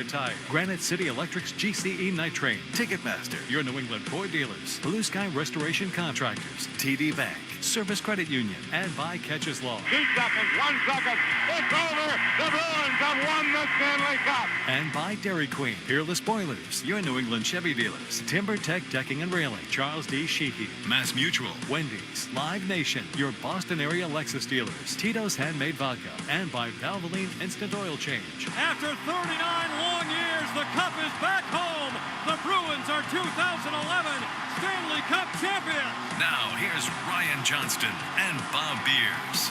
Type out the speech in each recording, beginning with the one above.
Tire, Granite City Electric's GCE Night Train, Ticketmaster, your New England Boy Dealers, Blue Sky Restoration Contractors, TD Bank, Service Credit Union, and by Catches Law. 2 seconds, 1 second, it's over! The Bruins have won the Stanley Cup! And by Dairy Queen, Peerless Boilers, your New England Chevy dealers, Timber Tech Decking and Railing, Charles D. Sheehy, Mass Mutual, Wendy's, Live Nation, your Boston area Lexus dealers, Tito's Handmade Vodka, and by Valvoline Instant Oil Change. After 39 long years, the Cup is back home. The Bruins are 2011 Stanley Cup champions. Now, here's Ryan Johnston and Bob Beers.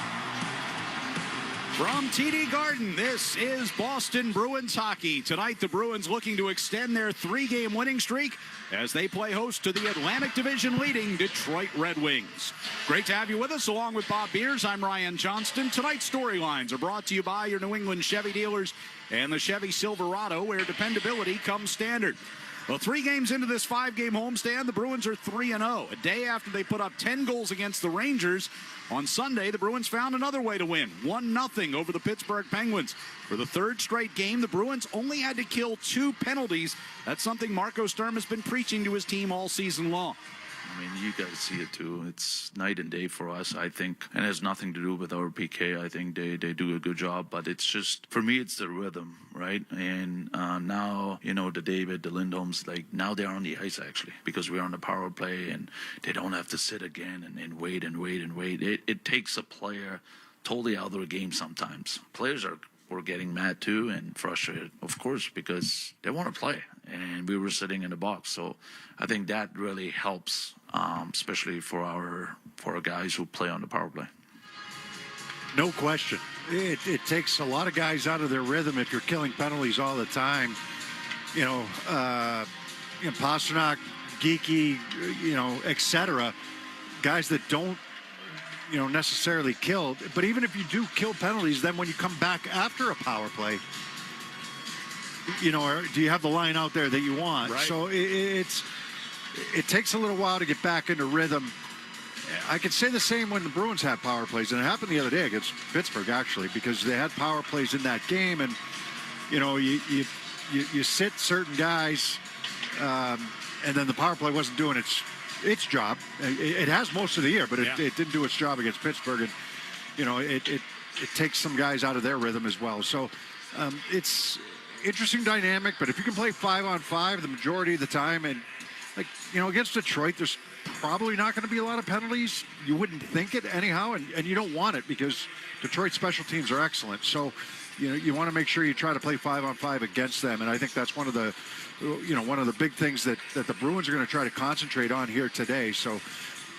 From TD Garden, this is Boston Bruins hockey. Tonight, the Bruins looking to extend their 3-game winning streak as they play host to the Atlantic Division leading Detroit Red Wings. Great to have you with us. Along with Bob Beers, I'm Ryan Johnston. Tonight's storylines are brought to you by your New England Chevy dealers and the Chevy Silverado, where dependability comes standard. Well, 3 games into this 5-game homestand, the Bruins are 3-0. A day after they put up 10 goals against the Rangers, on Sunday, the Bruins found another way to win, 1-0 over the Pittsburgh Penguins. For the 3rd straight game, the Bruins only had to kill 2 penalties. That's something Marco Sturm has been preaching to his team all season long. I mean, you guys see it too. It's night and day for us, I think. And it has nothing to do with our PK. I think they do a good job. But it's just, for me, it's the rhythm, right? And now, you know, the David, the Lindholms, like, now they're on the ice, actually, because we're on the power play and they don't have to sit again and wait and wait and wait. It takes a player totally out of the game sometimes. Players were getting mad too and frustrated, of course, because they want to play. And we were sitting in the box. So I think that really helps, especially for our guys who play on the power play. No question. It takes a lot of guys out of their rhythm if you're killing penalties all the time. Pasternak, Geeky, etc. Guys that don't, necessarily kill. But even if you do kill penalties, then when you come back after a power play, or do you have the line out there that you want? Right. So it takes a little while to get back into rhythm. I could say the same when the Bruins had power plays, and it happened the other day against Pittsburgh, actually, because they had power plays in that game, and you sit certain guys, and then the power play wasn't doing its job. It has most of the year, but it didn't do its job against Pittsburgh, and it takes some guys out of their rhythm as well. So it's interesting dynamic, but if you can play 5-on-5 the majority of the time, and against Detroit, there's probably not going to be a lot of penalties. You wouldn't think it anyhow, and you don't want it because Detroit's special teams are excellent. So you want to make sure you try to play 5-on-5 against them, and I think that's one of the big things that the Bruins are going to try to concentrate on here today. So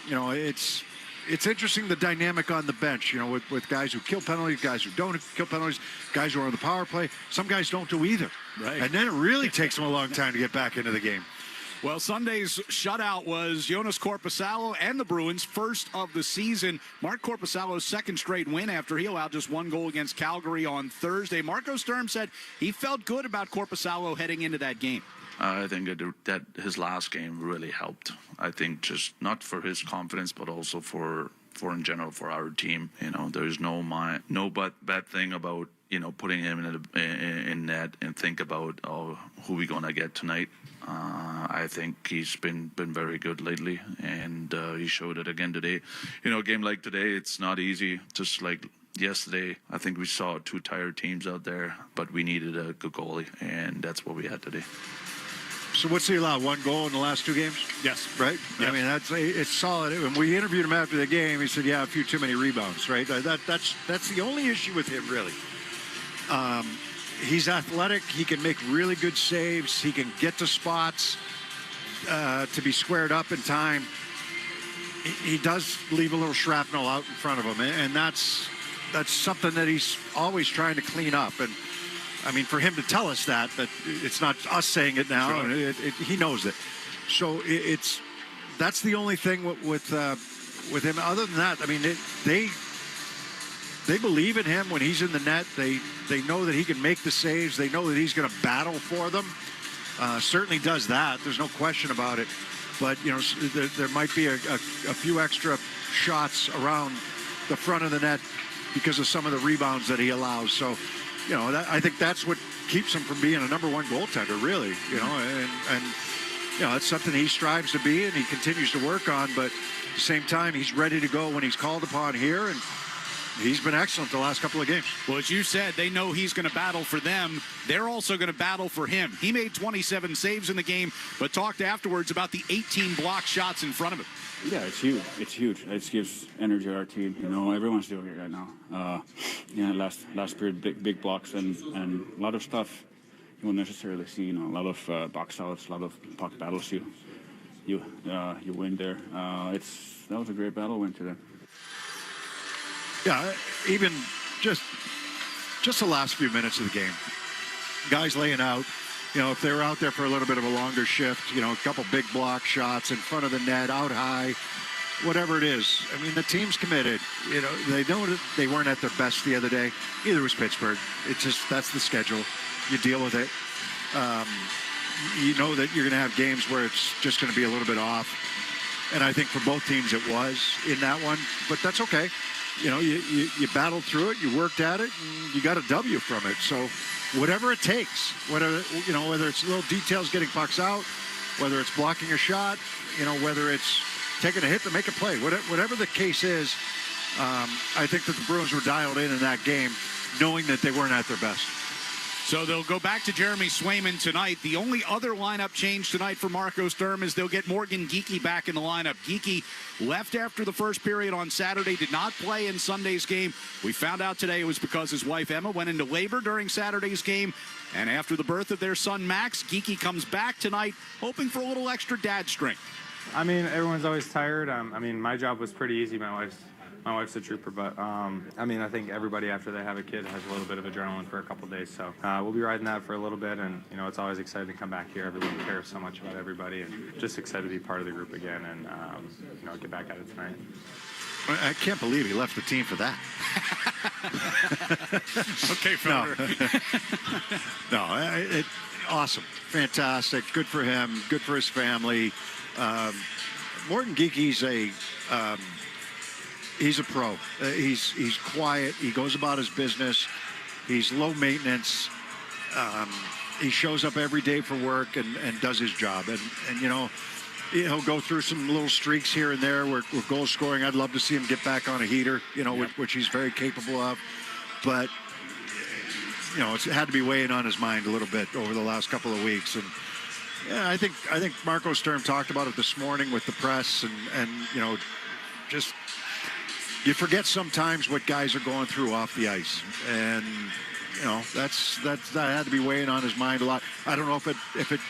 it's interesting, the dynamic on the bench, with guys who kill penalties, guys who don't kill penalties, guys who are on the power play. Some guys don't do either. Right. And then it really takes them a long time to get back into the game. Well, Sunday's shutout was Joonas Korpisalo and the Bruins' first of the season. Mark Korpisalo's 2nd straight win after he allowed just 1 goal against Calgary on Thursday. Marco Sturm said he felt good about Korpisalo heading into that game. I think that his last game really helped. I think just not for his confidence, but also for in general for our team. There's no bad thing about putting him in net and think about who we gonna get tonight. I think he's been very good lately, and he showed it again today. A game like today, it's not easy. Just like yesterday, I think we saw 2 tired teams out there, but we needed a good goalie, and that's what we had today. So what's he allowed? 1 goal in the last 2 games? Yes. Right? Yes. I mean, it's solid. When we interviewed him after the game, he said, yeah, a few too many rebounds, right? That's the only issue with him, really. He's athletic. He can make really good saves. He can get to spots to be squared up in time. He does leave a little shrapnel out in front of him, and that's something that he's always trying to clean up. And I mean, for him to tell us that it's not us saying it now. Sure. He knows it. So that's the only thing with him. Other than that, I mean, they believe in him when he's in the net. They know that he can make the saves. They know that he's going to battle for them. Certainly does that. There's no question about it. But, there might be a few extra shots around the front of the net because of some of the rebounds that he allows. So, I think that's what keeps him from being a number one goaltender, really. And it's something he strives to be and he continues to work on. But at the same time, he's ready to go when he's called upon here, and he's been excellent the last couple of games. Well, as you said, they know he's going to battle for them. They're also going to battle for him. He made 27 saves in the game, but talked afterwards about the 18 blocked shots in front of him. Yeah, it's huge. It's huge. It gives energy to our team. Everyone's doing it right now. Last period, big blocks and a lot of stuff you won't necessarily see. A lot of box outs, a lot of puck battles. You win there. That was a great battle win today. Yeah, even just the last few minutes of the game, guys laying out. If they were out there for a little bit of a longer shift, a couple big block shots in front of the net, out high, whatever it is. I mean, the team's committed. They know that they weren't at their best the other day. Neither was Pittsburgh. It's just, that's the schedule. You deal with it. You know that you're going to have games where it's just going to be a little bit off. And I think for both teams it was in that one. But that's okay. You battled through it. You worked at it. And you got a W from it. So whatever it takes, whether it's little details getting pucks out, whether it's blocking a shot, whether it's taking a hit to make a play, whatever the case is, I think that the Bruins were dialed in that game, knowing that they weren't at their best. So they'll go back to Jeremy Swayman tonight. The only other lineup change tonight for Marco Sturm is they'll get Morgan Geeky back in the lineup. Geeky left after the first period on Saturday, did not play in Sunday's game. We found out today it was because his wife Emma went into labor during Saturday's game. And after the birth of their son Max, Geeky comes back tonight, hoping for a little extra dad strength. I mean, everyone's always tired. My job was pretty easy. My wife's a trooper, but I think everybody after they have a kid has a little bit of adrenaline for a couple days. So we'll be riding that for a little bit, and it's always exciting to come back here. Everyone cares so much about everybody, and just excited to be part of the group again, and get back at it tonight. I can't believe he left the team for that. Okay, Felder. No, awesome, fantastic, good for him, good for his family. Morgan Geeky's he's a pro. He's quiet. He goes about his business. He's low maintenance. He shows up every day for work and does his job. And he'll go through some little streaks here and there where goal scoring. I'd love to see him get back on a heater, which he's very capable of. But it had to be weighing on his mind a little bit over the last couple of weeks. And yeah, I think Marco Sturm talked about it this morning with the press, and just. You forget sometimes what guys are going through off the ice, and that had to be weighing on his mind a lot. I don't know if it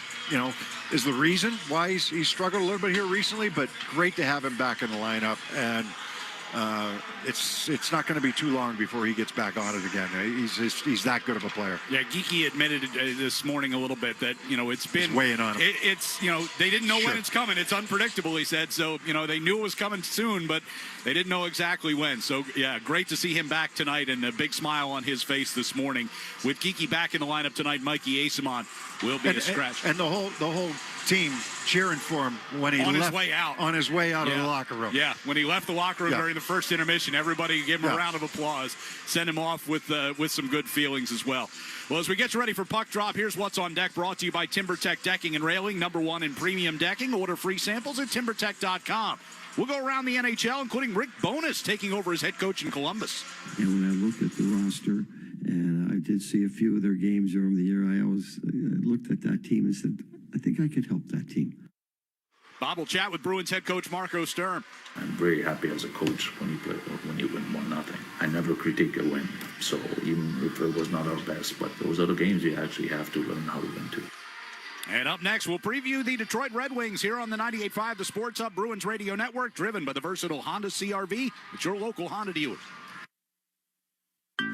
is the reason why he's struggled a little bit here recently, but great to have him back in the lineup, and it's not going to be too long before he gets back on it again. He's that good of a player. Yeah, Geeky admitted this morning a little bit that it's been weighing on him. It's they didn't know when it's coming. It's unpredictable, he said. So they knew it was coming soon, but they didn't know exactly when. So yeah, great to see him back tonight, and a big smile on his face this morning. With Geeky back in the lineup tonight, Mikey Asimon will be a scratch. And the whole team cheering for him when he left, on his way out of the locker room. Yeah, when he left the locker room during the first intermission, everybody gave him a round of applause, sent him off with some good feelings as well. Well, as we get you ready for puck drop, here's what's on deck, brought to you by TimberTech Decking and Railing, #1 in premium decking. Order free samples at timbertech.com. We'll go around the NHL, including Rick Bowness taking over as head coach in Columbus. And when I looked at the roster, and I did see a few of their games over the year, I always looked at that team and said, I think I could help that team. Bob will chat with Bruins head coach Marco Sturm. I'm very happy as a coach when you win 1-0. I never critique a win. So even if it was not our best, but those other games you actually have to learn how to win too. And up next, we'll preview the Detroit Red Wings here on the 98.5 The Sports Hub Bruins Radio Network, driven by the versatile Honda CR-V at your local Honda dealer.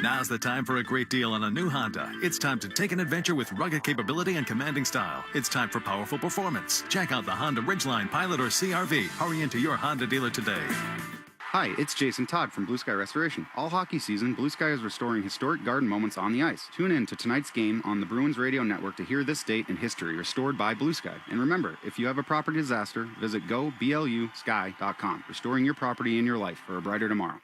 Now's the time for a great deal on a new Honda. It's time to take an adventure with rugged capability and commanding style. It's time for powerful performance. Check out the Honda Ridgeline, Pilot, or CR-V. Hurry into your Honda dealer today. Hi, it's Jason Todd from Blue Sky Restoration. All hockey season, Blue Sky is restoring historic garden moments on the ice. Tune in to tonight's game on the Bruins Radio Network to hear this date in history restored by Blue Sky. And remember, if you have a property disaster, visit goblusky.com. Restoring your property and your life for a brighter tomorrow.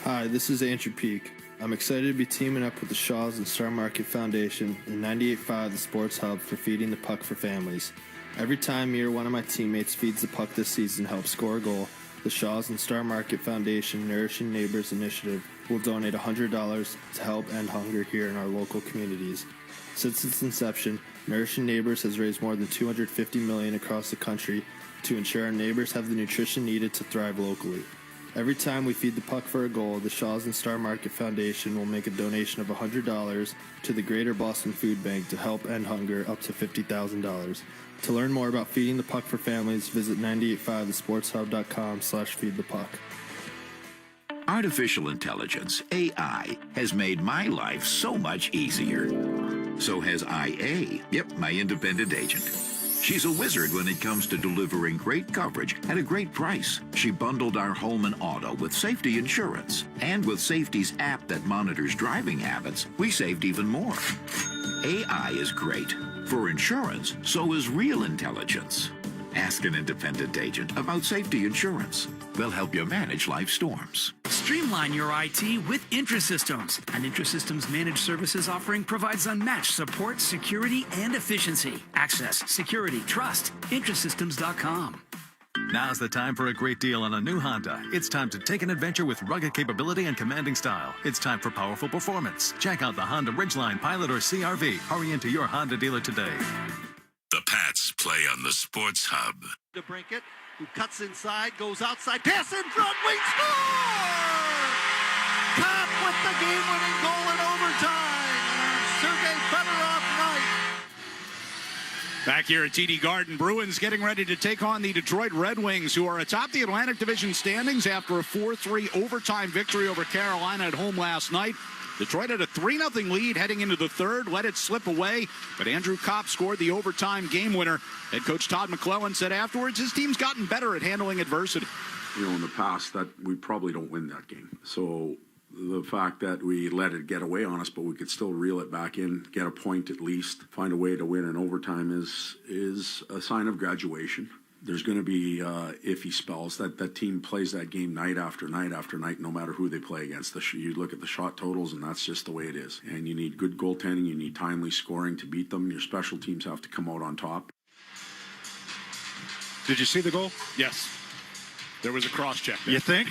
Hi, this is Andrew Peak. I'm excited to be teaming up with the Shaws and Star Market Foundation and 98.5 The Sports Hub for Feeding the Puck for Families. Every time me or one of my teammates feeds the puck this season helps score a goal, the Shaws and Star Market Foundation Nourishing Neighbors Initiative will donate $100 to help end hunger here in our local communities. Since its inception, Nourishing Neighbors has raised more than $250 million across the country to ensure our neighbors have the nutrition needed to thrive locally. Every time we feed the puck for a goal, the Shaws and Star Market Foundation will make a donation of $100 to the Greater Boston Food Bank to help end hunger up to $50,000. To learn more about feeding the puck for families, visit 985thesportshub.com/feedthepuck. Artificial intelligence, AI, has made my life so much easier. So has IA. Yep, my independent agent. She's a wizard when it comes to delivering great coverage at a great price. She bundled our home and auto with safety insurance. And with Safety's app that monitors driving habits, we saved even more. AI is great. For insurance, so is real intelligence. Ask an independent agent about safety insurance. They'll help you manage life storms. Streamline your IT with IntraSystems. An IntraSystems managed services offering provides unmatched support, security, and efficiency. Access, security, trust. IntraSystems.com. Now's the time for a great deal on a new Honda. It's time to take an adventure with rugged capability and commanding style. It's time for powerful performance. Check out the Honda Ridgeline, Pilot, or CRV. Hurry into your Honda dealer today. The Pats play on the Sports Hub. To Brinkett, who cuts inside, goes outside, pass in front, wing, score! Top with the game-winning goal in overtime. Sergei Fedorov night. Back here at TD Garden, Bruins getting ready to take on the Detroit Red Wings, who are atop the Atlantic Division standings after a 4-3 overtime victory over Carolina at home last night. Detroit had a 3-0 lead heading into the third, let it slip away, but Andrew Kopp scored the overtime game winner. Head coach Todd McClellan said afterwards his team's gotten better at handling adversity. You know, in the past, that we probably don't win that game. So the fact that we let it get away on us, but we could still reel it back in, get a point at least, find a way to win in overtime is a sign of graduation. There's going to be iffy spells. That team plays that game night after night after night, no matter who they play against. You look at the shot totals, and that's just the way it is. And you need good goaltending. You need timely scoring to beat them. Your special teams have to come out on top. Did you see the goal? Yes. There was a cross-check there. You think?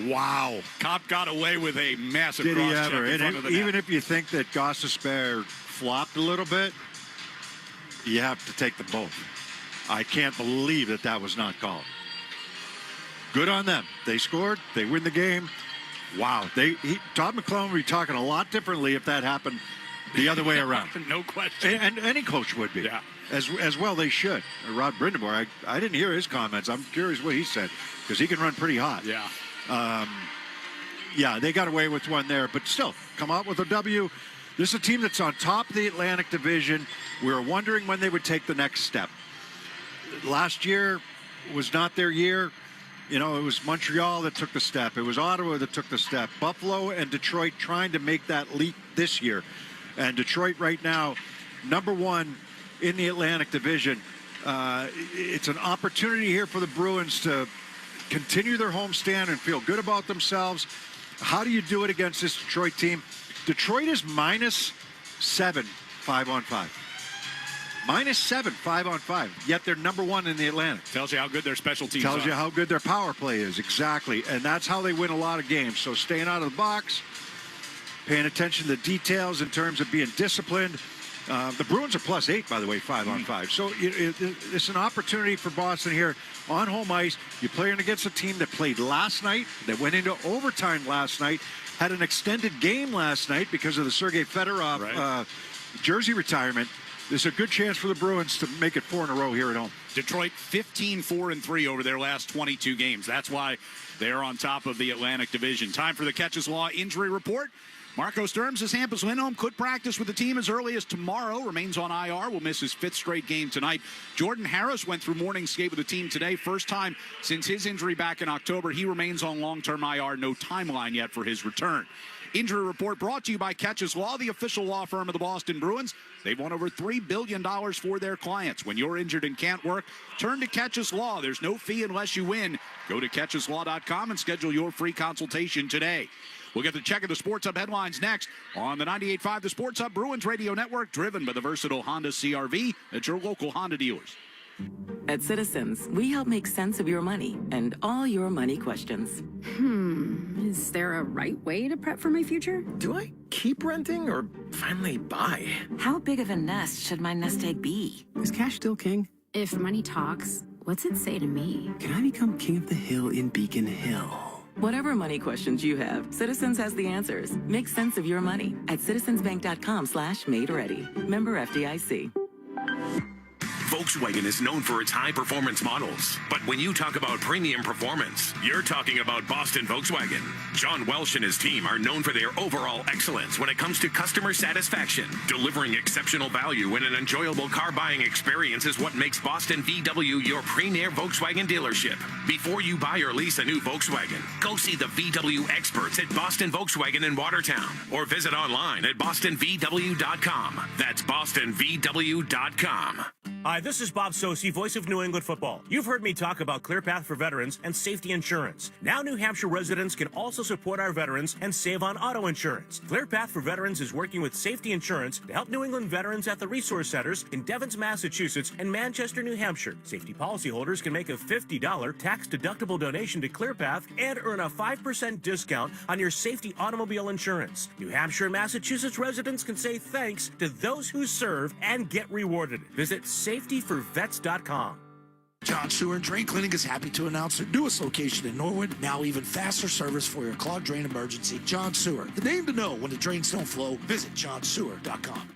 Wow. Kopp got away with a massive Did he cross-check ever? in front of the Even net. if you think that Gostisbehere flopped a little bit, you have to take them both. I can't believe that was not called. Good on them. They scored. They win the game. Wow. Todd McClellan would be talking a lot differently if that happened the other way around. No question. And any coach would be. Yeah. As well they should. Rod Brindamore, I didn't hear his comments. I'm curious what he said because he can run pretty hot. Yeah. Yeah, they got away with one there, but still, come out with a W. This is a team that's on top of the Atlantic Division. We were wondering when they would take the next step. Last year was not their year. You know, it was Montreal that took the step. It was Ottawa that took the step. Buffalo and Detroit trying to make that leap this year. And Detroit right now, number one in the Atlantic Division. It's an opportunity here for the Bruins to continue their homestand and feel good about themselves. How do you do it against this Detroit team? Detroit is -7 5-on-5. -7 5-on-5. Yet they're number one in the Atlantic. Tells you how good their special teams are. Tells you how good their power play is. Exactly. And that's how they win a lot of games. So staying out of the box, paying attention to the details in terms of being disciplined. The Bruins are +8, by the way, 5-on-5. So it's an opportunity for Boston here on home ice. You're playing against a team that played last night, that went into overtime last night, had an extended game last night because of the Sergei Fedorov jersey retirement. There's a good chance for the Bruins to make it 4 in a row here at home. Detroit 15-4-3 over their last 22 games. That's why they're on top of the Atlantic Division. Time for the Catches Law injury report. Marco Sturm says Hampus Lindholm could practice with the team as early as tomorrow. Remains on IR. Will miss his 5th straight game tonight. Jordan Harris went through morning skate with the team today. First time since his injury back in October. He remains on long-term IR. No timeline yet for his return. Injury report brought to you by Catches Law, the official law firm of the Boston Bruins. They've won over $3 billion for their clients. When you're injured and can't work, turn to Catches Law. There's no fee unless you win. Go to catcheslaw.com and schedule your free consultation today. We'll get the check of the Sports Hub headlines next on the 98.5 The Sports Hub Bruins Radio Network, driven by the versatile Honda CR-V at your local Honda dealers. At Citizens, we help make sense of your money and all your money questions. Is there a right way to prep for my future? Do I keep renting or finally buy? How big of a nest should my nest egg be? Is cash still king? If money talks, what's it say to me? Can I become king of the hill in Beacon Hill? Whatever money questions you have, Citizens has the answers. Make sense of your money at citizensbank.com/made-ready. Member FDIC. Volkswagen is known for its high-performance models. But when you talk about premium performance, you're talking about Boston Volkswagen. John Welsh and his team are known for their overall excellence when it comes to customer satisfaction. Delivering exceptional value and an enjoyable car buying experience is what makes Boston VW your premier Volkswagen dealership. Before you buy or lease a new Volkswagen, go see the VW experts at Boston Volkswagen in Watertown or visit online at bostonvw.com. That's bostonvw.com. Hi, this is Bob Sosi, voice of New England football. You've heard me talk about ClearPath for Veterans and safety insurance. Now New Hampshire residents can also support our veterans and save on auto insurance. ClearPath for Veterans is working with safety insurance to help New England veterans at the resource centers in Devens, Massachusetts and Manchester, New Hampshire. Safety policyholders can make a $50 tax-deductible donation to ClearPath and earn a 5% discount on your safety automobile insurance. New Hampshire and Massachusetts residents can say thanks to those who serve and get rewarded. Visit safetyforvets.com. John Sewer Drain Cleaning is happy to announce their newest location in Norwood. Now even faster service for your clogged drain emergency. John Sewer, the name to know when the drains don't flow. Visit johnsewer.com.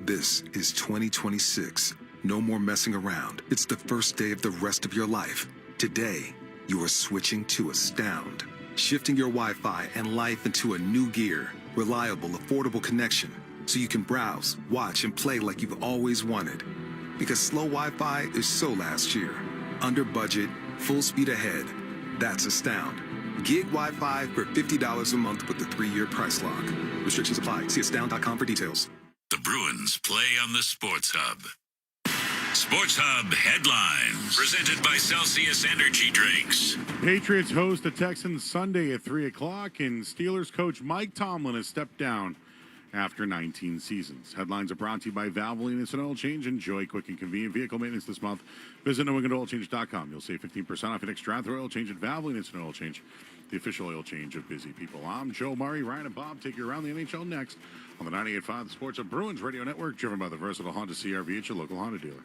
This is 2026. No more messing around. It's the first day of the rest of your life. Today, you are switching to Astound. Shifting your Wi-Fi and life into a new gear. Reliable, affordable connection. So you can browse, watch, and play like you've always wanted. Because slow Wi-Fi is so last year. Under budget, full speed ahead. That's Astound. Gig Wi-Fi for $50 a month with the 3-year price lock. Restrictions apply. See astound.com for details. The Bruins play on the Sports Hub. Sports Hub headlines presented by Celsius Energy Drinks. Patriots host the Texans Sunday at 3 o'clock, and Steelers coach Mike Tomlin has stepped down after 19 seasons. Headlines are brought to you by Valvoline Instant Oil Change. Enjoy quick and convenient vehicle maintenance this month. Visit NewEnglandOilChange.com. You'll save 15% off your next drive-through oil change at Valvoline Instant Oil Change, the official oil change of busy people. I'm Joe Murray. Ryan and Bob take you around the NHL next on the 98.5 The Sports Hub Bruins Radio Network, driven by the versatile Honda CR-V at your local Honda dealer.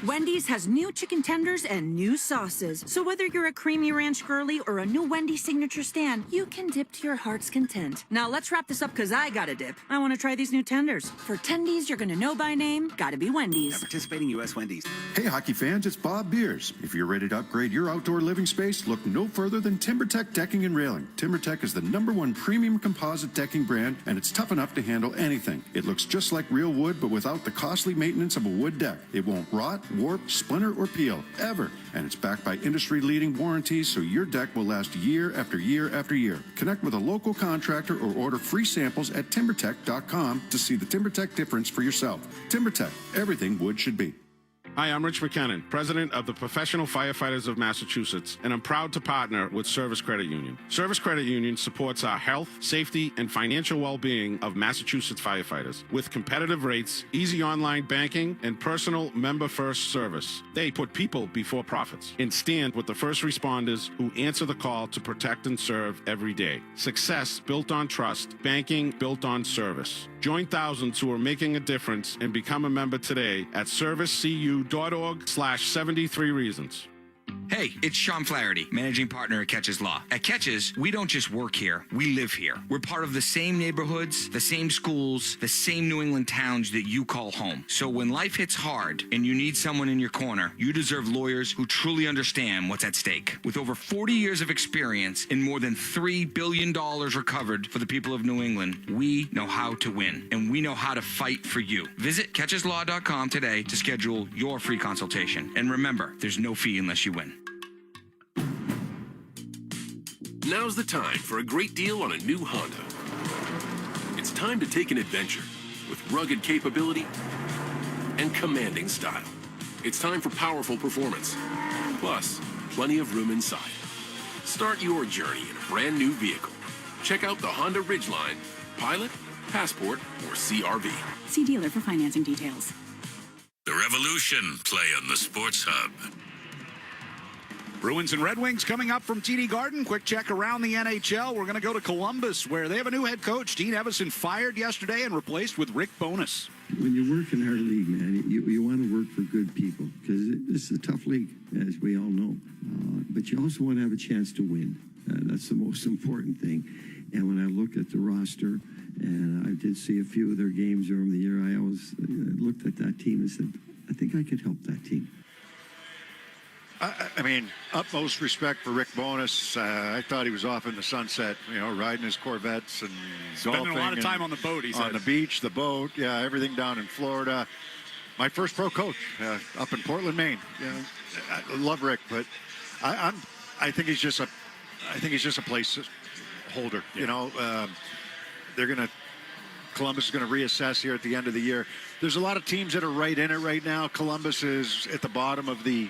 Wendy's has new chicken tenders and new sauces. So whether you're a creamy ranch girly or a new Wendy's signature stand, you can dip to your heart's content. Now let's wrap this up because I gotta dip. I want to try these new tenders. For tendies you're gonna know by name, gotta be Wendy's. At participating U.S. Wendy's. Hey hockey fans, it's Bob Beers. If you're ready to upgrade your outdoor living space, look no further than TimberTech Decking and Railing. TimberTech is the #1 premium composite decking brand, and it's tough enough to handle anything. It looks just like real wood, but without the costly maintenance of a wood deck. It won't rot, warp, splinter, or peel, ever. And it's backed by industry-leading warranties, so your deck will last year after year after year. Connect with a local contractor or order free samples at timbertech.com to see the TimberTech difference for yourself. TimberTech, everything wood should be. Hi, I'm Rich McKinnon, president of the Professional Firefighters of Massachusetts, and I'm proud to partner with Service Credit Union. Service Credit Union supports our health, safety, and financial well-being of Massachusetts firefighters with competitive rates, easy online banking, and personal member-first service. They put people before profits and stand with the first responders who answer the call to protect and serve every day. Success built on trust, banking built on service. Join thousands who are making a difference and become a member today at servicecu.org/73 reasons. Hey, it's Sean Flaherty, managing partner at Catches Law. At Catches, we don't just work here, we live here. We're part of the same neighborhoods, the same schools, the same New England towns that you call home. So when life hits hard and you need someone in your corner, you deserve lawyers who truly understand what's at stake. With over 40 years of experience and more than $3 billion recovered for the people of New England, we know how to win, and we know how to fight for you. Visit catcheslaw.com today to schedule your free consultation. And remember, there's no fee unless you win. Now's the time for a great deal on a new Honda. It's time to take an adventure with rugged capability and commanding style. It's time for powerful performance, plus plenty of room inside. Start your journey in a brand new vehicle. Check out the Honda Ridgeline, Pilot, Passport, or CRV. See dealer for financing details. The Revolution play on the Sports Hub. Bruins and Red Wings coming up from TD Garden. Quick check around the NHL. We're going to go to Columbus, where they have a new head coach. Dean Evison fired yesterday and replaced with Rick Bowness. When you work in our league, man, you want to work for good people, because this is a tough league, as we all know. But you also want to have a chance to win. That's the most important thing. And when I looked at the roster, and I did see a few of their games during the year, I always looked at that team and said, I think I could help that team. I mean, utmost respect for Rick Bowness. I thought he was off in the sunset, riding his Corvettes and Spending golfing. a lot of time on the boat, he said. On the beach, the boat, everything down in Florida. My first pro coach up in Portland, Maine. I love Rick, but I think he's just a place holder. Yeah. Columbus is going to reassess here at the end of the year. There's a lot of teams that are right in it right now. Columbus is at the bottom of the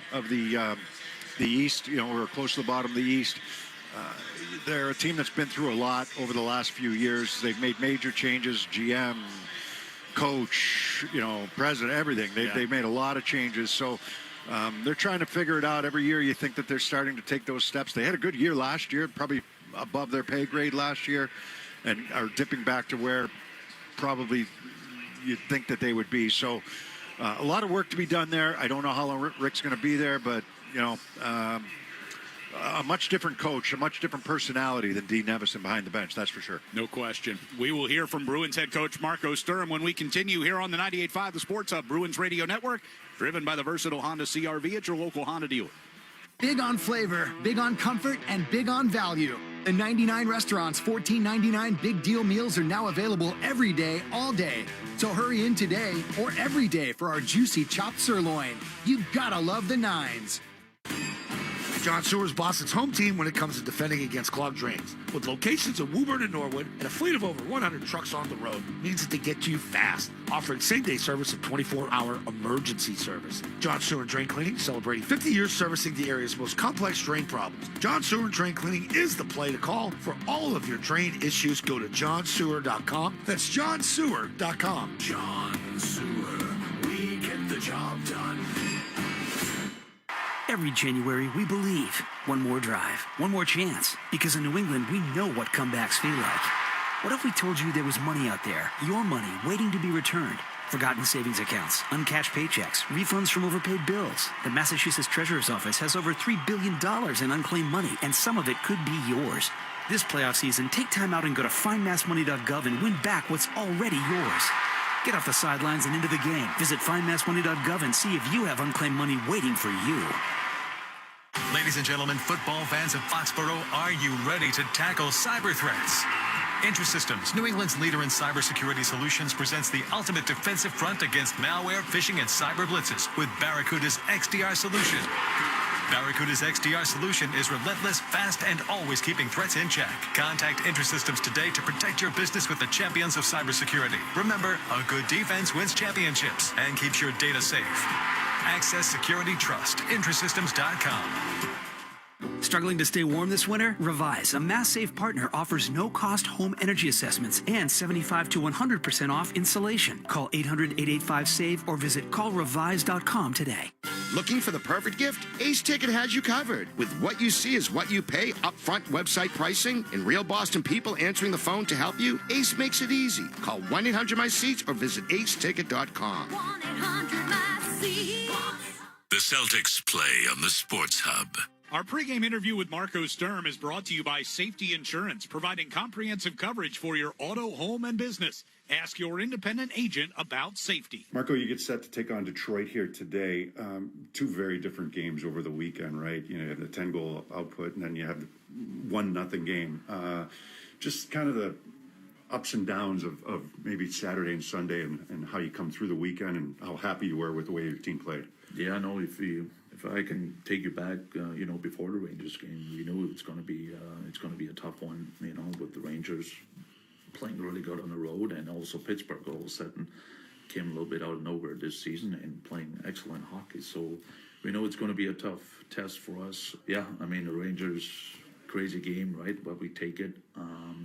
East. We're close to the bottom of the East. They're a team that's been through a lot over the last few years. They've made major changes, GM, coach, president, everything. They've made a lot of changes. So they're trying to figure it out. Every year you think that they're starting to take those steps. They had a good year last year, probably above their pay grade last year, and are dipping back to where probably you'd think that they would be. So a lot of work to be done there. I don't know how long Rick's going to be there, but a much different coach, a much different personality than Dean Evison behind the bench, that's for sure. No question. We will hear from Bruins head coach Marco Sturm when we continue here on the 98.5 The Sports Hub Bruins Radio Network, driven by the versatile Honda CRV at your local Honda dealer. Big on flavor, big on comfort, and big on value. The 99 Restaurant's $14.99 big deal meals are now available every day, all day. So hurry in today or every day for our juicy chopped sirloin. You gotta love the nines. John Sewer's Boston's home team when it comes to defending against clogged drains. With locations in Woburn and Norwood and a fleet of over 100 trucks on the road, means that they get to you fast, offering same-day service and 24-hour emergency service. John Sewer Drain Cleaning, celebrating 50 years servicing the area's most complex drain problems. John Sewer Drain Cleaning is the play to call for all of your drain issues. Go to johnsewer.com. That's johnsewer.com. John Sewer, we get the job done. Every January, we believe. One more drive, one more chance. Because in New England, we know what comebacks feel like. What if we told you there was money out there, your money, waiting to be returned? Forgotten savings accounts, uncashed paychecks, refunds from overpaid bills. The Massachusetts Treasurer's Office has over $3 billion in unclaimed money, and some of it could be yours. This playoff season, take time out and go to findmassmoney.gov and win back what's already yours. Get off the sidelines and into the game. Visit findmassmoney.gov and see if you have unclaimed money waiting for you. Ladies and gentlemen, football fans of Foxborough, are you ready to tackle cyber threats? IntraSystems, New England's leader in cybersecurity solutions, presents the ultimate defensive front against malware, phishing, and cyber blitzes with Barracuda's XDR solution. Barracuda's XDR solution is relentless, fast, and always keeping threats in check. Contact IntraSystems today to protect your business with the champions of cybersecurity. Remember, a good defense wins championships and keeps your data safe. Access security trust. IntraSystems.com. Struggling to stay warm this winter? Revise, a mass-save partner, offers no-cost home energy assessments and 75 to 100% off insulation. Call 800-885-SAVE or visit callrevise.com today. Looking for the perfect gift? Ace Ticket has you covered. With what you see is what you pay, upfront website pricing, and real Boston people answering the phone to help you, Ace makes it easy. Call 1-800-MY-SEATS or visit aceticket.com. 1-800-MY-SEATS. The Celtics play on the Sports Hub. Our pregame interview with Marco Sturm is brought to you by Safety Insurance, providing comprehensive coverage for your auto, home, and business. Ask your independent agent about safety. Marco, you get set to take on Detroit here today. Two very different games over the weekend, right? You have the 10-goal output, and then you have the 1-0 game. Just kind of the ups and downs of maybe Saturday and Sunday and how you come through the weekend and how happy you were with the way your team played. Yeah, I know if I can take you back, before the Rangers game, we knew it's going to be a tough one. With the Rangers playing really good on the road, and also Pittsburgh all of a sudden came a little bit out of nowhere this season and playing excellent hockey. So we know it's going to be a tough test for us. Yeah, the Rangers crazy game, right? But we take it.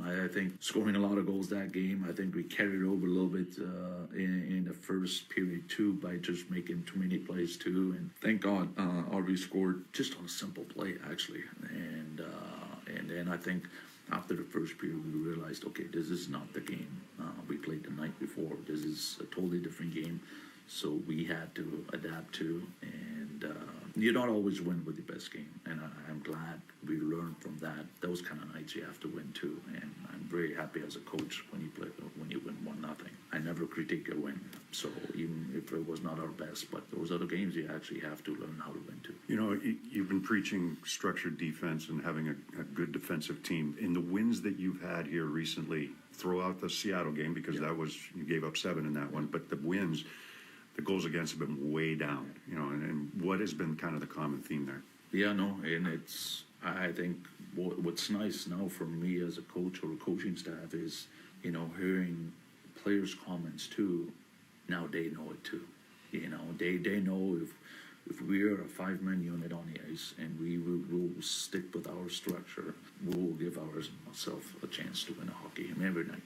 I think scoring a lot of goals that game, I think we carried over a little bit in the first period too by just making too many plays too. And thank God RV scored just on a simple play actually. And then I think after the first period we realized, okay, this is not the game we played the night before. This is a totally different game. So we had to adapt to, and you don't always win with the best game. And I'm glad we learned from that. Those kind of nights you have to win too. And I'm very happy as a coach when you win 1-0. I never critique a win. So even if it was not our best, but those are the games you actually have to learn how to win too. You know, you've been preaching structured defense and having a good defensive team. In the wins that you've had here recently, throw out the Seattle game because that was, you gave up 7 in that one, but the wins, the goals against have been way down, you know, and what has been kind of the common theme there? Yeah, no, and I think what's nice now for me as a coach or a coaching staff is, you know, hearing players' comments too. Now they know it too. You know, they know if we're a 5-man unit on the ice and we will stick with our structure, we will give ourselves a chance to win a hockey game every night.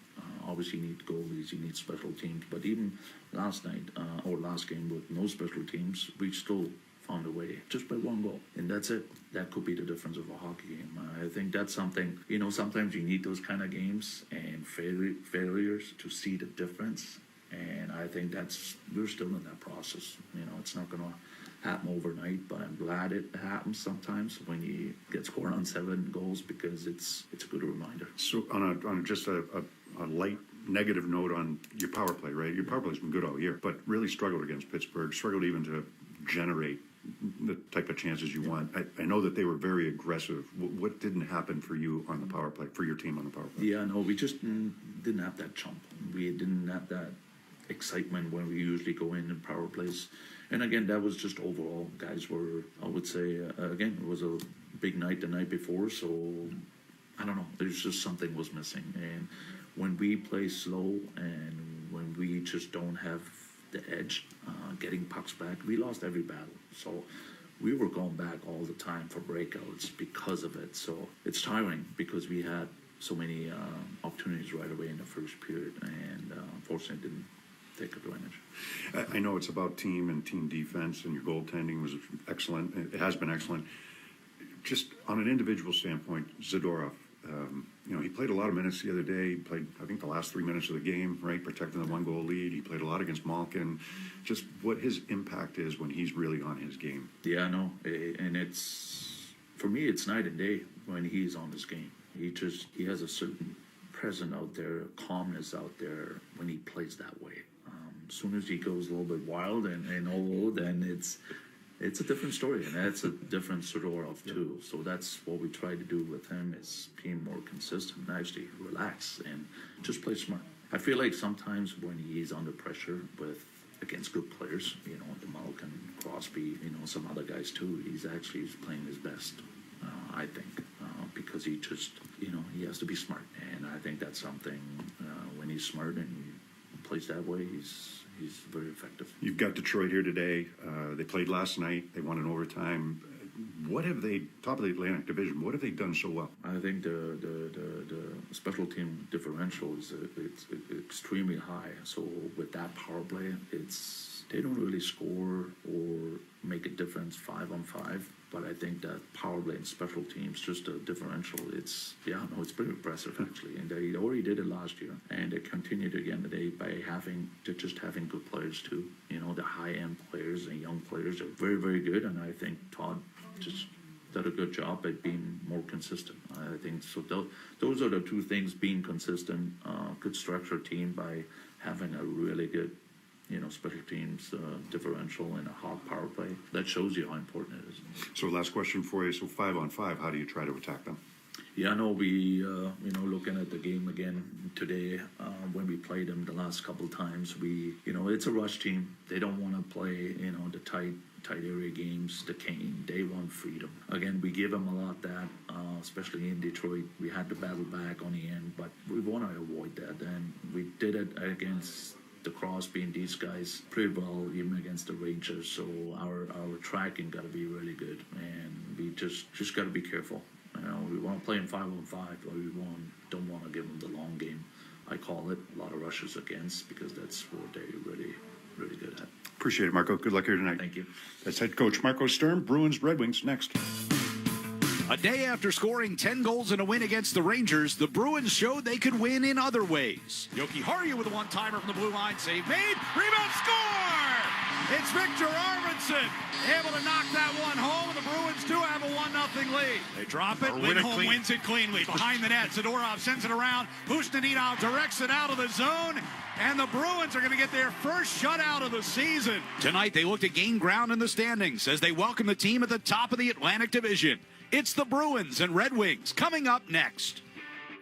Obviously, you need goalies, you need special teams, but even last night or last game with no special teams, we still found a way just by 1 goal, and that's it. That could be the difference of a hockey game. I think that's something, you know, sometimes you need those kind of games and failures to see the difference, and I think we're still in that process. You know, it's not going to happen overnight, but I'm glad it happens sometimes when you get scored on 7 goals because it's a good reminder. So on just a light negative note on your power play, right? Your power play's been good all year, but really struggled against Pittsburgh, struggled even to generate the type of chances you want. I know that they were very aggressive. What didn't happen for you on the power play, for your team on the power play? Yeah, no, we just didn't have that chump. We didn't have that excitement when we usually go in power plays. And again, that was just overall. Guys were, I would say, again, it was a big night the night before, so I don't know. There's just something was missing. And when we play slow and when we just don't have the edge, getting pucks back, we lost every battle. So we were going back all the time for breakouts because of it. So it's tiring because we had so many opportunities right away in the first period, and unfortunately didn't take advantage. I know it's about team and team defense, and your goaltending was excellent. It has been excellent. Just on an individual standpoint, Zadorov, you know, he played a lot of minutes the other day. He played, I think, the last 3 minutes of the game, right, protecting the 1-goal lead. He played a lot against Malkin. Just what his impact is when he's really on his game. Yeah, I know. And it's, for me, it's night and day when he's on his game. He has a certain presence out there, calmness out there when he plays that way. As soon as he goes a little bit wild and all, then it's a different story, and that's a different Zadorov too. So that's what we try to do with him, is being more consistent and actually relax and just play smart. I feel like sometimes when he's under pressure against good players, you know, the Malkin, Crosby, you know, some other guys too, he's playing his best, I think, because he just, you know, he has to be smart, and I think that's something when he's smart and plays that way, he's very effective. You've got Detroit here today. They played last night. They won in overtime. What have they, top of the Atlantic Division, what have they done so well? I think the special team differential is it's extremely high. So with that power play, they don't really score or make a difference 5-on-5. But I think that power play and special teams, just a differential, it's pretty impressive actually. And they already did it last year, and they continued again today by having good players too. You know, the high-end players and young players are very, very good, and I think Todd just did a good job at being more consistent. I think so. Those are the two things: being consistent, good structured team by having a really good, you know, special teams differential and a hot power play. That shows you how important it is. So last question for you. So 5-on-5, how do you try to attack them? Yeah, no, we, you know, looking at the game again today, when we played them the last couple of times, you know, it's a rush team. They don't want to play, you know, the tight area games, the cane. They want freedom. Again, we give them a lot that, especially in Detroit. We had to battle back on the end, but we want to avoid that. And we did it against the Crosby and these guys pretty well, even against the Rangers. So our tracking got to be really good, and we just got to be careful. We want to play in 5-on-5, but we don't want to give them the long game. I call it a lot of rushes against, because that's what they're really, really good at. Appreciate it, Marco. Good luck here tonight. Thank you. That's head coach Marco Sturm. Bruins, Red Wings next. A day after scoring 10 goals in a win against the Rangers, the Bruins showed they could win in other ways. Yoki Harju with a one-timer from the blue line. Save made. Rebound score! It's Victor Arvidsson able to knock that one home, and the Bruins do have a 1-0 lead. They drop it. Lindholm wins it cleanly. Behind the net, Zadorov sends it around. Pustinino directs it out of the zone. And the Bruins are going to get their first shutout of the season. Tonight, they look to gain ground in the standings as they welcome the team at the top of the Atlantic Division. It's the Bruins and Red Wings coming up next.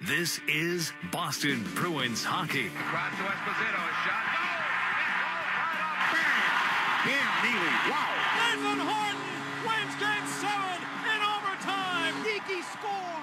This is Boston Bruins hockey. Across to Esposito, a shot. Pierre Neely, wow. Nathan Horton wins Game 7 in overtime. Geeky scores.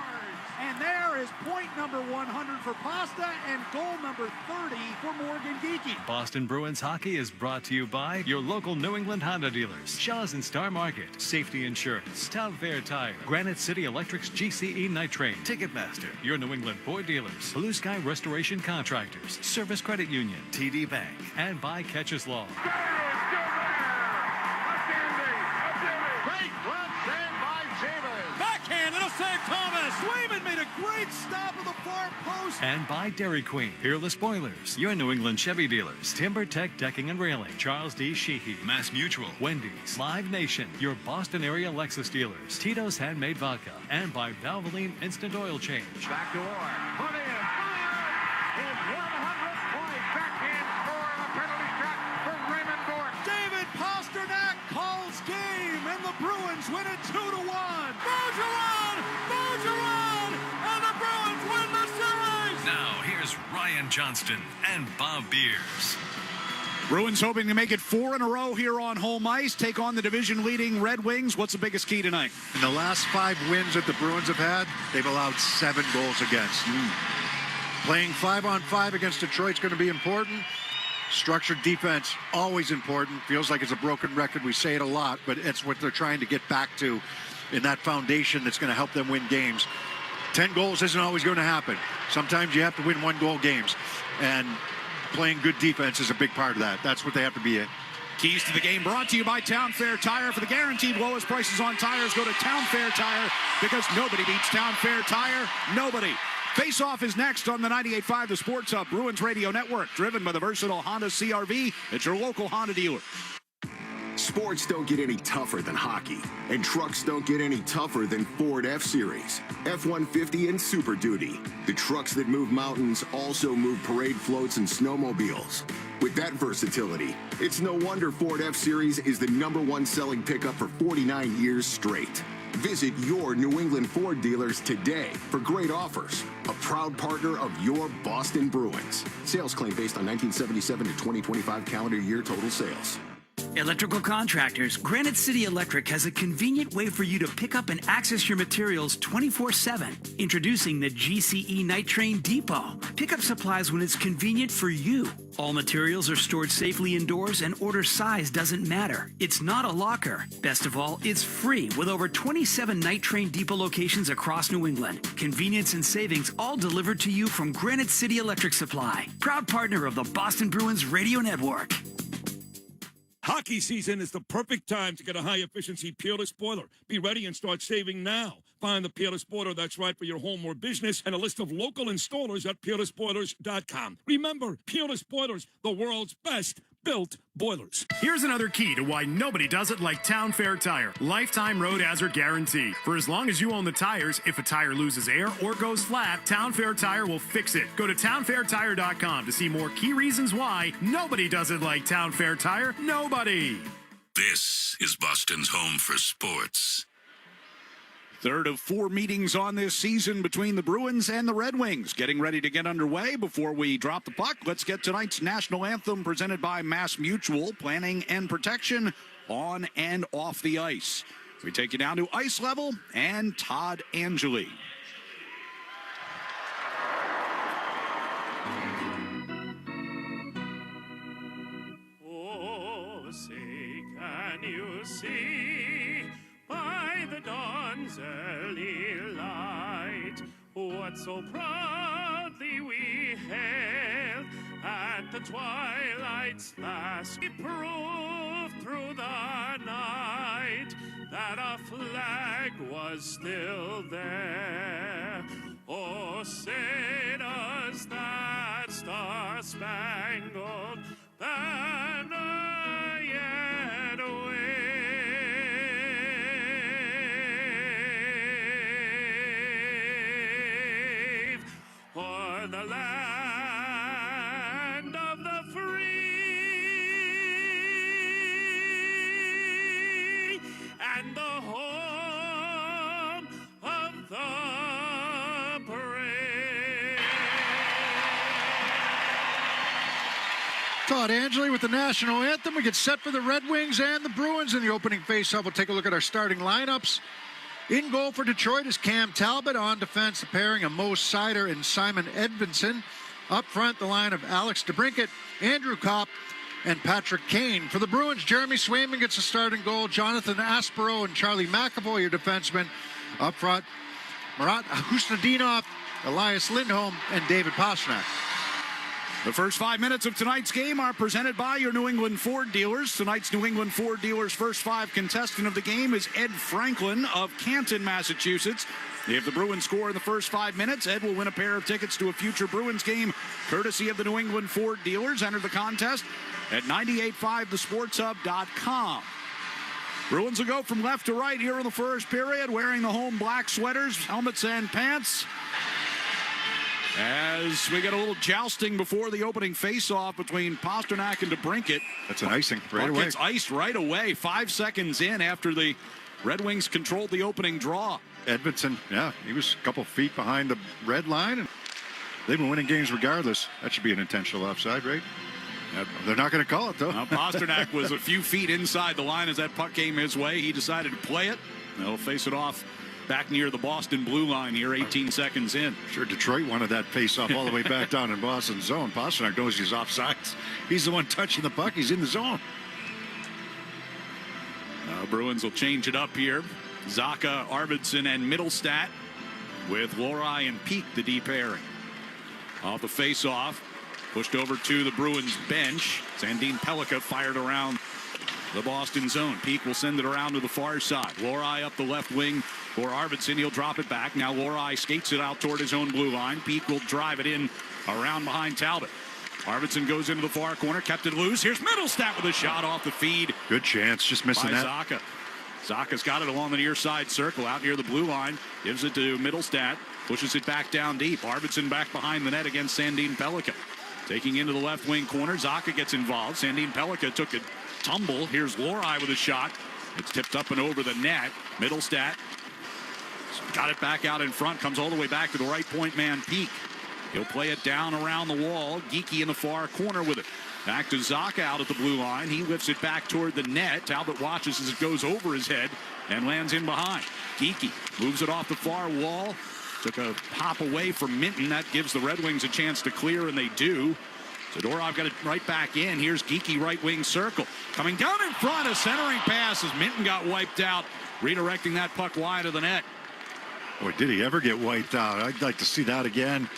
And there is point number 100 for Pasta and goal number 30 for Morgan Geeky. Boston Bruins hockey is brought to you by your local New England Honda dealers, Shaw's and Star Market, Safety Insurance, Town Fair Tire, Granite City Electric's GCE Night Train, Ticketmaster, your New England Ford dealers, Blue Sky Restoration Contractors, Service Credit Union, TD Bank, and by Catches Law. Backhand, it'll save Thomas. Swayman made a great stop at the far post. And by Dairy Queen, Peerless Boilers, your New England Chevy dealers, Timber Tech Decking and Railing, Charles D. Sheehy, Mass Mutual, Wendy's, Live Nation, your Boston area Lexus dealers, Tito's Handmade Vodka, and by Valvoline Instant Oil Change. Back door. Put in. His 100th point. Backhand score on a penalty shot for Raymond Bourque. David Pasternak calls game, and the Bruins win it 2-1. Bergeron, and the Bruins win the series. Now here's Ryan Johnston and Bob Beers. Bruins hoping to make it 4 in a row here on home ice, take on the division-leading Red Wings. What's the biggest key tonight? In the last 5 wins that the Bruins have had, they've allowed 7 goals against. Playing 5-on-5 against Detroit's going to be important. Structured defense, always important. Feels like it's a broken record. We say it a lot, but it's what they're trying to get back to in that foundation that's going to help them win games. 10 goals isn't always going to happen. Sometimes you have to win 1-goal games, and playing good defense is a big part of that. That's what they have to be in. Keys to the game brought to you by Town Fair Tire. For the guaranteed lowest prices on tires, go to Town Fair Tire, because nobody beats Town Fair Tire. Nobody. Face-off is next on the 98.5 The Sports Hub Bruins Radio Network, driven by the versatile Honda CR-V at your local Honda dealer. Sports don't get any tougher than hockey, and trucks don't get any tougher than Ford F-Series, F-150, and Super Duty. The trucks that move mountains also move parade floats and snowmobiles. With that versatility, it's no wonder Ford F-Series is the #1 selling pickup for 49 years straight. Visit your New England Ford dealers today for great offers. A proud partner of your Boston Bruins. Sales claim based on 1977 to 2025 calendar year total sales. Electrical contractors, Granite City Electric has a convenient way for you to pick up and access your materials 24/7. Introducing the GCE Night Train Depot. Pick up supplies when it's convenient for you. All materials are stored safely indoors, and order size doesn't matter. It's not a locker. Best of all, it's free with over 27 Night Train Depot locations across New England. Convenience and savings all delivered to you from Granite City Electric Supply. Proud partner of the Boston Bruins Radio Network. Hockey season is the perfect time to get a high-efficiency Peerless boiler. Be ready and start saving now. Find the Peerless boiler that's right for your home or business and a list of local installers at peerlessboilers.com. Remember, Peerless Boilers, the world's best built boilers. Here's another key to why nobody does it like Town Fair Tire. Lifetime road hazard guarantee. For as long as you own the tires, if a tire loses air or goes flat, Town Fair Tire will fix it. Go to townfairtire.com to see more key reasons why nobody does it like Town Fair Tire. Nobody. This is Boston's home for sports. Third of 4 meetings on this season between the Bruins and the Red Wings. Getting ready to get underway. Before we drop the puck, let's get tonight's national anthem presented by Mass Mutual, planning and protection on and off the ice. We take you down to ice level and Todd Angeli. Oh, say, can you see by the dawn's early light, what so proudly we hailed at the twilight's last, we proved through the night that our flag was still there. Oh, say does that star-spangled banner yet wave o'er the land of the free and the home of the brave. Todd Angeli with the national anthem. We get set for the Red Wings and the Bruins in the opening faceoff. We'll take a look at our starting lineups. In goal for Detroit is Cam Talbot. On defense, the pairing of Mo Sider and Simon Edvinsson. Up front, the line of Alex DeBrincat, Andrew Kopp, and Patrick Kane. For the Bruins, Jeremy Swayman gets a start in goal. Jonathan Aspero and Charlie McAvoy, your defensemen. Up front, Marat Husnadinov, Elias Lindholm, and David Pastrnak. The first 5 minutes of tonight's game are presented by your New England Ford dealers. Tonight's New England Ford dealers' first 5 contestant of the game is Ed Franklin of Canton, Massachusetts. If the Bruins score in the first 5 minutes, Ed will win a pair of tickets to a future Bruins game, courtesy of the New England Ford dealers. Enter the contest at 985thesportshub.com. Bruins will go from left to right here in the first period, wearing the home black sweaters, helmets, and pants. As we get a little jousting before the opening face-off between Pastrnak and DeBrincat. That's an icing right away. Gets iced right away, 5 seconds in after the Red Wings controlled the opening draw. Edvinsson, yeah, he was a couple feet behind the red line, and they've been winning games regardless. That should be an intentional offside, right? They're not going to call it, though. Now, Pastrnak was a few feet inside the line as that puck came his way. He decided to play it. They'll face it off back near the Boston blue line here, 18 seconds in. Sure, Detroit wanted that face-off all the way back down in Boston's zone. Pastrnak knows he's offsides. He's the one touching the puck. He's in the zone. Bruins will change it up here. Zaka, Arvidsson, and Middlestat with Lohrei and Peak, the D pairing. Off the face-off, pushed over to the Bruins bench. Sandin Pellikka fired around the Boston zone. Peak will send it around to the far side. Lohrei up the left wing for Arvidsson. He'll drop it back. Now Lohrei skates it out toward his own blue line. Peak will drive it in around behind Talbot. Arvidsson goes into the far corner, kept it loose. Here's Middlestat with a shot off the feed. Good chance, just missing that. Zaka. Zaka's got it along the near side circle out near the blue line. Gives it to Middlestat. Pushes it back down deep. Arvidsson back behind the net against Sandin Pellikka. Taking into the left wing corner. Zaka gets involved. Sandin Pellikka took a tumble. Here's Lohrei with a shot. It's tipped up and over the net. Middlestat got it back out in front. Comes all the way back to the right point man, Peak. He'll play it down around the wall. Geeky in the far corner with it. Back to Zaka out at the blue line. He lifts it back toward the net. Talbot watches as it goes over his head and lands in behind. Geeky moves it off the far wall. Took a hop away from Minton. That gives the Red Wings a chance to clear, and they do. Zadorov got it right back in. Here's Geeky, right wing circle. Coming down in front, a centering pass as Minton got wiped out, redirecting that puck wide of the net. Boy, did he ever get wiped out. I'd like to see that again.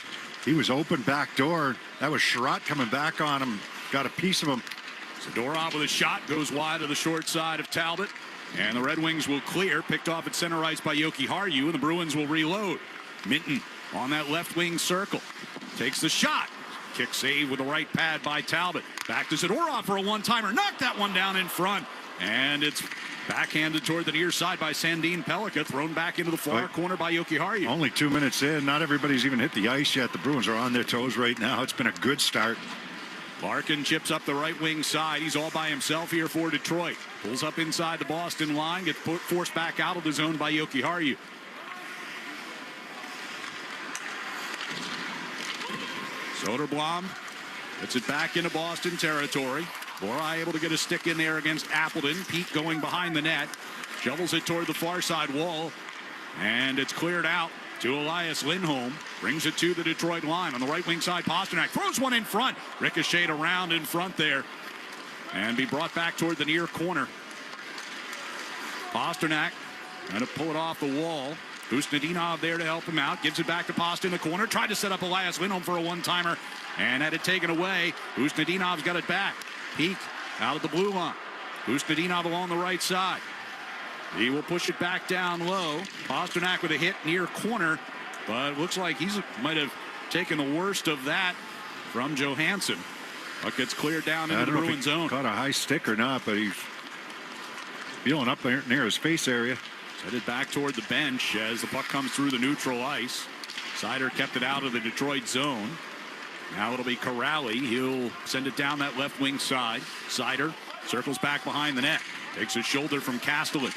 He was open back door. That was Sherratt coming back on him. Got a piece of him. Zadorov with a shot, goes wide to the short side of Talbot. And the Red Wings will clear, picked off at center ice by Yoki Harju, and the Bruins will reload. Minton on that left wing circle. Takes the shot. Kick save with the right pad by Talbot. Back to Zadorov for a one-timer. Knocked that one down in front. And it's backhanded toward the near side by Sandin Pellikka. Thrown back into the far corner by Yoki Harju. Only 2 minutes in. Not everybody's even hit the ice yet. The Bruins are on their toes right now. It's been a good start. Larkin chips up the right wing side. He's all by himself here for Detroit. Pulls up inside the Boston line. Gets forced back out of the zone by Yoki Harju. Soderblom gets it back into Boston territory. Lohrei able to get a stick in there against Appleton. Pete going behind the net. Shovels it toward the far side wall. And it's cleared out to Elias Lindholm. Brings it to the Detroit line. On the right wing side, Pastrnak throws one in front. Ricocheted around in front there. And be brought back toward the near corner. Pastrnak Trying to pull it off the wall. Usnadinov there to help him out. Gives it back to Post in the corner. Tried to set up Elias Lindholm for a one-timer and had it taken away. Usnadinov's got it back. Peak out of the blue line. Usnadinov along the right side. He will push it back down low. Pasternak with a hit near corner, but it looks like he might have taken the worst of that from Johansson. Puck gets cleared down into the Bruin zone. Caught a high stick or not, but he's feeling up there near his face area. Headed back toward the bench as the puck comes through the neutral ice. Seider kept it out of the Detroit zone. Now it'll be Corrali. He'll send it down that left wing side. Seider circles back behind the net. Takes a shoulder from Castellan.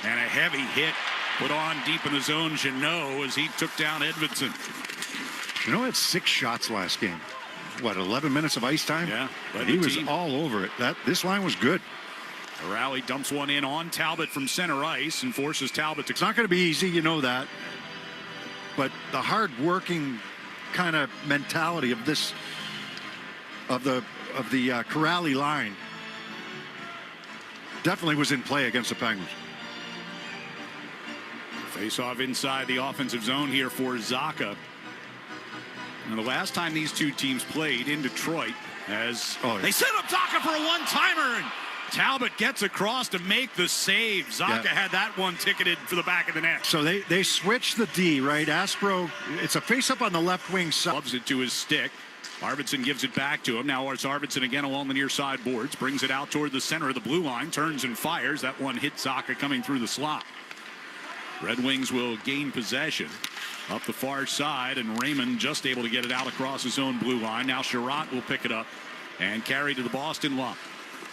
And a heavy hit put on deep in the zone. Jeannot as he took down Edvinsson. Jeannot had 6 shots last game. What, 11 minutes of ice time? Yeah. He was all over it. This line was good. Corrali dumps one in on Talbot from center ice and forces Talbot to... It's not going to be easy, you know that. But the hard-working kind of mentality of this, of the Corrali line, definitely was in play against the Penguins. Face-off inside the offensive zone here for Zacha. And the last time these two teams played in Detroit, as they set up Zacha for a one-timer, and Talbot gets across to make the save. Zacha had that one ticketed for the back of the net. So they switched the D, right? Aspro, it's a face-up on the left wing side. Loves it to his stick. Arvidsson gives it back to him. Now it's Arvidsson again along the near side boards. Brings it out toward the center of the blue line. Turns and fires. That one hit Zacha coming through the slot. Red Wings will gain possession up the far side, and Raymond just able to get it out across his own blue line. Now Sherratt will pick it up and carry to the Boston line.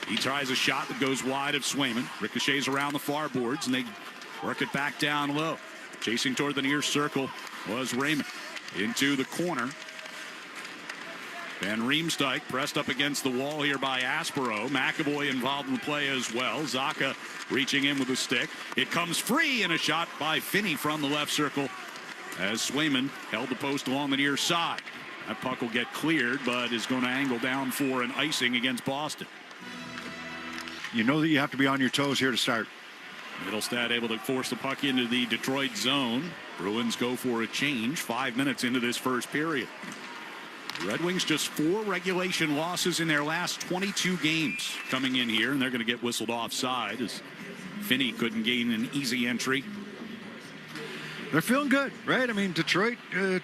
He tries a shot that goes wide of Swayman. Ricochets around the far boards, and they work it back down low. Chasing toward the near circle was Raymond. Into the corner. Van Riemsdyk pressed up against the wall here by Aspero. McAvoy involved in the play as well. Zacha reaching in with a stick. It comes free, and a shot by Finney from the left circle as Swayman held the post along the near side. That puck will get cleared, but is going to angle down for an icing against Boston. You know that you have to be on your toes here to start. Middlestad able to force the puck into the Detroit zone. Bruins go for a change 5 minutes into this first period. The Red Wings just 4 regulation losses in their last 22 games coming in here, and they're going to get whistled offside as Finney couldn't gain an easy entry. They're feeling good, right? I mean, Detroit,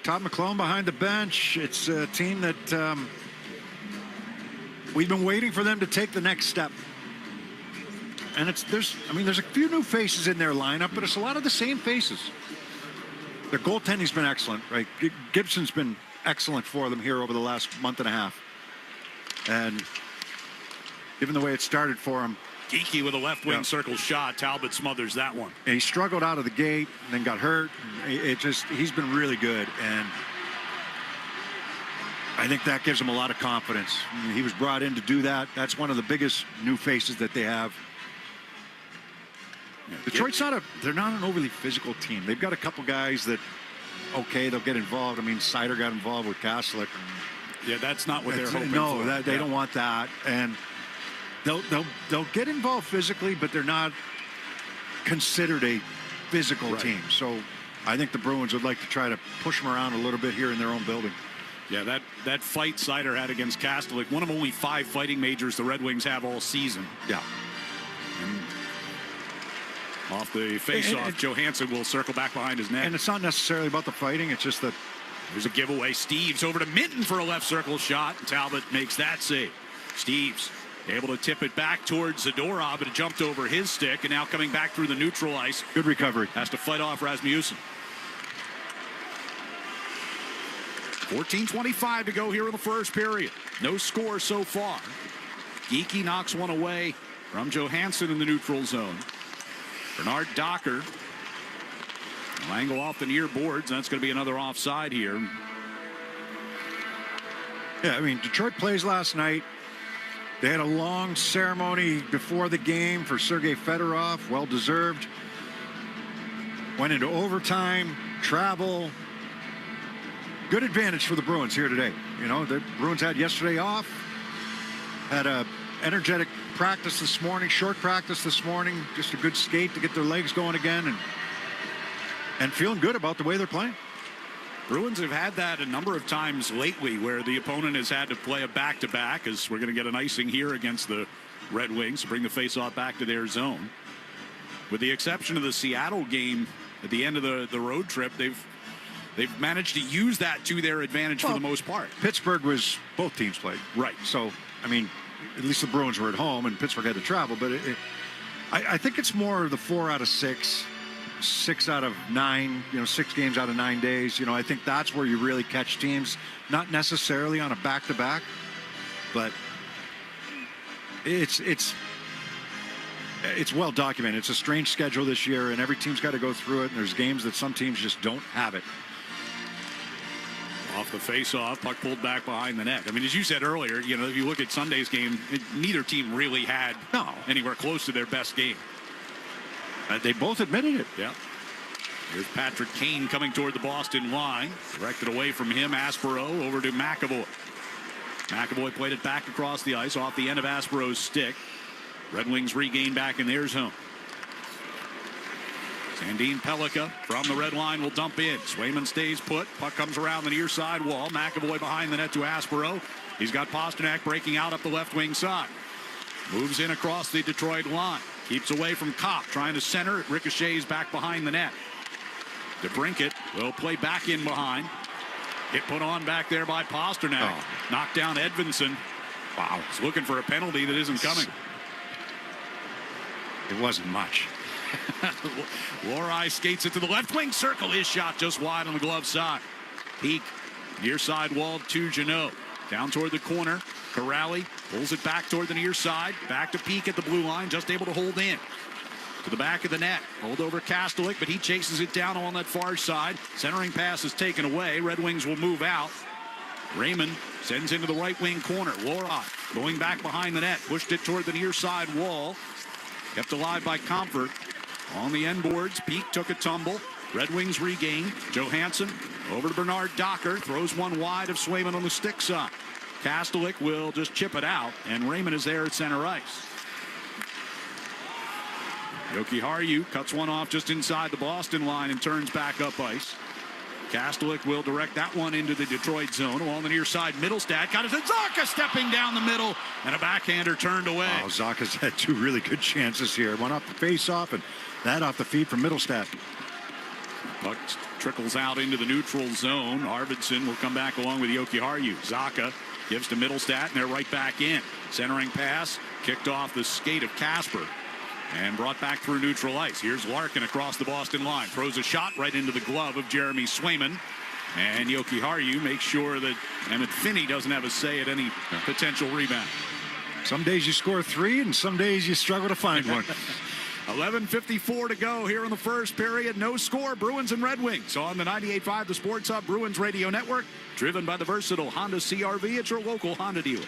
Todd McClellan behind the bench. It's a team that we've been waiting for them to take the next step. And there's a few new faces in their lineup, but it's a lot of the same faces. Their goaltending's been excellent, right? Gibson's been excellent for them here over the last month and a half. And given the way it started for him. Geeky with a left wing circle shot. Talbot smothers that one. And he struggled out of the gate and then got hurt. He's been really good. And I think that gives him a lot of confidence. I mean, he was brought in to do that. That's one of the biggest new faces that they have. Detroit's they're not an overly physical team. They've got a couple guys that, they'll get involved. I mean, Seider got involved with Kastelik. Yeah, that's not what they're hoping for. No, they don't want that. And they'll get involved physically, but they're not considered a physical team. So I think the Bruins would like to try to push them around a little bit here in their own building. Yeah, that fight Seider had against Kastelik, one of only 5 fighting majors the Red Wings have all season. Yeah. And off the face-off, Johansson will circle back behind his net. And it's not necessarily about the fighting. It's just that there's a giveaway. Steeves over to Minton for a left circle shot. Talbot makes that save. Steeves able to tip it back towards Zadorov, but it jumped over his stick, and now coming back through the neutral ice. Good recovery. Has to fight off Rasmussen. 14:25 to go here in the first period. No score so far. Geeky knocks one away from Johansson in the neutral zone. Bernard Docker will angle off the near boards, and that's going to be another offside here. Yeah, I mean, Detroit plays last night. They had a long ceremony before the game for Sergei Fedorov, well-deserved. Went into overtime, travel. Good advantage for the Bruins here today. You know, the Bruins had yesterday off. Had a energetic practice this morning, short practice this morning, just a good skate to get their legs going again, and feeling good about the way they're playing. Bruins have had that a number of times lately where the opponent has had to play a back-to-back, as we're going to get an icing here against the Red Wings to bring the faceoff back to their zone. With the exception of the Seattle game at the end of the road trip, they've managed to use that to their advantage for the most part. Pittsburgh was, both teams played. Right. So, I mean, at least the Bruins were at home and Pittsburgh had to travel. But I think it's more the 4 out of 6, 6 out of 9, 6 games out of 9 days. I think that's where you really catch teams, not necessarily on a back-to-back, but it's well documented. It's a strange schedule this year, and every team's got to go through it, and there's games that some teams just don't have it. Off the face-off, puck pulled back behind the net. I mean, as you said earlier, if you look at Sunday's game, neither team really had anywhere close to their best game. They both admitted it. Yeah. Here's Patrick Kane coming toward the Boston line. Directed away from him, Aspero over to McAvoy. McAvoy played it back across the ice off the end of Aspero's stick. Red Wings regain back in their zone. Sandin Pellikka from the red line will dump in. Swayman stays put. Puck comes around the near side wall. McAvoy behind the net to Aspero. He's got Pasternak breaking out up the left wing side. Moves in across the Detroit line. Keeps away from Kopp. Trying to center. It ricochets back behind the net. DeBrincat will play back in behind. Get put on back there by Pasternak. Knocked down Edvinsson. Wow. He's looking for a penalty that isn't coming. It wasn't much. Lohrei skates it to the left wing circle. His shot just wide on the glove side. Peak near side wall to Jeannot. Down toward the corner. Corrali pulls it back toward the near side. Back to Peak at the blue line. Just able to hold in. To the back of the net. Hold over Kastelik, but he chases it down on that far side. Centering pass is taken away. Red Wings will move out. Raymond sends into the right wing corner. Lohrei going back behind the net. Pushed it toward the near side wall. Kept alive by Comfort. On the end boards, Peak took a tumble. Red Wings regain. Johansson over to Bernard Docker. Throws one wide of Swayman on the stick side. Kastelik will just chip it out, and Raymond is there at center ice. Yoki Haru cuts one off just inside the Boston line and turns back up ice. Kastelik will direct that one into the Detroit zone. Along the near side, Middlestat got it. Zacha stepping down the middle, and a backhander turned away. Oh, Zacha's had 2 really good chances here. One off the face-off, and that off the feed from Middlestat. Puck trickles out into the neutral zone. Arvidsson will come back along with Yoki Haru. Zacha gives to Middlestat, and they're right back in. Centering pass, kicked off the skate of Casper. And brought back through neutral ice. Here's Larkin across the Boston line. Throws a shot right into the glove of Jeremy Swayman. And Yoki Haru makes sure that Emmett Finney doesn't have a say at any potential rebound. Some days you score 3, and some days you struggle to find one. 11:54 to go here in the first period. No score. Bruins and Red Wings on the 98.5 The Sports Hub Bruins Radio Network. Driven by the versatile Honda CR-V at your local Honda dealer.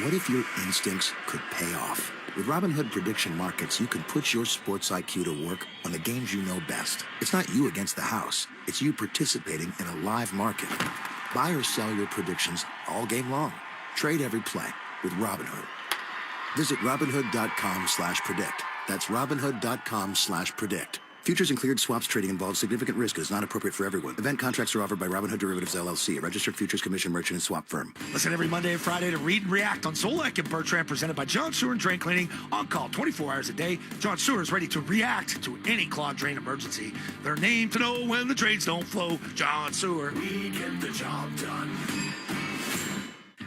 What if your instincts could pay off? With Robinhood Prediction Markets, you can put your sports IQ to work on the games you know best. It's not you against the house. It's you participating in a live market. Buy or sell your predictions all game long. Trade every play with Robinhood. Visit Robinhood.com/predict. That's Robinhood.com/predict. Futures and cleared swaps trading involves significant risk and is not appropriate for everyone. Event contracts are offered by Robinhood Derivatives LLC, a registered futures commission merchant and swap firm. Listen every Monday and Friday to Read and React on Zolak and Bertrand, presented by John Sewer and Drain Cleaning. On call 24 hours a day. John Sewer is ready to react to any clogged drain emergency. Their name to know when the drains don't flow. John Sewer. We get the job done.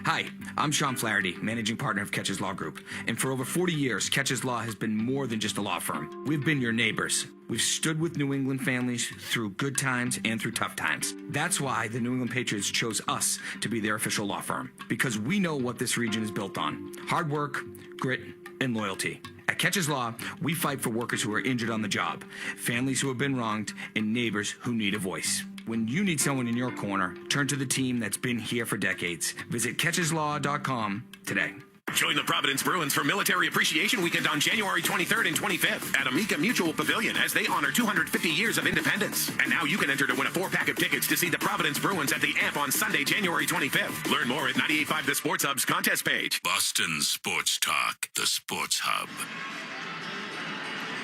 Hi, I'm Sean Flaherty, managing partner of Ketch's Law Group. And for over 40 years, Ketch's Law has been more than just a law firm. We've been your neighbors. We've stood with New England families through good times and through tough times. That's why the New England Patriots chose us to be their official law firm, because we know what this region is built on: hard work, grit, and loyalty. At Ketch's Law, we fight for workers who are injured on the job, families who have been wronged, and neighbors who need a voice. When you need someone in your corner, turn to the team that's been here for decades. Visit catcheslaw.com today. Join the Providence Bruins for Military Appreciation Weekend on January 23rd and 25th at Amica Mutual Pavilion as they honor 250 years of independence. And now you can enter to win a 4-pack of tickets to see the Providence Bruins at the Amp on Sunday, January 25th. Learn more at 98.5 The Sports Hub's contest page. Boston Sports Talk, the Sports Hub.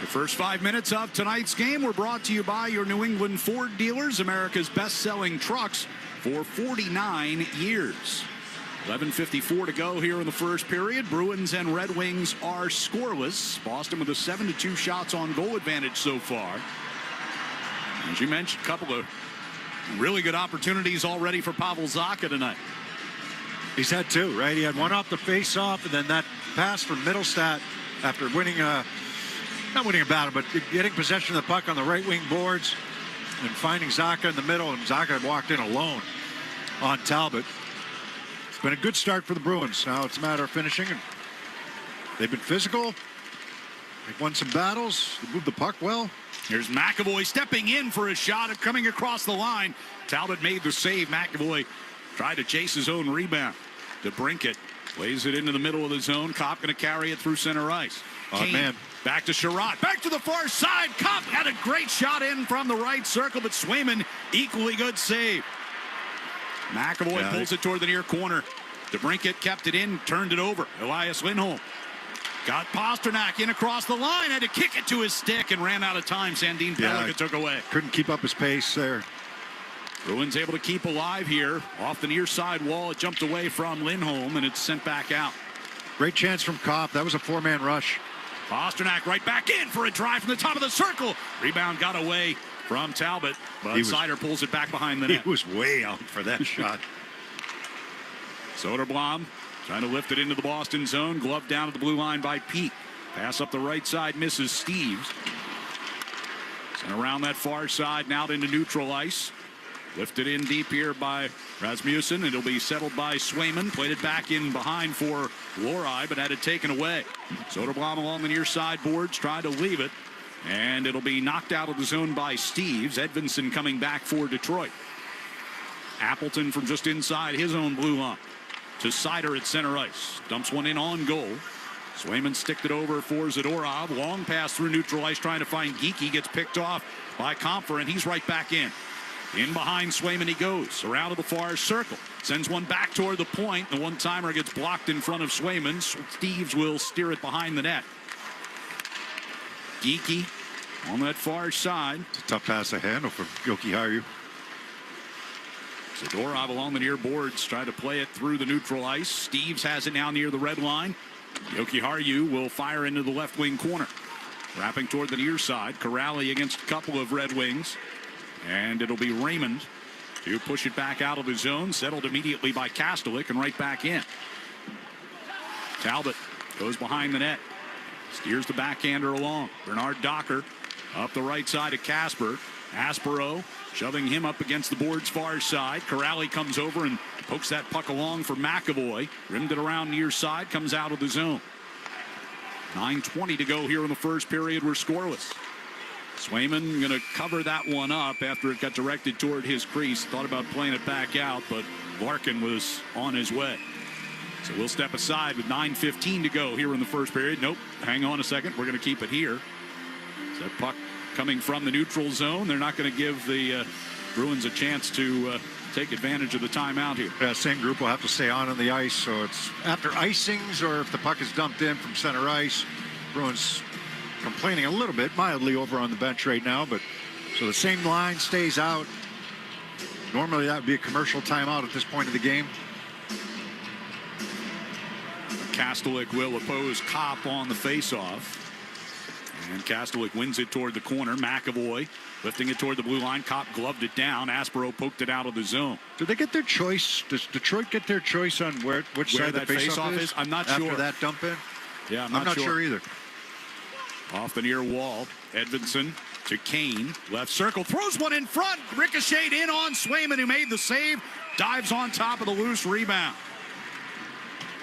The first 5 minutes of tonight's game were brought to you by your New England Ford dealers, America's best-selling trucks for 49 years. 11:54 to go here in the first period. Bruins and Red Wings are scoreless. Boston with a 7-2 shots on goal advantage so far. As you mentioned, a couple of really good opportunities already for Pavel Zacha tonight. He's had two, right? He had one off the face-off, and then that pass from Middlestat after winning not winning a battle, but getting possession of the puck on the right wing boards and finding Zacha in the middle, and Zacha walked in alone on Talbot. It's been a good start for the Bruins. Now it's a matter of finishing, and they've been physical. They've won some battles. They moved the puck well. Here's McAvoy stepping in for a shot and coming across the line. Talbot made the save. McAvoy tried to chase his own rebound. DeBrincat plays it into the middle of the zone. Kopp going to carry it through center ice. Oh, man. Back to Chara. Back to the far side. Kopp had a great shot in from the right circle, but Swayman, equally good save. McAvoy pulls it toward the near corner. DeBrincat kept it in, turned it over. Elias Lindholm got Pasternak in across the line, had to kick it to his stick and ran out of time. Sandin Pellica took away. Couldn't keep up his pace there. Bruins able to keep alive here. Off the near side wall, it jumped away from Lindholm, and it's sent back out. Great chance from Kopp. That was a 4-man rush. Pasternak right back in for a drive from the top of the circle. Rebound got away from Talbot, but Sider pulls it back behind the net. He was way out for that shot. Soderblom trying to lift it into the Boston zone. Glove down at the blue line by Pete. Pass up the right side, misses Steves. Sent around that far side and out into neutral ice. Lifted in deep here by Rasmussen. It'll be settled by Swayman. Played it back in behind for Lohrei, but had it taken away. Soderblom along the near side boards, tried to leave it. And it'll be knocked out of the zone by Steves. Edvinsson coming back for Detroit. Appleton from just inside his own blue line to Sider at center ice. Dumps one in on goal. Swayman sticked it over for Zadorov. Long pass through neutral ice trying to find Geeky. Gets picked off by Comfer, and he's right back in. In behind Swayman he goes. Around to the far circle. Sends one back toward the point. The one-timer gets blocked in front of Swayman. Steves will steer it behind the net. Geeky on that far side. It's a tough pass to handle for Jokiharju. Zadorov along the near boards, try to play it through the neutral ice. Steves has it now near the red line. Jokiharju will fire into the left wing corner. Wrapping toward the near side. Corrali against a couple of Red Wings. And it'll be Raymond to push it back out of the zone. Settled immediately by Kastelik and right back in. Talbot goes behind the net. Steers the backhander along. Bernard Docker up the right side of Kasper. Aspero shoving him up against the board's far side. Corrali comes over and pokes that puck along for McAvoy. Rimmed it around near side. Comes out of the zone. 9:20 to go here in the first period. We're scoreless. Swayman going to cover that one up after it got directed toward his crease. Thought about playing it back out, but Larkin was on his way. So we'll step aside with 9:15 to go here in the first period. Nope, hang on a second. We're going to keep it here. So that puck coming from the neutral zone. They're not going to give the Bruins a chance to take advantage of the timeout here. Yeah, same group will have to stay on the ice. So it's after icings or if the puck is dumped in from center ice. Bruins complaining a little bit, mildly over on the bench right now. But so the same line stays out. Normally that would be a commercial timeout at this point of the game. Kastelik will oppose Kopp on the faceoff. And Kastelik wins it toward the corner. McAvoy lifting it toward the blue line. Kopp gloved it down. Aspero poked it out of the zone. Did they get their choice? Does Detroit get their choice on which side that the faceoff is? I'm not after sure. After that dump in? Yeah, I'm not sure either. Off the near wall, Edvinsson to Kane. Left circle, throws one in front. Ricocheted in on Swayman, who made the save. Dives on top of the loose rebound.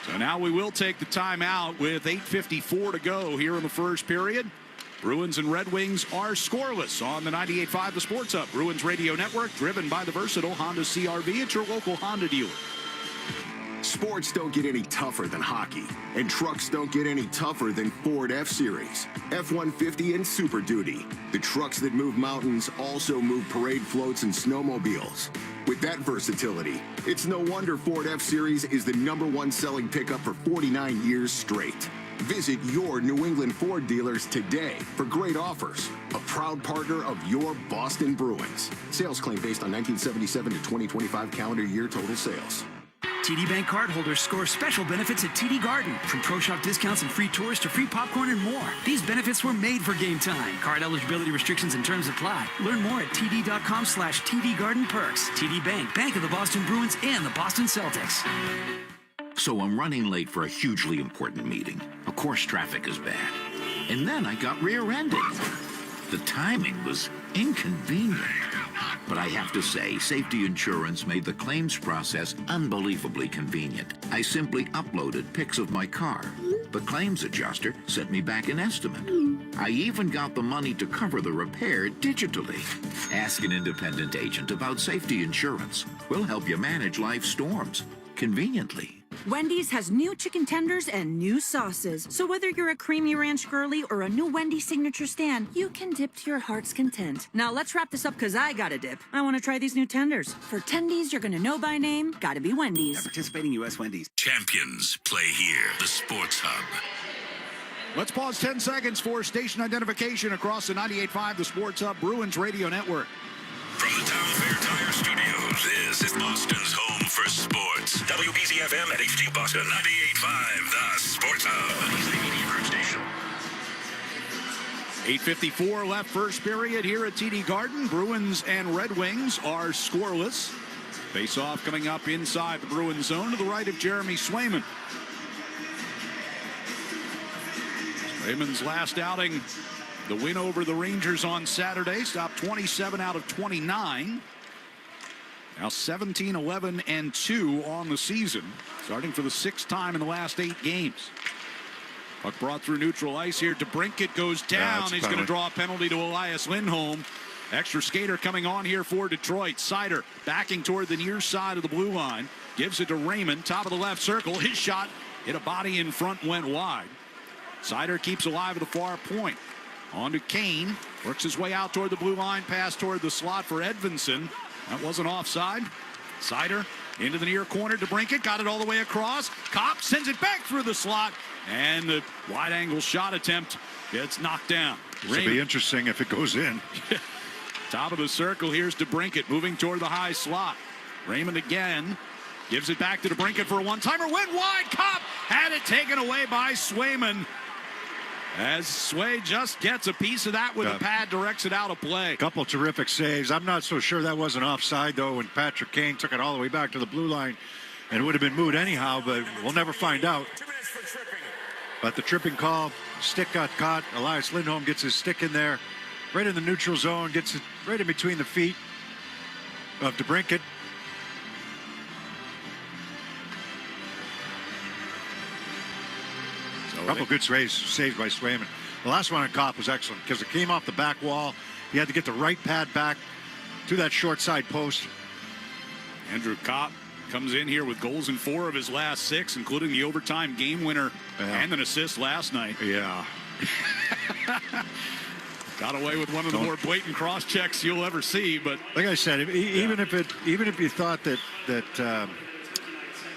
So now we will take the timeout with 8:54 to go here in the first period. Bruins and Red Wings are scoreless on the 98.5 The Sports Hub. Bruins Radio Network, driven by the versatile Honda CR-V at your local Honda dealer. Sports don't get any tougher than hockey, and trucks don't get any tougher than Ford F-Series, F-150, and Super Duty. The trucks that move mountains also move parade floats and snowmobiles. With that versatility, it's no wonder Ford F-Series is the #1 selling pickup for 49 years straight. Visit your New England Ford dealers today for great offers. A proud partner of your Boston Bruins. Sales claim based on 1977 to 2025 calendar year total sales. TD Bank cardholders score special benefits at TD Garden, from pro shop discounts and free tours to free popcorn and more. These benefits were made for game time. Card eligibility restrictions and terms apply. Learn more at td.com/TD Garden Perks. TD Bank, Bank of the Boston Bruins and the Boston Celtics. So I'm running late for a hugely important meeting. Of course, traffic is bad. And then I got rear-ended. The timing was inconvenient. But I have to say, safety insurance made the claims process unbelievably convenient. I simply uploaded pics of my car. The claims adjuster sent me back an estimate. I even got the money to cover the repair digitally. Ask an independent agent about safety insurance. We'll help you manage life's storms conveniently. Wendy's has new chicken tenders and new sauces. So whether you're a creamy ranch girly or a new Wendy's signature stand, you can dip to your heart's content. Now let's wrap this up because I got to dip. I want to try these new tenders. For tendies you're going to know by name, gotta be Wendy's. Participating U.S. Wendy's. Champions play here. The Sports Hub. Let's pause 10 seconds for station identification across the 98.5 The Sports Hub Bruins Radio Network. From the Town Fair Tire Studios, this is Boston's home for sports. WBZ-FM at HD Boston 98.5, The Sports Hub. Station. 8:54 left first period here at TD Garden. Bruins and Red Wings are scoreless. Face-off coming up inside the Bruins zone to the right of Jeremy Swayman. Swayman's last outing, the win over the Rangers on Saturday, stopped 27 out of 29. Now 17, 11, and 2 on the season, starting for the 6th time in the last 8 games. Puck brought through neutral ice here. DeBrincat goes down. He's going to draw a penalty to Elias Lindholm. Extra skater coming on here for Detroit. Seider backing toward the near side of the blue line. Gives it to Raymond, top of the left circle. His shot hit a body in front, went wide. Seider keeps alive at the far point. On to Kane. Works his way out toward the blue line. Pass toward the slot for Edvinsson. That wasn't offside. Seider into the near corner. DeBrincat got it all the way across. Kopp sends it back through the slot. And the wide angle shot attempt gets knocked down. This will be interesting if it goes in. Top of the circle. Here's DeBrincat moving toward the high slot. Raymond again. Gives it back to DeBrincat for a one-timer. Went wide. Kopp had it taken away by Swayman. As Sway just gets a piece of that with a pad, directs it out of play. Couple terrific saves. I'm not so sure that wasn't offside, though, when Patrick Kane took it all the way back to the blue line. And it would have been moved anyhow, but we'll never find out. But the tripping call, stick got caught. Elias Lindholm gets his stick in there, right in the neutral zone, gets it right in between the feet of DeBrincat. A couple good saves by Swayman. The last one on Kopp was excellent because it came off the back wall. He had to get the right pad back to that short side post. Andrew Kopp comes in here with goals in 4 of his last 6, including the overtime game winner and an assist last night. Yeah. Got away with one of the more blatant cross checks you'll ever see, but like I said, even if you thought that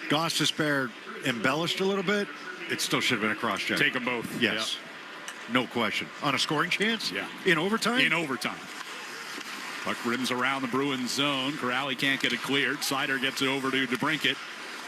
Gostisbehere embellished a little bit, it still should have been a cross check. Take them both. Yes. Yep. No question. On a scoring chance? Yeah. In overtime? In overtime. Puck rims around the Bruins zone. Corrali can't get it cleared. Seider gets it over to DeBrincat.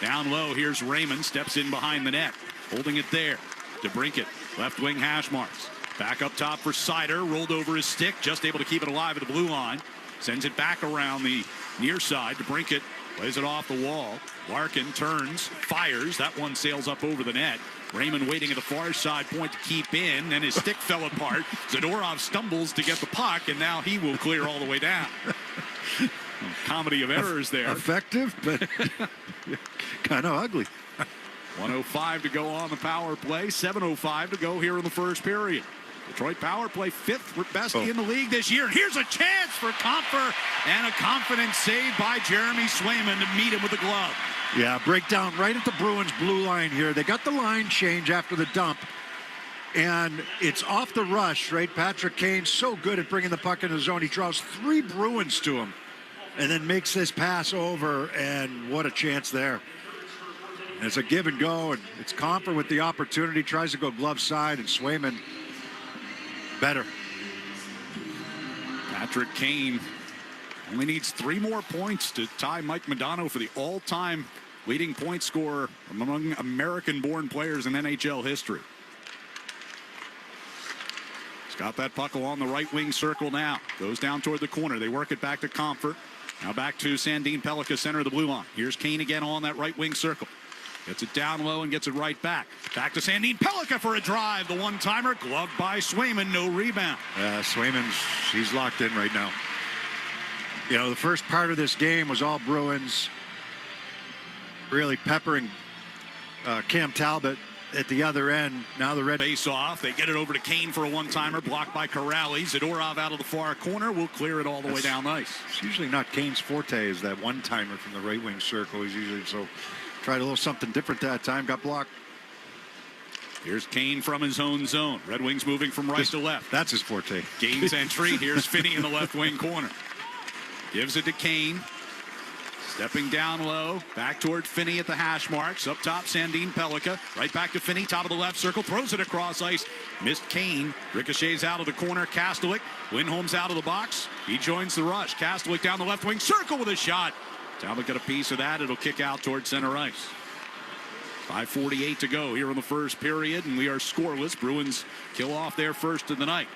Down low, here's Raymond. Steps in behind the net. Holding it there. DeBrincat, left wing hash marks. Back up top for Seider. Rolled over his stick. Just able to keep it alive at the blue line. Sends it back around the near side. DeBrincat plays it off the wall. Larkin turns, fires. That one sails up over the net. Raymond waiting at the far side point to keep in, and his stick fell apart. Zadorov stumbles to get the puck, and now he will clear all the way down. Comedy of errors there. Effective, but kind of ugly. 1:05 to go on the power play. 7:05 to go here in the first period. Detroit power play 5th best in the league this year. And here's a chance for Comfer, and a confident save by Jeremy Swayman to meet him with the glove. Yeah, breakdown right at the Bruins blue line here. They got the line change after the dump, and it's off the rush, right? Patrick Kane, so good at bringing the puck in the zone. He draws 3 Bruins to him and then makes this pass over, and what a chance there. And it's a give and go, and it's Comfer with the opportunity, tries to go glove side, and Swayman better. Patrick Kane only needs 3 more points to tie Mike Modano for the all-time leading point scorer among American-born players in NHL history. He's got that puck along the right wing circle now. Goes down toward the corner. They work it back to Comfort. Now back to Sandin Pellikka, center of the blue line. Here's Kane again on that right wing circle. Gets it down low and gets it right back. Back to Sandin Pellikka for a drive. The one-timer gloved by Swayman. No rebound. Swayman's, he's locked in right now. You know, the first part of this game was all Bruins really peppering Cam Talbot at the other end. Now the red face off. They get it over to Kane for a one-timer, blocked by Corrali. Zadorov out of the far corner will clear it all the way down ice. It's usually not Kane's forte, is that one-timer from the right wing circle. He's usually tried a little something different that time. Got blocked. Here's Kane from his own zone. Red Wings moving from right to left. That's his forte. Gains entry. Here's Finney in the left wing corner. Gives it to Kane. Stepping down low. Back toward Finney at the hash marks. Up top, Sandin Pellikka. Right back to Finney. Top of the left circle. Throws it across ice. Missed Kane. Ricochets out of the corner. Kastelik. Lindholm's out of the box. He joins the rush. Kastelik down the left wing circle with a shot. Talbot got a piece of that. It'll kick out toward center ice. 5:48 to go here in the first period, and we are scoreless. Bruins kill off their first of the night.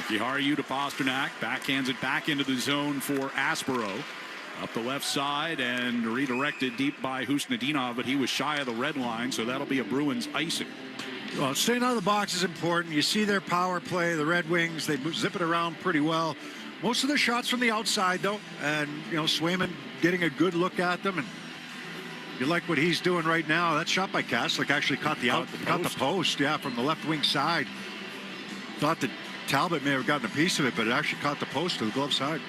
Kiharu to Pasternak, backhands it back into the zone for Aspero. Up the left side and redirected deep by Husnudinov, but he was shy of the red line, so that'll be a Bruins icing. Well, staying out of the box is important. You see their power play, the Red Wings, they zip it around pretty well. Most of their shots from the outside, though, and, you know, Swayman getting a good look at them, and you like what he's doing right now. That shot by Kastelik actually caught the post, yeah, from the left wing side. Thought that Talbot may have gotten a piece of it, but it actually caught the post to the glove side.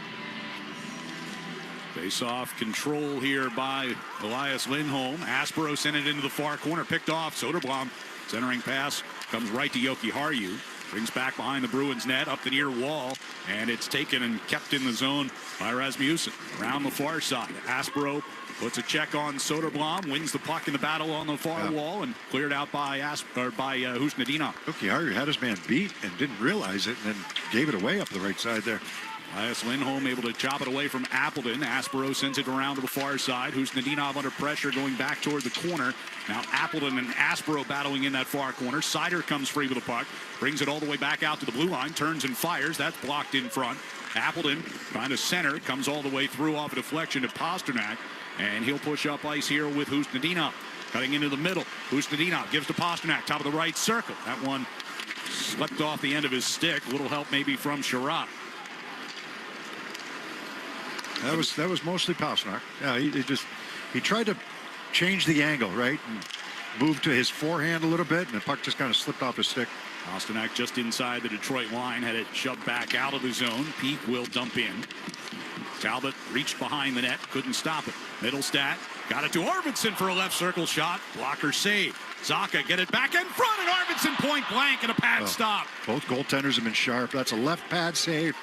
Face-off control here by Elias Lindholm. Aspero sent it into the far corner, picked off. Soderblom, centering pass, comes right to Jokiharju. Brings back behind the Bruins net, up the near wall, and it's taken and kept in the zone by Rasmussen. Around the far side, Aspero puts a check on Soderblom, wins the puck in the battle on the far wall, and cleared out by Husnudinov. Jokiharju had his man beat and didn't realize it, and then gave it away up the right side there. Elias Lindholm able to chop it away from Appleton. Aspero sends it around to the far side. Husnudinov under pressure going back toward the corner. Now Appleton and Aspero battling in that far corner. Sider comes free with the puck. Brings it all the way back out to the blue line. Turns and fires. That's blocked in front. Appleton trying to center. Comes all the way through off a deflection to Pasternak. And he'll push up ice here with Husnudinov. Cutting into the middle. Husnudinov gives to Pasternak. Top of the right circle. That one slipped off the end of his stick. A little help maybe from Chara. That was mostly Pasternak. Yeah, he tried to change the angle, right, and move to his forehand a little bit, and the puck just kind of slipped off his stick. Pasternak just inside the Detroit line, had it shoved back out of the zone. Peak will dump in. Talbot reached behind the net, couldn't stop it. Middlestat got it to Arvidsson for a left circle shot. Blocker save. Zaka get it back in front, and Arvidsson point blank and a pad stop. Both goaltenders have been sharp. That's a left pad save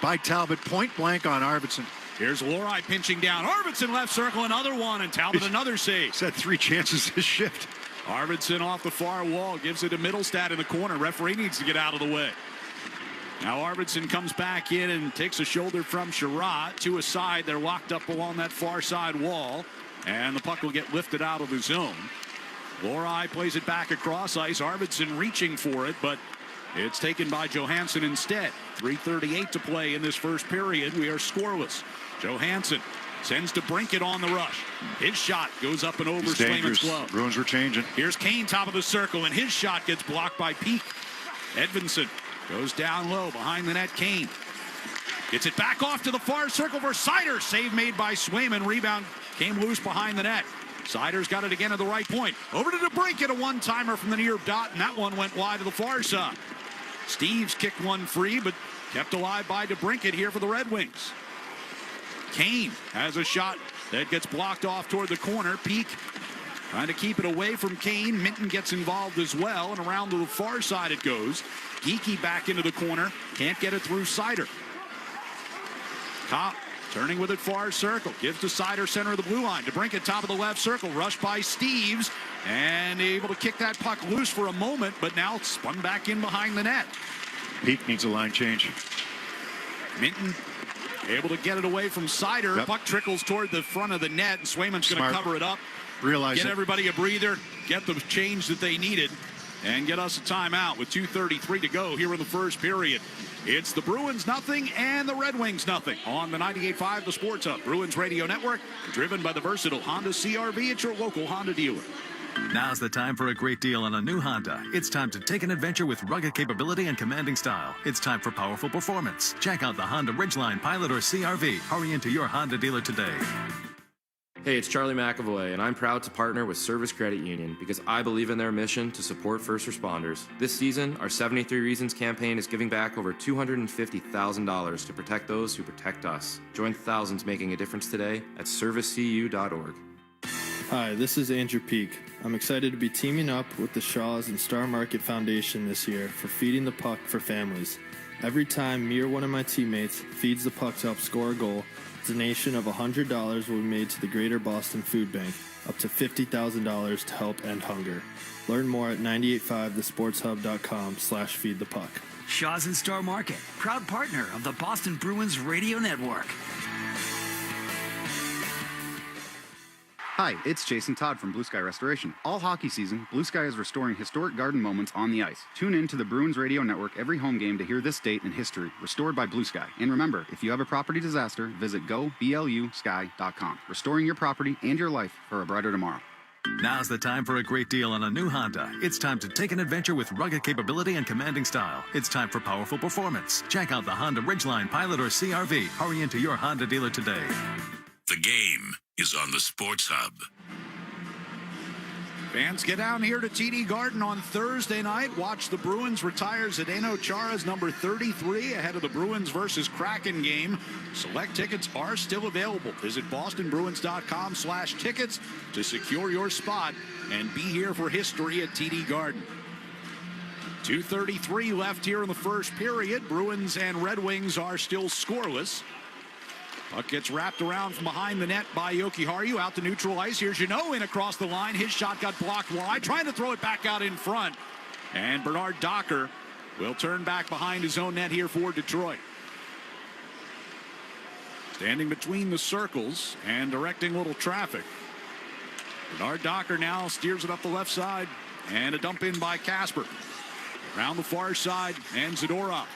by Talbot, point blank on Arvidsson. Here's Lohrei pinching down. Arvidsson left circle, another one, and Talbot another save. He's had 3 chances this shift. Arvidsson off the far wall, gives it to Middlestat in the corner. Referee needs to get out of the way. Now Arvidsson comes back in and takes a shoulder from Chara to a side. They're locked up along that far side wall, and the puck will get lifted out of the zone. Lohrei plays it back across ice. Arvidsson reaching for it, but it's taken by Johansson instead. 3:38 to play in this first period. We are scoreless. Johansson sends to Brinkett on the rush. His shot goes up and over Swayman's glove. Bruins were changing. Here's Kane, top of the circle, and his shot gets blocked by Peak. Edvinsson goes down low behind the net. Kane gets it back off to the far circle for Sider. Save made by Swayman. Rebound came loose behind the net. Sider's got it again at the right point. Over to DeBrincat, a one-timer from the near dot, and that one went wide to the far side. Steves kicked one free, but kept alive by DeBrincat here for the Red Wings. Kane has a shot that gets blocked off toward the corner. Peak trying to keep it away from Kane. Minton gets involved as well, and around to the far side it goes. Geeky back into the corner. Can't get it through Sider. Kopp turning with it far circle. Gives to Sider, center of the blue line. DeBrincat top of the left circle. Rushed by Steves. And able to kick that puck loose for a moment, but now it's spun back in behind the net. Peak needs a line change. Minton able to get it away from Sider. Yep. Puck trickles toward the front of the net, and Swayman's going to cover it up. Get everybody a breather, get the change that they needed, and get us a timeout with 2:33 to go here in the first period. It's the Bruins nothing and the Red Wings nothing on the 98.5 The Sports Hub Bruins Radio Network, driven by the versatile Honda CR-V at your local Honda dealer. Now's the time for a great deal on a new Honda. It's time to take an adventure with rugged capability and commanding style. It's time for powerful performance. Check out the Honda Ridgeline, Pilot, or CR-V. Hurry into your Honda dealer today. Hey, it's Charlie McAvoy, and I'm proud to partner with Service Credit Union because I believe in their mission to support first responders. This season, our 73 Reasons campaign is giving back over $250,000 to protect those who protect us. Join thousands making a difference today at servicecu.org. Hi, this is Andrew Peak. I'm excited to be teaming up with the Shaws and Star Market Foundation this year for Feeding the Puck for Families. Every time me or one of my teammates feeds the puck to help score a goal, a donation of $100 will be made to the Greater Boston Food Bank, up to $50,000 to help end hunger. Learn more at 985thesportshub.com/feedthepuck. Shaws and Star Market, proud partner of the Boston Bruins Radio Network. Hi, it's Jason Todd from Blue Sky Restoration. All hockey season, Blue Sky is restoring historic garden moments on the ice. Tune in to the Bruins Radio Network every home game to hear this date in history, restored by Blue Sky. And remember, if you have a property disaster, visit goblusky.com. Restoring your property and your life for a brighter tomorrow. Now's the time for a great deal on a new Honda. It's time to take an adventure with rugged capability and commanding style. It's time for powerful performance. Check out the Honda Ridgeline, Pilot, or CR-V. Hurry into your Honda dealer today. The game is on the Sports Hub. Fans, get down here to TD Garden on Thursday night. Watch the Bruins retire Zdeno Chara's number 33 ahead of the Bruins versus Kraken game. Select tickets are still available. Visit bostonbruins.com/tickets to secure your spot and be here for history at TD Garden. 2:33 left here in the first period. Bruins and Red Wings are still scoreless. Puck gets wrapped around from behind the net by Jokiharju out to neutral ice. Here's Jeannot in across the line. His shot got blocked wide, trying to throw it back out in front. And Bernard Docker will turn back behind his own net here for Detroit. Standing between the circles and directing little traffic. Bernard Docker now steers it up the left side. And a dump in by Kasper. Around the far side, and Zadorov.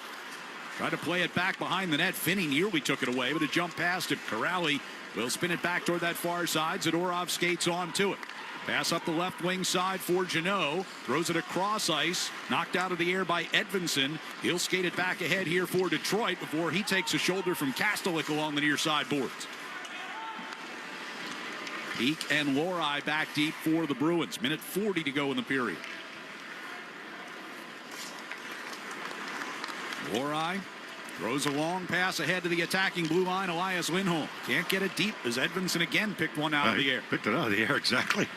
Tried to play it back behind the net. Finney nearly took it away, but it jumped past him. Corrali will spin it back toward that far side. Zadorov skates on to it. Pass up the left wing side for Jeannot. Throws it across ice. Knocked out of the air by Edvinsson. He'll skate it back ahead here for Detroit before he takes a shoulder from Kastelik along the near side boards. Peak and Lori back deep for the Bruins. Minute 40 to go in the period. Lori throws a long pass ahead to the attacking blue line. Elias Lindholm can't get it deep as Edvinsson again picked one out of the air. Picked it out of the air, exactly.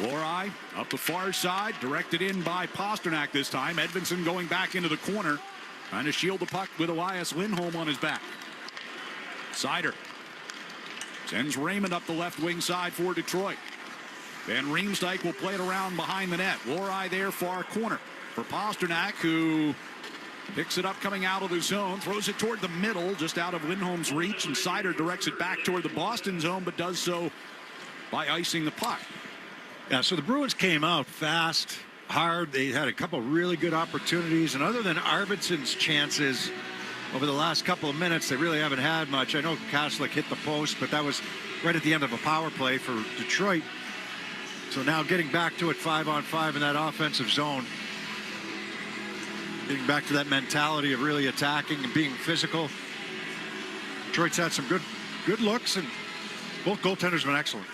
Lori up the far side, directed in by Pasternak this time. Edvinsson going back into the corner, trying to shield the puck with Elias Lindholm on his back. Sider sends Raymond up the left wing side for Detroit. Van Riemsdyk will play it around behind the net. Lori there far corner for Pasternak, who picks it up coming out of the zone, throws it toward the middle, just out of Lindholm's reach, and Sider directs it back toward the Boston zone, but does so by icing the puck. Yeah, so the Bruins came out fast, hard. They had a couple really good opportunities, and other than Arvidsson's chances over the last couple of minutes, they really haven't had much. I know Kastelik hit the post, but that was right at the end of a power play for Detroit. So now getting back to it 5-on-5 in that offensive zone. Getting back to that mentality of really attacking and being physical. Detroit's had some good looks, and both goaltenders have been excellent.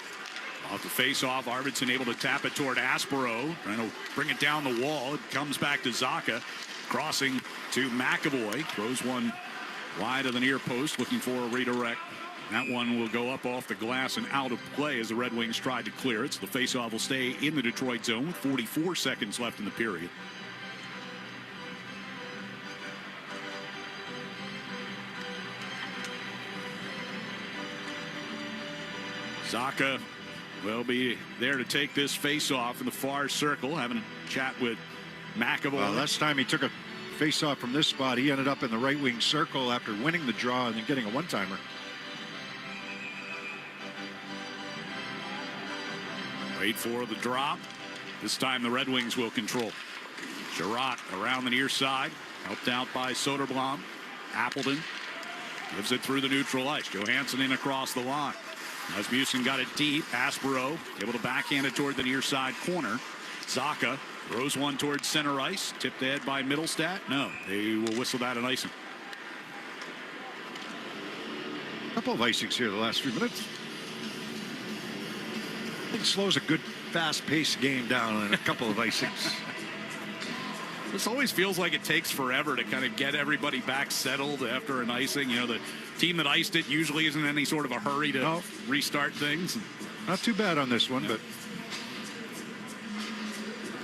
Off the face-off, Arvidsson able to tap it toward Aspero, trying to bring it down the wall. It comes back to Zacha, crossing to McAvoy, throws one Wide of the near post, looking for a redirect. That one will go up off the glass and out of play as the Red Wings tried to clear it. So the faceoff will stay in the Detroit zone with 44 seconds left in the period. Zacha will be there to take this faceoff in the far circle, having a chat with McAvoy. Last time he took a faceoff from this spot, he ended up in the right wing circle after winning the draw and then getting a one-timer. Wait for the drop. This time the Red Wings will control. Chara around the near side, helped out by Soderblom. Appleton gives it through the neutral ice. Johansson in across the line. Rasmussen got it deep. Aspero able to backhand it toward the near side corner. Zacha throws one towards center ice. Tipped ahead by Middlestat. No, they will whistle that an icing. A couple of icings here the last few minutes. I think slows a good fast-paced game down in a couple of icings. This always feels like it takes forever to kind of get everybody back settled after an icing. You know, the team that iced it usually isn't in any sort of a hurry to restart things. Not too bad on this one, but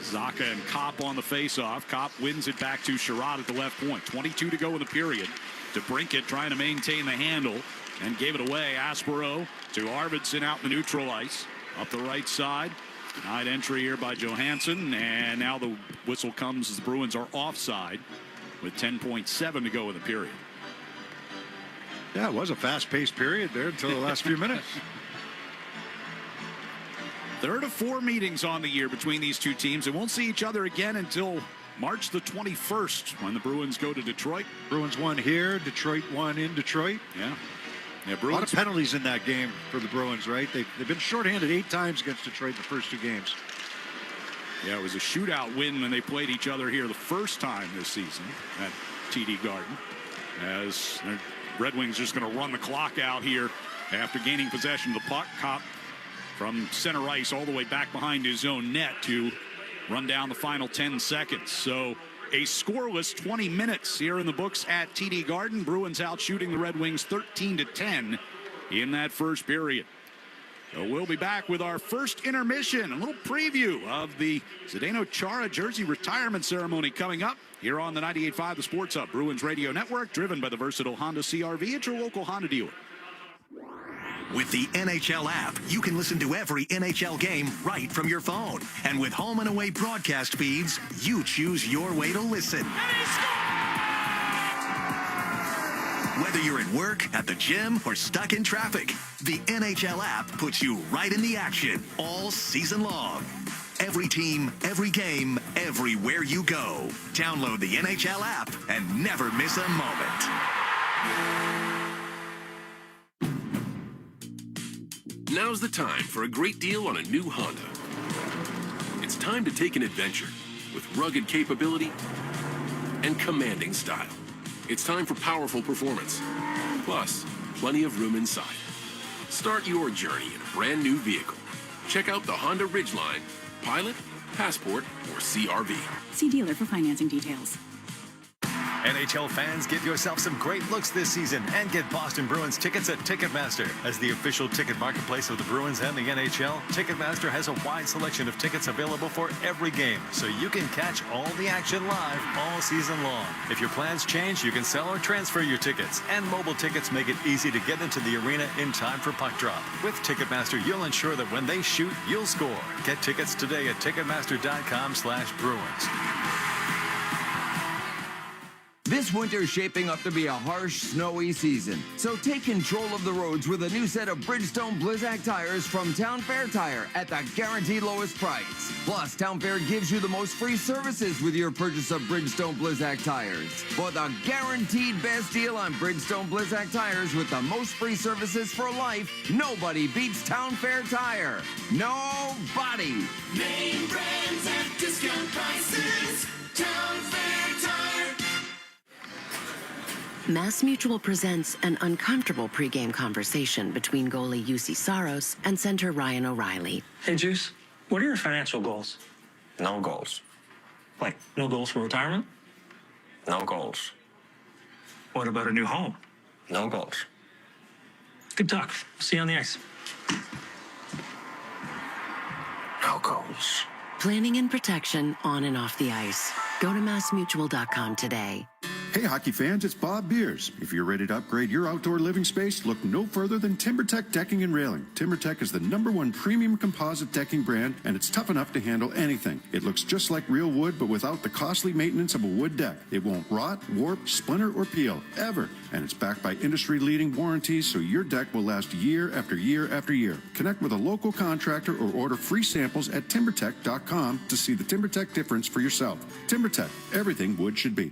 Zacha and Kopp on the faceoff. Kopp wins it back to Chara at the left point. 22 to go in the period. DeBrincat trying to maintain the handle and gave it away. Aspero to Arvidsson out in the neutral ice. Up the right side. Denied entry here by Johansson. And now the whistle comes as the Bruins are offside with 10.7 to go in the period. Yeah, it was a fast-paced period there until the last few minutes. Third of 4 meetings on the year between these two teams. They won't see each other again until March the 21st when the Bruins go to Detroit. Bruins won here. Detroit won in Detroit. Yeah. Yeah, a lot of penalties in that game for the Bruins, right? They've been shorthanded 8 times against Detroit in the first 2 games. Yeah, it was a shootout win when they played each other here the first time this season at TD Garden. As the Red Wings just going to run the clock out here after gaining possession of the puck. Kopp from center ice all the way back behind his own net to run down the final 10 seconds. So a scoreless 20 minutes here in the books at TD Garden. Bruins out shooting the Red Wings 13-10 in that first period. So we'll be back with our first intermission, a little preview of the Zdeno Chara jersey retirement ceremony coming up here on the 98.5 The Sports Hub Bruins Radio Network, driven by the versatile Honda CR-V at your local Honda dealer. With the NHL app, you can listen to every NHL game right from your phone. And with home and away broadcast feeds, you choose your way to listen. Whether you're at work, at the gym, or stuck in traffic, the NHL app puts you right in the action all season long. Every team, every game, everywhere you go. Download the NHL app and never miss a moment. Now's the time for a great deal on a new Honda. It's time to take an adventure with rugged capability and commanding style. It's time for powerful performance, plus plenty of room inside. Start your journey in a brand new vehicle. Check out the Honda Ridgeline, Pilot, Passport, or CR-V. See dealer for financing details. NHL fans, give yourself some great looks this season and get Boston Bruins tickets at Ticketmaster. As the official ticket marketplace of the Bruins and the NHL, Ticketmaster has a wide selection of tickets available for every game, so you can catch all the action live all season long. If your plans change, you can sell or transfer your tickets, and mobile tickets make it easy to get into the arena in time for puck drop. With Ticketmaster, you'll ensure that when they shoot, you'll score. Get tickets today at Ticketmaster.com/Bruins. This winter is shaping up to be a harsh, snowy season. So take control of the roads with a new set of Bridgestone Blizzak tires from Town Fair Tire at the guaranteed lowest price. Plus, Town Fair gives you the most free services with your purchase of Bridgestone Blizzak tires. For the guaranteed best deal on Bridgestone Blizzak tires with the most free services for life, nobody beats Town Fair Tire. Nobody. Name brands at discount prices. Town Fair Tire. Mass Mutual presents an uncomfortable pregame conversation between goalie UC Saros and center Ryan O'Reilly. Hey, Juice, what are your financial goals? No goals. Like, no goals for retirement? No goals. What about a new home? No goals. Good talk. See you on the ice. No goals. Planning and protection on and off the ice. Go to MassMutual.com today. Hey, hockey fans, it's Bob Beers. If you're ready to upgrade your outdoor living space, look no further than TimberTech Decking and Railing. TimberTech is the #1 premium composite decking brand, and it's tough enough to handle anything. It looks just like real wood, but without the costly maintenance of a wood deck. It won't rot, warp, splinter, or peel, ever. And it's backed by industry-leading warranties, so your deck will last year after year after year. Connect with a local contractor or order free samples at TimberTech.com to see the TimberTech difference for yourself. TimberTech, everything wood should be.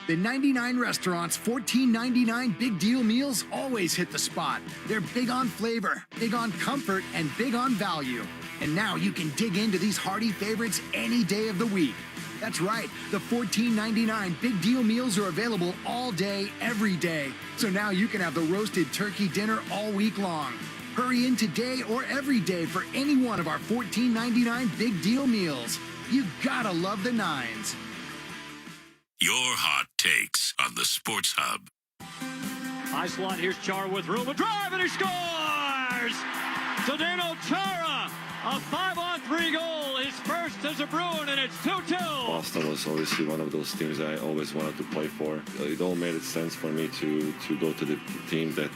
The 99 Restaurant's $14.99 big deal meals always hit the spot. They're big on flavor, big on comfort, and big on value. And now you can dig into these hearty favorites any day of the week. That's right, the $14.99 big deal meals are available all day, every day. So now you can have the roasted turkey dinner all week long. Hurry in today or every day for any one of our $14.99 big deal meals. You gotta love the nines. Your hot takes on the Sports Hub. High slot, here's Chara with room, a drive, and he scores! Zdeno Chara, a 5-on-3 goal, his first as a Bruin, and it's 2-2. Boston was obviously one of those teams I always wanted to play for. It all made sense for me to go to the team that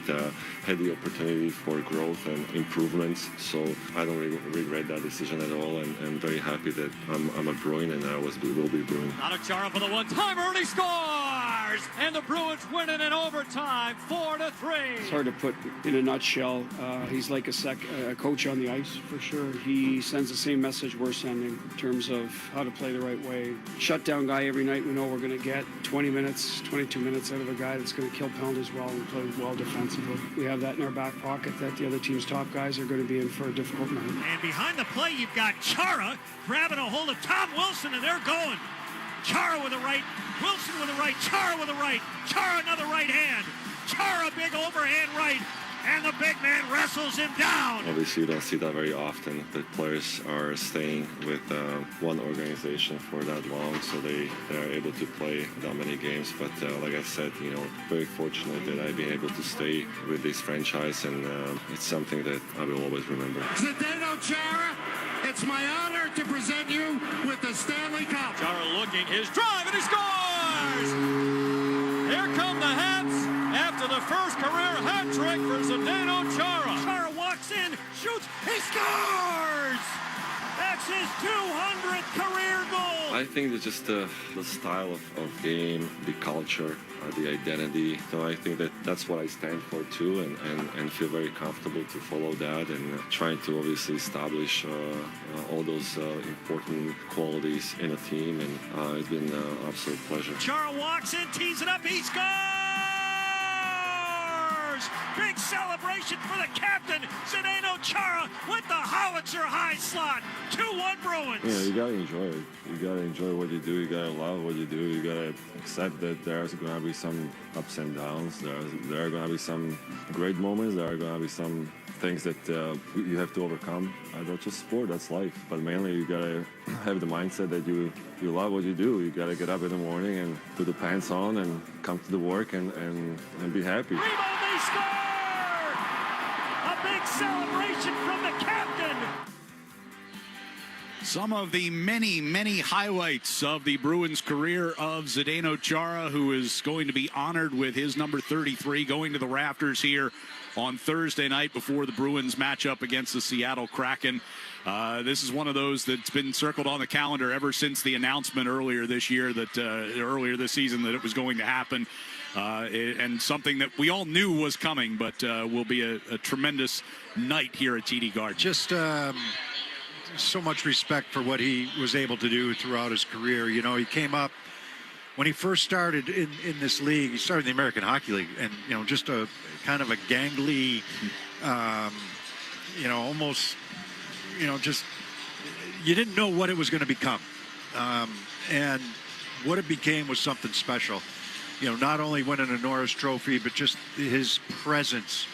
had the opportunity for growth and improvements. So I don't regret that decision at all, and I'm very happy that I'm a Bruin and I will be a Bruin. Out of Chara for the one-timer, and he scores! And the Bruins win it in overtime, 4-3. It's hard to put in a nutshell. He's like a coach on the ice, for sure. He sends the same message we're sending in terms of how to play the right way. Shutdown guy every night. We know we're going to get 20 minutes, 22 minutes out of a guy that's going to kill penalties well and play well defensively. We have that in our back pocket that the other team's top guys are going to be in for a difficult night. And behind the play, you've got Chara grabbing a hold of Tom Wilson, and they're going. Chara with a right, Wilson with a right, Chara with a right, Chara another right hand, Chara big overhand right, and the big man wrestles him down. Obviously, you don't see that very often, that players are staying with one organization for that long, so they are able to play that many games. But like I said, very fortunate that I've been able to stay with this franchise, and it's something that I will always remember. Zdeno Chara, it's my honor to present you with the Stanley Cup. Chara looking, his drive, and he scores! Here come the hats after the first career hat trick for Zdeno Chara. Chara walks in, shoots, he scores! That's his 200th career goal. I think it's just the style of game, the culture, the identity. So I think that's what I stand for too, and feel very comfortable to follow that, and trying to obviously establish all those important qualities in a team, and it's been an absolute pleasure. Chara walks in, tees it up, he scores! Big celebration for the captain, Zdeno Chara, with the howitzer high slot. 2-1 Bruins. Yeah, you gotta enjoy it. You gotta enjoy what you do. You gotta love what you do. You gotta accept that there's gonna be some ups and downs. There are gonna be some great moments. There are gonna be some things that you have to overcome. That's just sport. That's life. But mainly, you gotta have the mindset that you love what you do. You gotta get up in the morning and put the pants on and come to the work and be happy. They score! A big celebration from the captain. Some of the many, many highlights of the Bruins' career of Zdeno Chara, who is going to be honored with his number 33 going to the rafters here on Thursday night before the Bruins match up against the Seattle Kraken. This is one of those that's been circled on the calendar ever since the announcement earlier this year that earlier this season that it was going to happen. And something that we all knew was coming, but will be a tremendous night here at TD Garden. Just so much respect for what he was able to do throughout his career. He came up when he first started in this league. He started in the American Hockey League, and just a kind of a gangly, almost, just you didn't know what it was going to become, and what it became was something special. Not only winning a Norris Trophy, but just his presence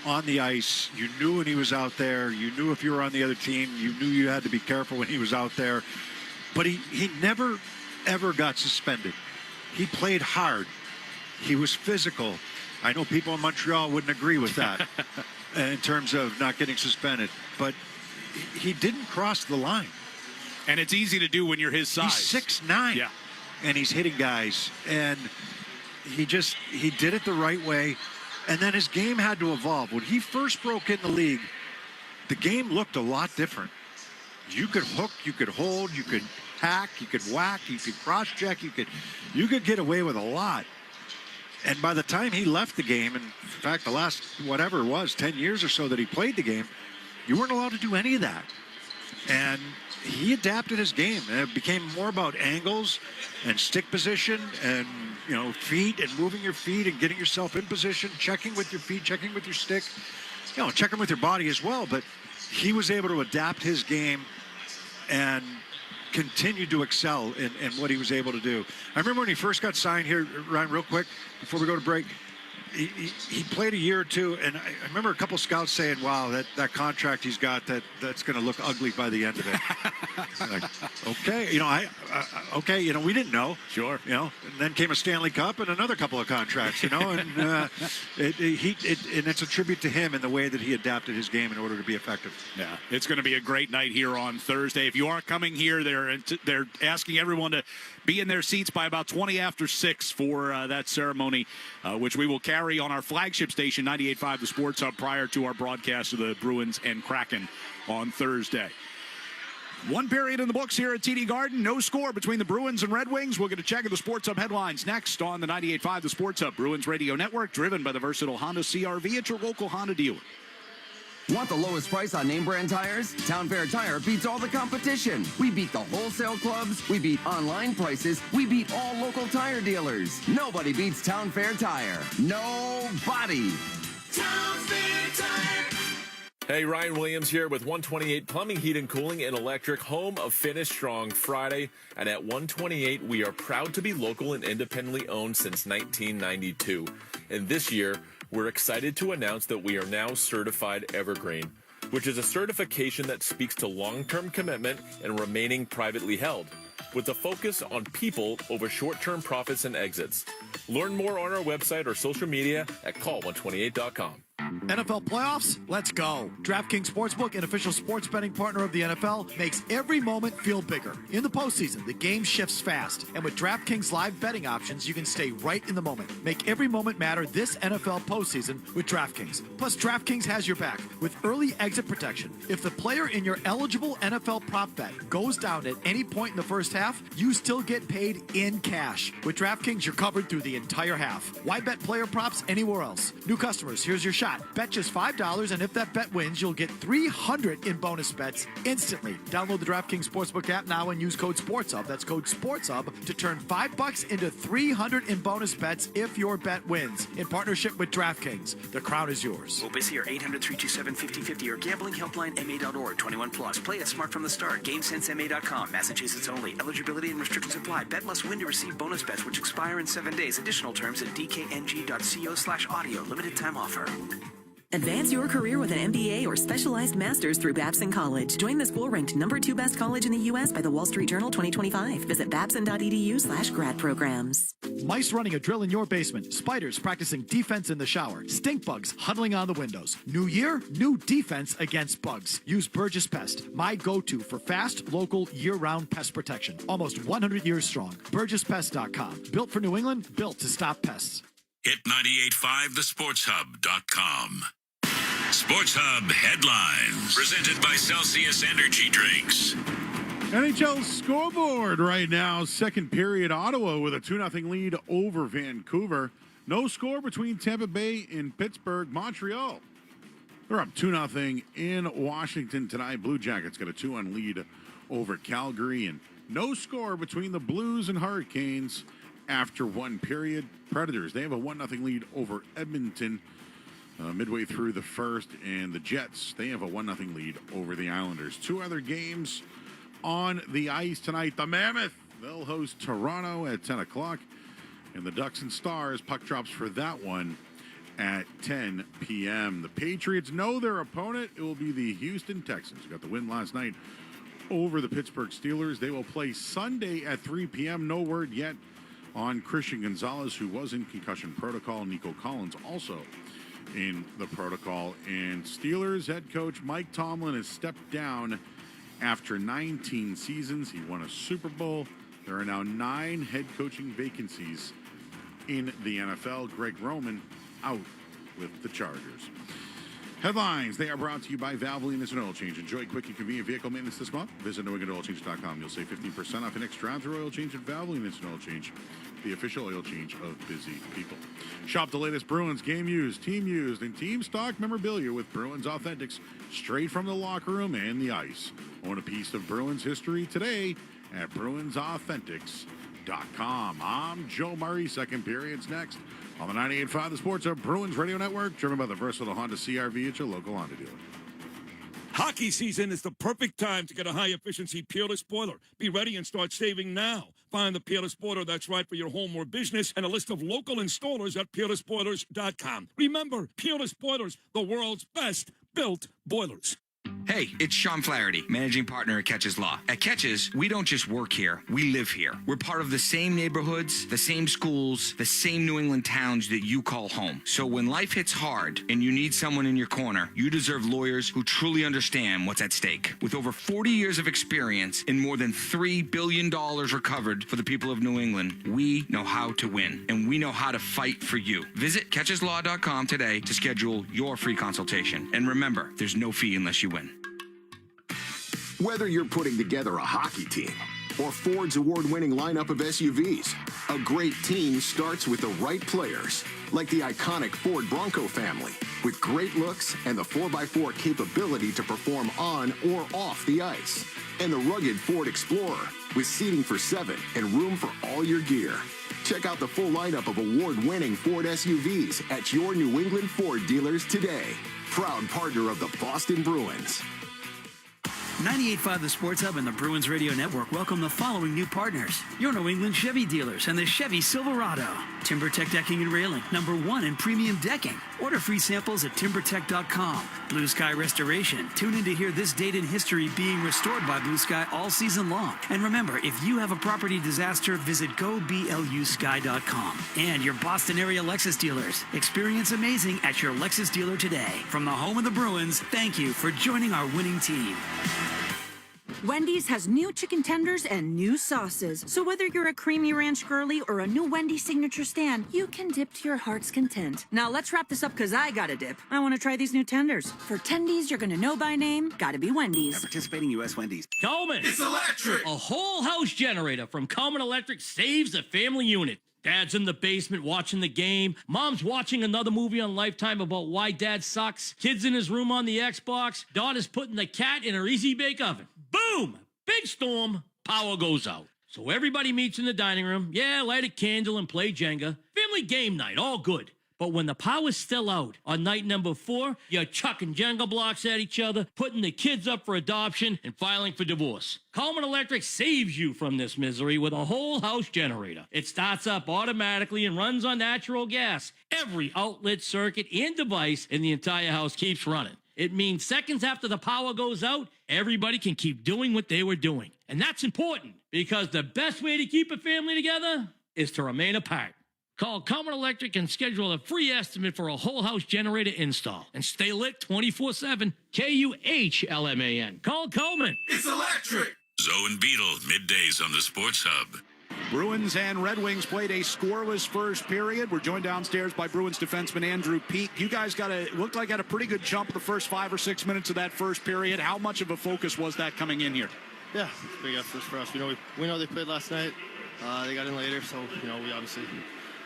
on the ice. You knew when he was out there. You knew if you were on the other team, you knew you had to be careful when he was out there. But he never, ever got suspended. He played hard He was physical. I know people in Montreal wouldn't agree with that in terms of not getting suspended, but he didn't cross the line. And it's easy to do when you're his size. He's 6'9", yeah, and he's hitting guys, and he did it the right way. And then his game had to evolve. When he first broke in the league, the game looked a lot different. You could hook, you could hold, you could hack, you could whack, you could cross-check, you could get away with a lot. And by the time he left the game, and in fact, the last, whatever it was, 10 years or so that he played the game, you weren't allowed to do any of that. And he adapted his game, and it became more about angles and stick position and, feet and moving your feet and getting yourself in position, checking with your feet, checking with your stick, checking with your body as well. But he was able to adapt his game and continued to excel in what he was able to do. I remember when he first got signed here, Ryan, real quick, before we go to break, he played a year or two, and I remember a couple scouts saying, wow, that contract he's got, that's going to look ugly by the end of it. Like, okay, okay, we didn't know. Sure. And then came a Stanley Cup and another couple of contracts, and it's a tribute to him in the way that he adapted his game in order to be effective. Yeah, it's going to be a great night here on Thursday. If you are coming here, they're asking everyone to be in their seats by about 20 after 6 for that ceremony, which we will carry on our flagship station, 98.5 The Sports Hub, prior to our broadcast of the Bruins and Kraken on Thursday. One period in the books here at TD Garden. No score between the Bruins and Red Wings. We'll get a check of the Sports Hub headlines next on the 98.5 The Sports Hub Bruins Radio Network, driven by the versatile Honda CR-V at your local Honda dealer. Want the lowest price on name brand tires? Town Fair Tire beats all the competition. We beat the wholesale clubs. We beat online prices. We beat all local tire dealers. Nobody beats Town Fair Tire. Nobody. Town Fair Tire. Hey, Ryan Williams here with 128 Plumbing, Heat and Cooling and Electric, home of Finish Strong Friday. And at 128, we are proud to be local and independently owned since 1992. And this year, we're excited to announce that we are now certified Evergreen, which is a certification that speaks to long-term commitment and remaining privately held, with a focus on people over short-term profits and exits. Learn more on our website or social media at call128.com. NFL playoffs? Let's go. DraftKings Sportsbook, an official sports betting partner of the NFL, makes every moment feel bigger. In the postseason, the game shifts fast. And with DraftKings live betting options, you can stay right in the moment. Make every moment matter this NFL postseason with DraftKings. Plus, DraftKings has your back with early exit protection. If the player in your eligible NFL prop bet goes down at any point in the first half, you still get paid in cash. With DraftKings, you're covered through the entire half. Why bet player props anywhere else? New customers, here's your shot. Bet just $5, and if that bet wins, you'll get $300 in bonus bets instantly. Download the DraftKings Sportsbook app now and use code SportsHub. That's code SportsHub to turn $5 into $300 in bonus bets if your bet wins. In partnership with DraftKings, the crown is yours. OBC or 800-327-5050 or gamblinghelplinema.org. 21 plus. Play it smart from the start. GameSenseMA.com. Massachusetts only. Eligibility and restrictions apply. Bet must win to receive bonus bets, which expire in 7 days. Additional terms at dkng.co/audio. Limited time offer. Advance your career with an MBA or specialized master's through Babson College. Join the school ranked #2 best college in the U.S. by the Wall Street Journal 2025. Visit babson.edu/grad programs. Mice running a drill in your basement. Spiders practicing defense in the shower. Stink bugs huddling on the windows. New year, new defense against bugs. Use Burgess Pest, my go-to for fast, local, year-round pest protection. Almost 100 years strong. BurgessPest.com. Built for New England, built to stop pests. Hit 98.5thesportshub.com. Sports Hub headlines presented by Celsius Energy Drinks. NHL scoreboard right now. Second period, Ottawa with a 2-0 lead over Vancouver. No score between Tampa Bay and Pittsburgh. Montreal, they're up 2-0 in Washington tonight. Blue Jackets got a 2-1 lead over Calgary. And no score between the Blues and Hurricanes after one period. Predators, they have a 1-0 lead over Edmonton midway through the first. And the Jets, they have a 1-0 lead over the Islanders. Two other games on the ice tonight. The Mammoth, they'll host Toronto at 10 o'clock. And the Ducks and Stars, puck drops for that one at 10 p.m. The Patriots know their opponent. It will be the Houston Texans, who got the win last night over the Pittsburgh Steelers. They will play Sunday at 3 p.m. No word yet on Christian Gonzalez, who was in concussion protocol. Nico Collins also in the protocol. And Steelers head coach Mike Tomlin has stepped down after 19 seasons. He won a Super Bowl. There are now 9 head coaching vacancies in the NFL. Greg Roman out with the Chargers. Headlines, they are brought to you by Valvoline Instant Oil Change. Enjoy quick and convenient vehicle maintenance this month. Visit NewEnglandOilChange.com. You'll save 15% off your next drive-through oil change at Valvoline Instant Oil Change, the official oil change of busy people. Shop the latest Bruins game used, team used, and team stock memorabilia with Bruins Authentics straight from the locker room and the ice. Own a piece of Bruins history today at BruinsAuthentics.com. I'm Joe Murray. Second period's next on the 98.5 The Sports Hub Bruins Radio Network, driven by the versatile Honda CR-V at your local Honda dealer. Hockey season is the perfect time to get a high-efficiency Peerless Boiler. Be ready and start saving now. Find the Peerless Boiler that's right for your home or business and a list of local installers at peerlessboilers.com. Remember, Peerless Boilers, the world's best built boilers. Hey, it's Sean Flaherty, managing partner at Catches Law. At Catches, we don't just work here, we live here. We're part of the same neighborhoods, the same schools, the same New England towns that you call home. So when life hits hard and you need someone in your corner, you deserve lawyers who truly understand what's at stake. With over 40 years of experience and more than $3 billion recovered for the people of New England, we know how to win, and we know how to fight for you. Visit catcheslaw.com today to schedule your free consultation. And remember, there's no fee unless you win. Whether you're putting together a hockey team or Ford's award-winning lineup of SUVs, a great team starts with the right players, like the iconic Ford Bronco family, with great looks and the 4x4 capability to perform on or off the ice, and the rugged Ford Explorer, with seating for 7 and room for all your gear. Check out the full lineup of award-winning Ford SUVs at your New England Ford dealers today. Proud partner of the Boston Bruins. 98.5 The Sports Hub and the Bruins Radio Network welcome the following new partners. Your New England Chevy dealers and the Chevy Silverado. TimberTech Decking and Railing, #1 in premium decking. Order free samples at timbertech.com. Blue Sky Restoration. Tune in to hear this date in history being restored by Blue Sky all season long. And remember, if you have a property disaster, visit goblusky.com. And your Boston area Lexus dealers. Experience amazing at your Lexus dealer today. From the home of the Bruins, thank you for joining our winning team. Wendy's has new chicken tenders and new sauces. So whether you're a creamy ranch girly or a new Wendy's signature stand, you can dip to your heart's content. Now let's wrap this up because I gotta dip. I want to try these new tenders. For tendies you're gonna know by name, gotta be Wendy's. At participating U.S. Wendy's. Coleman. It's electric. A whole house generator from Coleman Electric saves the family unit. Dad's in the basement watching the game. Mom's watching another movie on Lifetime about why dad sucks. Kid's in his room on the Xbox. Daughter's putting the cat in her Easy Bake Oven. Boom! Big storm. Power goes out. So everybody meets in the dining room. Yeah, light a candle and play Jenga. Family game night, all good. But when the power's still out on night number 4, you're chucking Jenga blocks at each other, putting the kids up for adoption, and filing for divorce. Coleman Electric saves you from this misery with a whole house generator. It starts up automatically and runs on natural gas. Every outlet, circuit, and device in the entire house keeps running. It means seconds after the power goes out, everybody can keep doing what they were doing. And that's important, because the best way to keep a family together is to remain apart. Call Coleman Electric and schedule a free estimate for a whole house generator install. And stay lit 24/7. KUHLMAN. Call Coleman. It's electric. Zoe and Beetle, middays on the Sports Hub. Bruins and Red Wings played a scoreless first period. We're joined downstairs by Bruins defenseman Andrew Peeke. You guys looked like had a pretty good jump the first 5 or 6 minutes of that first period. How much of a focus was that coming in here? Yeah, big effort for us. We know they played last night. They got in later, so we obviously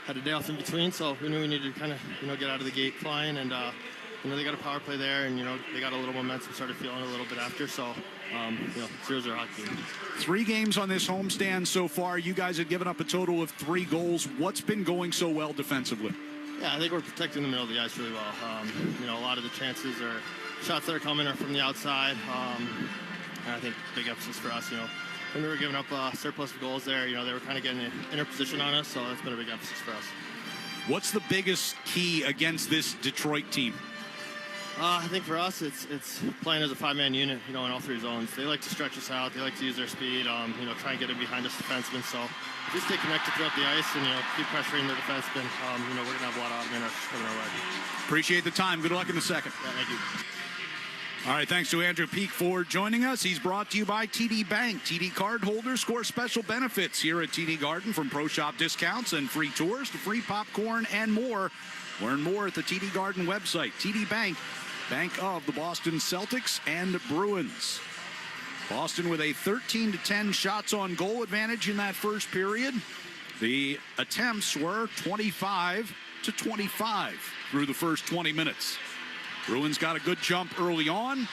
had a day off in between, so we knew we needed to kind of get out of the gate flying, and they got a power play there, and they got a little momentum, started feeling a little bit after, so 0-0 hockey. 3 games on this homestand so far. You guys have given up a total of 3 goals. What's been going so well defensively? Yeah, I think we're protecting the middle of the ice really well. A lot of the chances or shots that are coming are from the outside, and I think big emphasis for us. When we were giving up surplus of goals there, they were kind of getting in a position on us, so that's been a big emphasis for us. What's the biggest key against this Detroit team? I think for us, it's playing as a 5-man unit, in all 3 zones. They like to stretch us out. They like to use their speed, try and get in behind us defensemen. So if we stay connected throughout the ice and, keep pressuring the defensemen, we're going to have a lot of minutes coming our way. Appreciate the time. Good luck in the second. Yeah, thank you. All right, thanks to Andrew Peak for joining us. He's brought to you by TD Bank. TD card holders score special benefits here at TD Garden, from pro shop discounts and free tours to free popcorn and more. Learn more at the TD Garden website. TD Bank, bank of the Boston Celtics and Bruins. Boston with a 13-10 shots on goal advantage in that first period. The attempts were 25-25 through the first 20 minutes. Bruins got a good jump early on.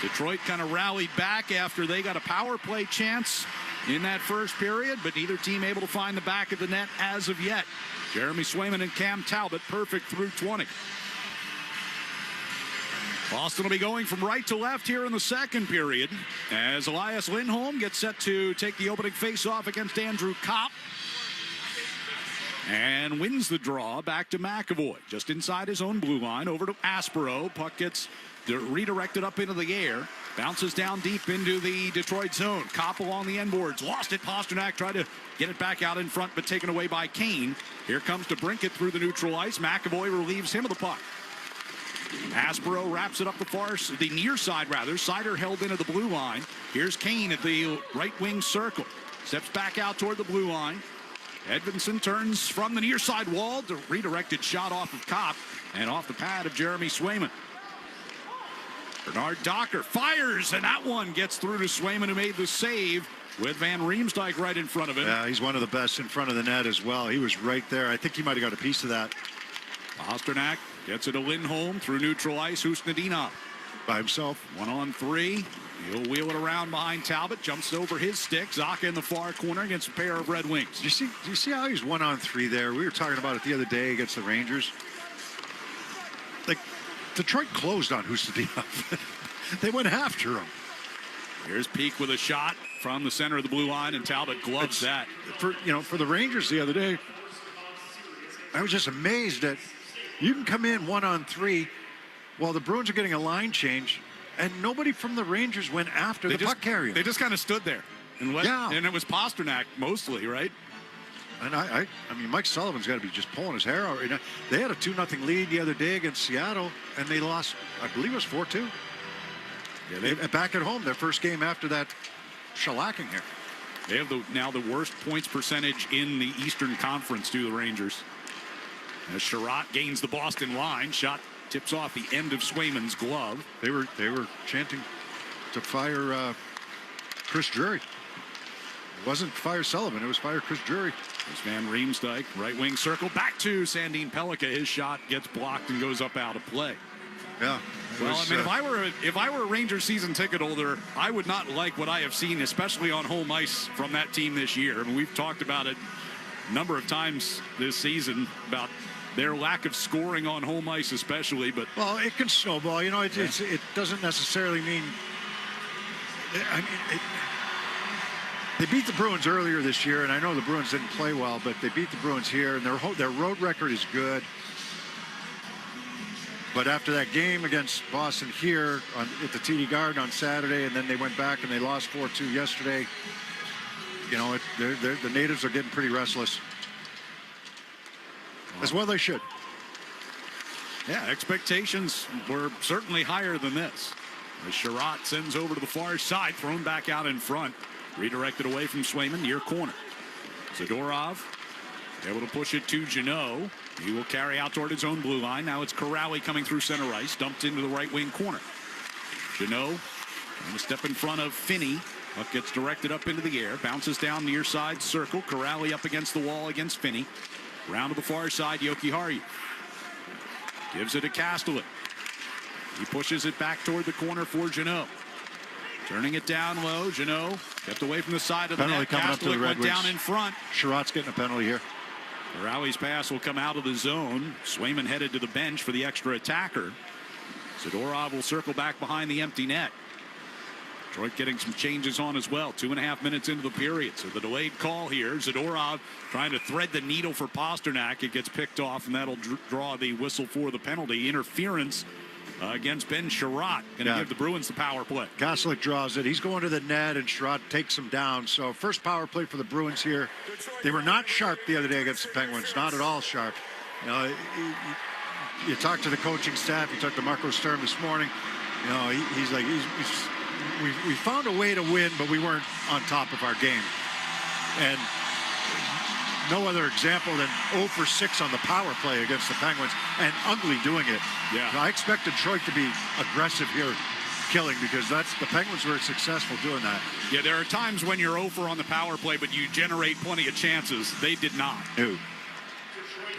Detroit kind of rallied back after they got a power play chance in that first period, but neither team able to find the back of the net as of yet. Jeremy Swayman and Cam Talbot perfect through 20. Boston will be going from right to left here in the second period as Elias Lindholm gets set to take the opening faceoff against Andrew Kopp and wins the draw back to McAvoy. Just inside his own blue line, over to Aspero. Puck gets redirected up into the air. Bounces down deep into the Detroit zone. Kopp along the end boards. Lost it. Pasternak tried to get it back out in front, but taken away by Kane. Here comes DeBrincat through the neutral ice. McAvoy relieves him of the puck. Aspero wraps it up the near side, rather. Sider held into the blue line. Here's Kane at the right wing circle. Steps back out toward the blue line. Edvinsson turns from the near side wall. The redirected shot off of Kopp and off the pad of Jeremy Swayman. Bernard Docker fires, and that one gets through to Swayman, who made the save with Van Riemsdyk right in front of him. Yeah, he's one of the best in front of the net as well. He was right there. I think he might have got a piece of that. Pasternak gets it to Lindholm through neutral ice. Husnadinov by himself. 1-on-3. He'll wheel it around behind Talbot. Jumps over his stick. Zaka in the far corner against a pair of Red Wings. Do you see how he's 1-on-3 there? We were talking about it the other day against the Rangers. Like, Detroit closed on Husnadinov. They went after him. Here's Peak with a shot from the center of the blue line, and Talbot gloves that. For the Rangers the other day, I was just amazed that you can come in 1-on-3 while the Bruins are getting a line change, and nobody from the Rangers went after the puck carrier. They just kind of stood there. And it was Pasternak mostly, right? And I mean, Mike Sullivan's got to be just pulling his hair out right now. They had a 2-0 lead the other day against Seattle, and they lost, I believe it was 4-2. Yeah, back at home, their first game after that shellacking here. They have now the worst points percentage in the Eastern Conference to the Rangers. As Chara gains the Boston line, shot tips off the end of Swayman's glove. They were chanting to fire Chris Drury. It wasn't fire Sullivan, it was fire Chris Drury. There's Van Riemsdyk, right wing circle, back to Sandin Pellikka. His shot gets blocked and goes up out of play. Yeah. Well, I mean, if I were a Rangers season ticket holder, I would not like what I have seen, especially on home ice from that team this year. I mean, we've talked about it a number of times this season about their lack of scoring on home ice, especially. But well, it can snowball. It doesn't necessarily mean. They beat the Bruins earlier this year, and I know the Bruins didn't play well, but they beat the Bruins here, and their road record is good. But after that game against Boston here at the TD Garden on Saturday, and then they went back and they lost 4-2 yesterday, the natives are getting pretty restless. As well they should. Yeah, expectations were certainly higher than this. As Sherratt sends over to the far side, thrown back out in front. Redirected away from Swayman, near corner. Zadorov able to push it to Jeannot. He will carry out toward his own blue line. Now it's Corrali coming through center ice, dumped into the right wing corner. Jeannot going to step in front of Finney. Puck gets directed up into the air, bounces down near side circle. Corrali up against the wall against Finney. Round to the far side, Jokiharju gives it to Castellet. He pushes it back toward the corner for Jeannot. Turning it down low, Jeannot kept away from the side of the net. Castellet went down in front. Sherratt's getting a penalty here. Corrali's pass will come out of the zone. Swayman headed to the bench for the extra attacker. Zadorov will circle back behind the empty net. Detroit getting some changes on as well. 2.5 minutes into the period. So the delayed call here. Zadorov trying to thread the needle for Pasternak. It gets picked off, and that'll draw the whistle for the penalty. Interference against Ben Sherratt. Going to give the Bruins the power play. Koselic draws it. He's going to the net, and Sherratt takes him down. So first power play for the Bruins here. They were not sharp the other day against the Penguins. Not at all sharp. You know, you talk to the coaching staff. You talked to Marco Sturm this morning. You know, he's like, we found a way to win, but we weren't on top of our game. And no other example than 0 for 6 on the power play against the Penguins, and ugly doing it. Yeah. I expect Detroit to be aggressive here, killing, because the Penguins were successful doing that. Yeah, there are times when you're 0 for on the power play, but you generate plenty of chances. They did not. No.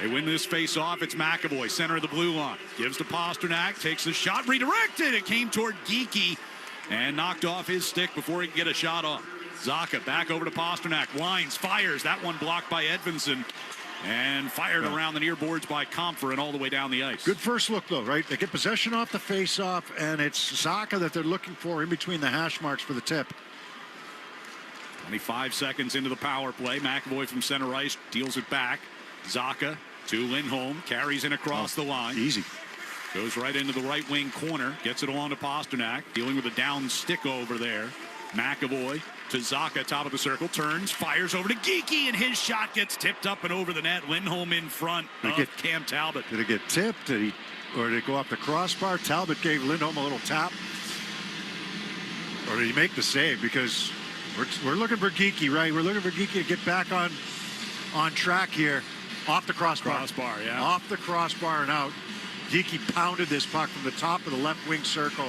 They win this face-off. It's McAvoy, center of the blue line. Gives to Pasternak, takes the shot, redirected. It came toward Geeky and knocked off his stick before he could get a shot off. Zaka back over to Pasternak. Winds, fires. That one blocked by Edvinsson. And fired around the near boards by Comfer and all the way down the ice. Good first look, though, right? They get possession off the face-off, and it's Zaka that they're looking for in between the hash marks for the tip. 25 seconds into the power play. McAvoy from center ice deals it back. Zaka to Lindholm. Carries in across the line. Easy. Goes right into the right wing corner. Gets it along to Pasternak. Dealing with a down stick over there. McAvoy to Zaka, top of the circle, turns, fires over to Geeky, and his shot gets tipped up and over the net. Lindholm in front of Cam Talbot. Did it get tipped? Or did it go off the crossbar? Talbot gave Lindholm a little tap. Or did he make the save? Because we're looking for Geeky, right? We're looking for Geeky to get back on track here. Off the crossbar. Off the crossbar and out. Geeky pounded this puck from the top of the left wing circle,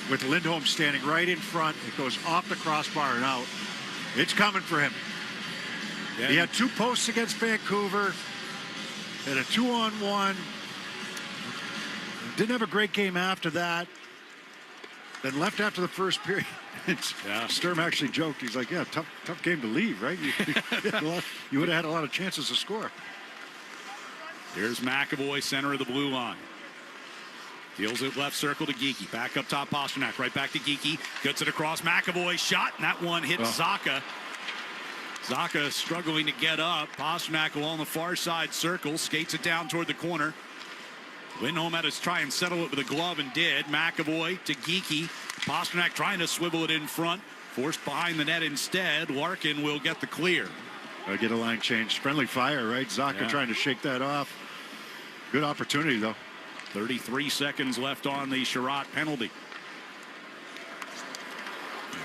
with Lindholm standing right in front. It goes off the crossbar and out. It's coming for him. Yeah. He had 2 posts against Vancouver and a 2-on-1. Didn't have a great game after that. Then left after the first period. Sturm actually joked. He's like, yeah, tough game to leave, right? You would have had a lot of chances to score. Here's McAvoy, center of the blue line. Deals it left circle to Geeky. Back up top, Pasternak. Right back to Geeky. Gets it across. McAvoy shot, and that one hits Zaka. Zaka struggling to get up. Pasternak along the far side circle. Skates it down toward the corner. Lindholm had to try and settle it with a glove and did. McAvoy to Geeky. Pasternak trying to swivel it in front. Forced behind the net instead. Larkin will get the clear. Get a line change. Friendly fire, right? Zaka trying to shake that off. Good opportunity, though. 33 seconds left on the Sherratt penalty.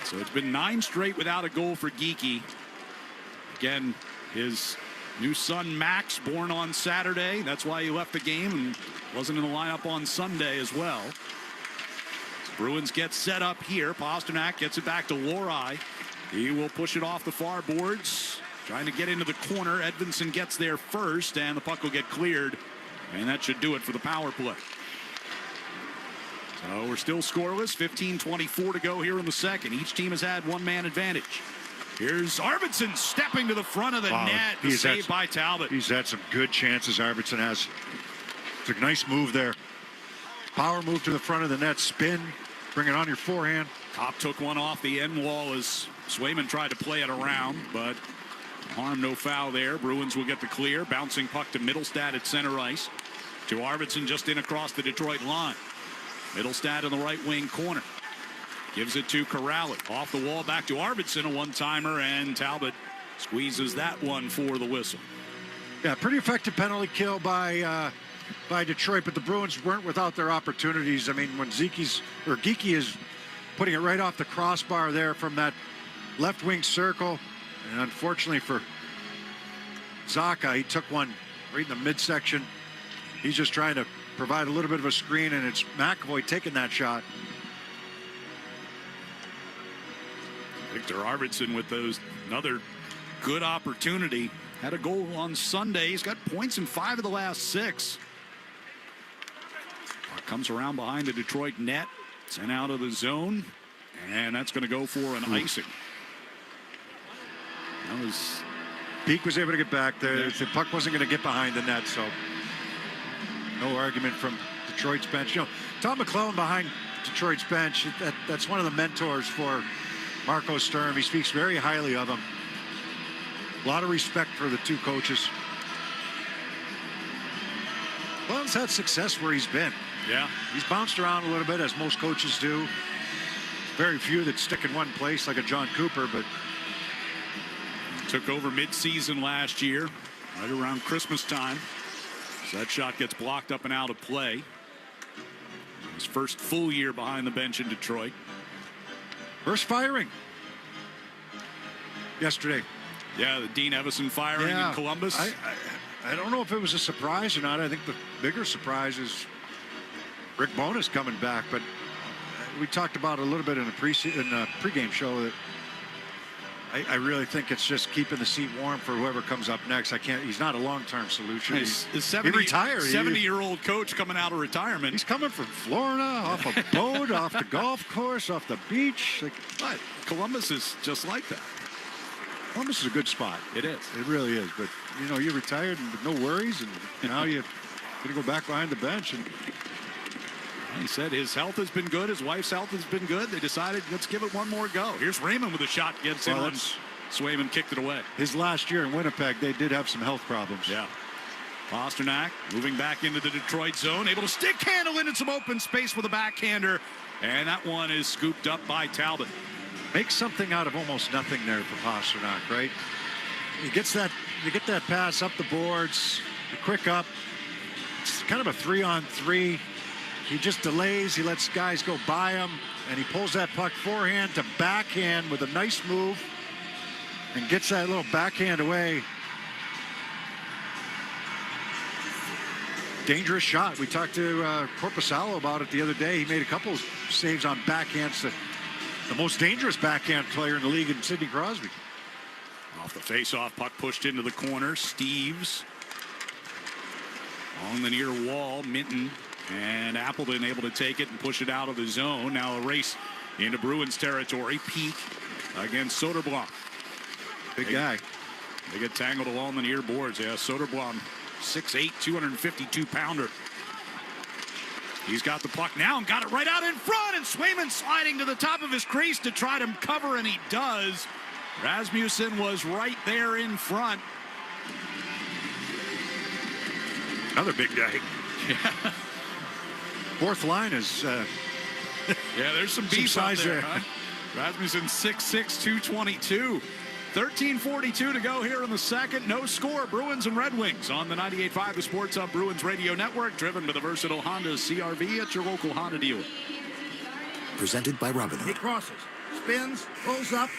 So it's been 9 straight without a goal for Geeky. Again, his new son Max, born on Saturday. That's why he left the game and wasn't in the lineup on Sunday as well. Bruins get set up here. Pasternak gets it back to Lohrei. He will push it off the far boards. Trying to get into the corner. Edvinsson gets there first, and the puck will get cleared. And that should do it for the power play. So we're still scoreless. 15:24 to go here in the second. Each team has had 1-man advantage. Here's Arvidsson stepping to the front of the net. Saved by Talbot. He's had some good chances, Arvidsson has. It's a nice move there. Power move to the front of the net. Spin. Bring it on your forehand. Top took one off the end wall as Swayman tried to play it around, but harm, no foul there. Bruins will get the clear. Bouncing puck to Middlestad at center ice. To Arvidsson just in across the Detroit line. Middlestad in the right wing corner. Gives it to Corrales. Off the wall back to Arvidsson. A one-timer, and Talbot squeezes that one for the whistle. Yeah, pretty effective penalty kill by Detroit, but the Bruins weren't without their opportunities. I mean, when Geeky is putting it right off the crossbar there from that left wing circle. And unfortunately for Zaka, he took one right in the midsection. He's just trying to provide a little bit of a screen, and it's McAvoy taking that shot. Victor Arvidsson with another good opportunity. Had a goal on Sunday. He's got points in 5 of the last 6. Comes around behind the Detroit net. Sent out of the zone. And that's going to go for an icing. Peak was able to get back there. Yeah. The puck wasn't going to get behind the net, so no argument from Detroit's bench. You know, Tom McClellan behind Detroit's bench, that's one of the mentors for Marco Sturm. He speaks very highly of him. A lot of respect for the 2 coaches. McClellan's had success where he's been. Yeah. He's bounced around a little bit, as most coaches do. Very few that stick in one place like a John Cooper, but took over mid-season last year, right around Christmas time. So that shot gets blocked up and out of play. His first full year behind the bench in Detroit. First firing yesterday. Yeah, the Dean Evison firing in Columbus. I don't know if it was a surprise or not. I think the bigger surprise is Rick Bowness coming back. But we talked about it a little bit in a pregame show that I really think it's just keeping the seat warm for whoever comes up next. He's not a long-term solution. He's he retired. 70-year-old coach coming out of retirement. He's coming from Florida, off a boat, off the golf course, off the beach. But Columbus is just like that. Columbus is a good spot. It is. It really is. But, you're retired and no worries, and now you're going to go back behind the bench. And he said his health has been good. His wife's health has been good. They decided, let's give it one more go. Here's Raymond with a shot. Gets in. Swayman kicked it away. His last year in Winnipeg, they did have some health problems. Yeah. Pasternak moving back into the Detroit zone. Able to stick handle into some open space with a backhander. And that one is scooped up by Talbot. Make something out of almost nothing there for Pasternak, right? You get that pass up the boards, the quick up. It's kind of a 3-on-3. He just delays. He lets guys go by him, and he pulls that puck forehand to backhand with a nice move and gets that little backhand away. Dangerous shot. We talked to Korpisalo about it the other day. He made a couple of saves on backhands. The most dangerous backhand player in the league in Sidney Crosby. Off the face-off, puck pushed into the corner. Steves on the near wall. Minton and Appleton able to take it and push it out of the zone. Now a race into Bruins territory. Peak against Soderblom. Big guy. They get tangled along the near boards. Yeah, Soderblom, 6'8", 252-pounder. He's got the puck now and got it right out in front, and Swayman sliding to the top of his crease to try to cover, and he does. Rasmussen was right there in front. Another big guy. Yeah. Fourth line is yeah, there's some beef size out there. there. Huh? Rasmussen 6'6", 222. 13:42 to go here in the second. No score. Bruins and Red Wings on the 98.5 The Sports Hub Bruins Radio Network. Driven by the versatile Honda CR-V at your local Honda dealer. Presented by Robinhood. He crosses, spins, pulls up.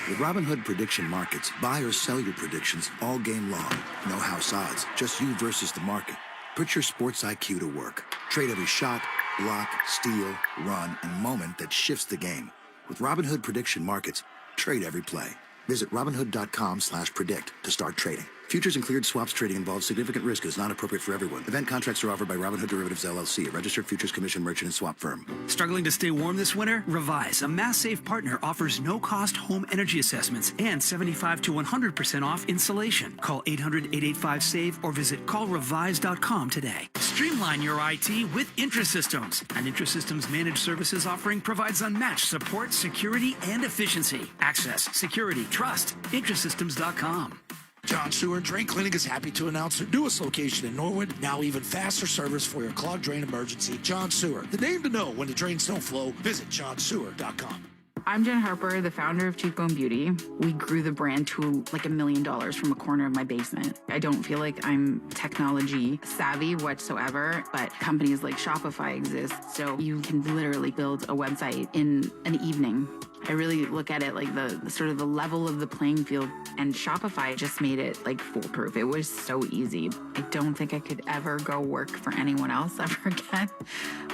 With Robinhood Prediction Markets, buy or sell your predictions all game long. No house odds, just you versus the market. Put your sports IQ to work. Trade every shot, block, steal, run, and moment that shifts the game. With Robinhood Prediction Markets, trade every play. Visit Robinhood.com/predict to start trading. Futures and cleared swaps trading involves significant risk and is not appropriate for everyone. Event contracts are offered by Robinhood Derivatives LLC, a registered futures commission merchant and swap firm. Struggling to stay warm this winter? Revise, a mass-save partner, offers no-cost home energy assessments and 75 to 100% off insulation. Call 800-885-SAVE or visit callrevise.com today. Streamline your IT with IntraSystems. An IntraSystems managed services offering provides unmatched support, security, and efficiency. Access, security, trust. IntraSystems.com. John Sewer Drain Cleaning is happy to announce their newest location in Norwood. Now even faster service for your clogged drain emergency. John Sewer, the name to know when the drains don't flow. Visit johnsewer.com. I'm Jen Harper, the founder of Cheekbone Beauty. We grew the brand to like $1 million from a corner of my basement. I don't feel like I'm technology savvy whatsoever, but companies like Shopify exist, so you can literally build a website in an evening. I really look at it like the sort of the level of the playing field, and Shopify just made it like foolproof. It was so easy. I don't think I could ever go work for anyone else ever again.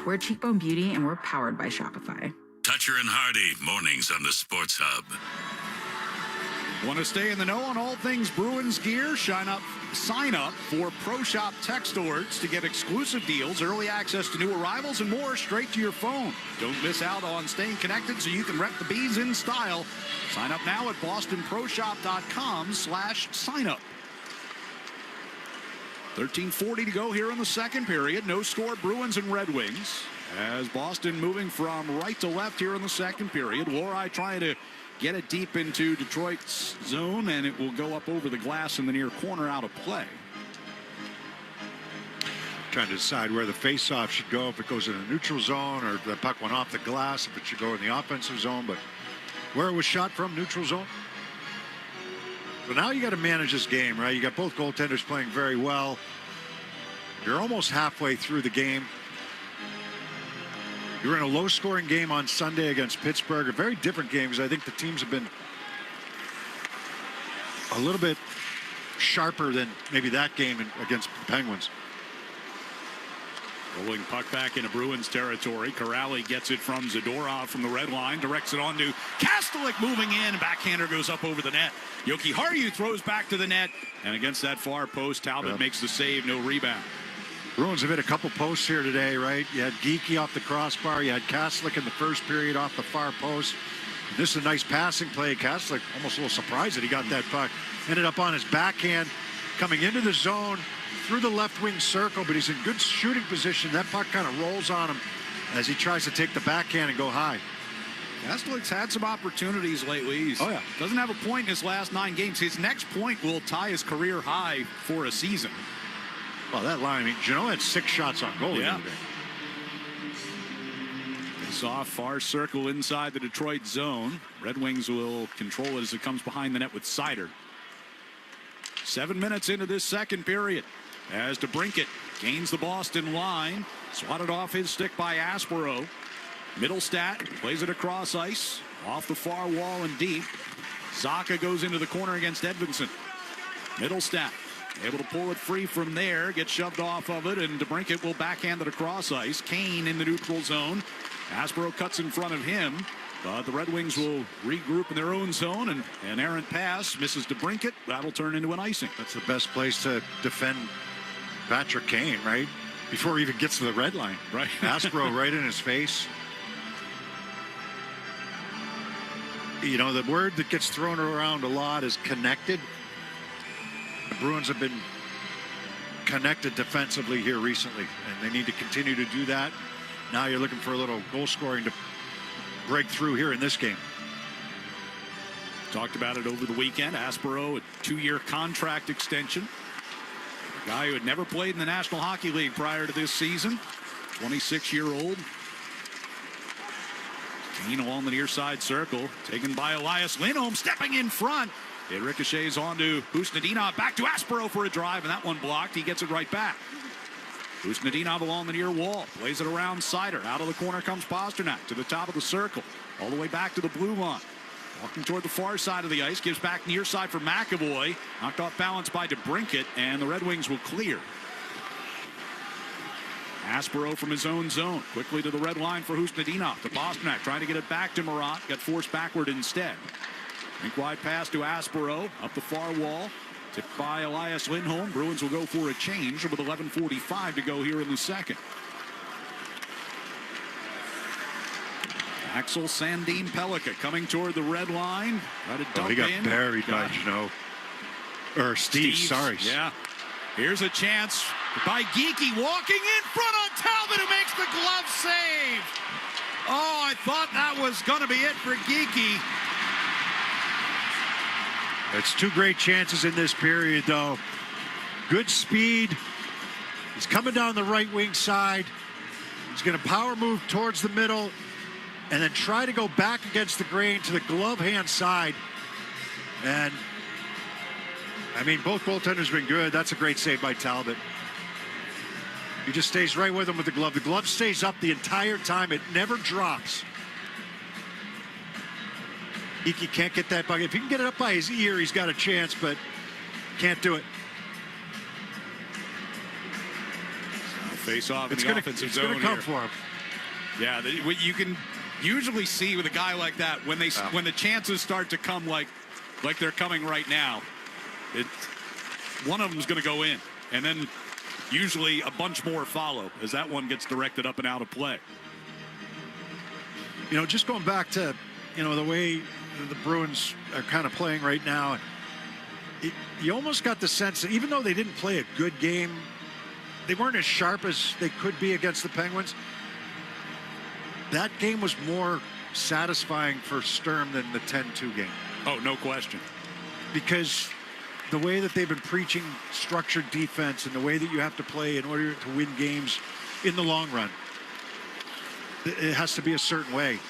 We're Cheekbone Beauty, and we're powered by Shopify. Toucher and Hardy, mornings on the Sports Hub. Want to stay in the know on all things Bruins gear? Sign up for Pro Shop Text Alerts to get exclusive deals, early access to new arrivals, and more straight to your phone. Don't miss out on staying connected so you can rep the bees in style. Sign up now at bostonproshop.com/signup. 13:40 to go here in the second period. No score, Bruins and Red Wings. As Boston moving from right to left here in the second period. Lohrei trying to get it deep into Detroit's zone, and it will go up over the glass in the near corner out of play. trying to decide where the faceoff should go, if it goes in the neutral zone or if the puck went off the glass, if it should go in the offensive zone. But where it was shot from, neutral zone. So now you got to manage this game, right? You got both goaltenders playing very well. You're almost halfway through the game. You're in a low-scoring game on Sunday against Pittsburgh. A very different game because I think the teams have been a little bit sharper than maybe that game against the Penguins. Rolling puck back into Bruins territory. Corrali gets it from Zadorov from the red line, directs it on to Kastelik, moving in. Backhander goes up over the net. Yoki Harju throws back to the net, and against that far post, Talbot makes the save, no rebound. Bruins have hit a couple posts here today, right? You had Geeky off the crossbar. You had Kastelik in the first period off the far post. And this is a nice passing play. Kastelik almost a little surprised that he got that puck. Ended up on his backhand, coming into the zone, through the left wing circle, but he's in good shooting position. That puck kind of rolls on him as he tries to take the backhand and go high. Kastelik's had some opportunities lately. He doesn't have a point in his last 9 games. His next point will tie his career high for a season. Well, that line, I mean, Jeannot had 6 shots on goal. Yeah. Soft far circle inside the Detroit zone. Red Wings will control it as it comes behind the net with Seider. 7 minutes into this second period as DeBrincat gains the Boston line. Swatted off his stick by Aspero. Middlestat plays it across ice. Off the far wall and deep. Zaka goes into the corner against Edvinsson. Middlestat able to pull it free from there. Gets shoved off of it, and DeBrincat will backhand it across ice. Kane in the neutral zone. Aspero cuts in front of him. But the Red Wings will regroup in their own zone, and an errant pass misses DeBrincat. That'll turn into an icing. That's the best place to defend Patrick Kane, right? Before he even gets to the red line. Right. Aspero right in his face. You know, the word that gets thrown around a lot is connected. The Bruins have been connected defensively here recently, and they need to continue to do that. Now you're looking for a little goal scoring to break through here in this game. Talked about it over the weekend. Aspero, a 2-year contract extension. A guy who had never played in the National Hockey League prior to this season. 26-year-old. Kane along the near side circle. Taken by Elias Lindholm, stepping in front. It ricochets onto Husnadinov. Back to Aspero for a drive, and that one blocked. He gets it right back. Husnadinov along the near wall. Plays it around Seider. Out of the corner comes Pasternak to the top of the circle. All the way back to the blue line. Walking toward the far side of the ice. Gives back near side for McAvoy. Knocked off balance by DeBrincat, and the Red Wings will clear. Aspero from his own zone. Quickly to the red line for Husnadinov. To Pasternak. Trying to get it back to Marat. Got forced backward instead. Rink wide pass to Aspero. Up the far wall. Tipped by Elias Lindholm. Bruins will go for a change with 11:45 to go here in the second. Axel Sandin Pellikka coming toward the red line. Got a dump he got in. buried by Jeannot. Or Steve, sorry. Yeah. Here's a chance by Geeky walking in front on Talbot, who makes the glove save. Oh, I thought that was going to be it for Geeky. It's 2 great chances in this period, though. Good speed. He's coming down the right wing side. He's going to power move towards the middle and then try to go back against the grain to the glove hand side. And, I mean, both goaltenders have been good. That's a great save by Talbot. He just stays right with him with the glove. The glove stays up the entire time. It never drops. Geeky can't get that bucket. If he can get it up by his ear, he's got a chance, but can't do it. Face off in the offensive zone here. It's going to come for him. Yeah, you can usually see with a guy like that when the chances start to come like they're coming right now. One of them is going to go in, and then usually a bunch more follow as that one gets directed up and out of play. You know, just going back to the way the Bruins are kind of playing right now, you almost got the sense that even though they didn't play a good game, they weren't as sharp as they could be against the Penguins. That game was more satisfying for Sturm than the 10-2 game. Oh, no question. Because the way that they've been preaching structured defense and the way that you have to play in order to win games in the long run. It has to be a certain way.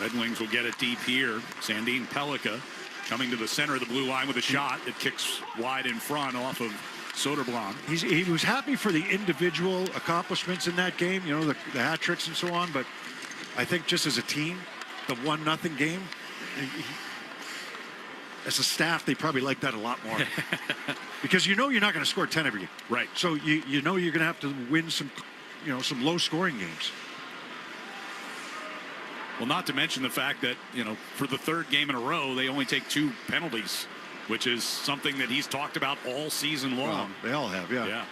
Red Wings will get it deep here. Sandin Pellikka coming to the center of the blue line with a shot that kicks wide in front off of Soderblom. He was happy for the individual accomplishments in that game, you know, the hat tricks and so on, but I think just as a team, the 1-0 game, as a staff, they probably like that a lot more. Because you know you're not going to score 10 every game. Right. So you know you're going to have to win some, you know, some low-scoring games. Well, not to mention the fact that, you know, for the third game in a row, they only take 2 penalties, which is something that he's talked about all season long. Well, they all have, yeah.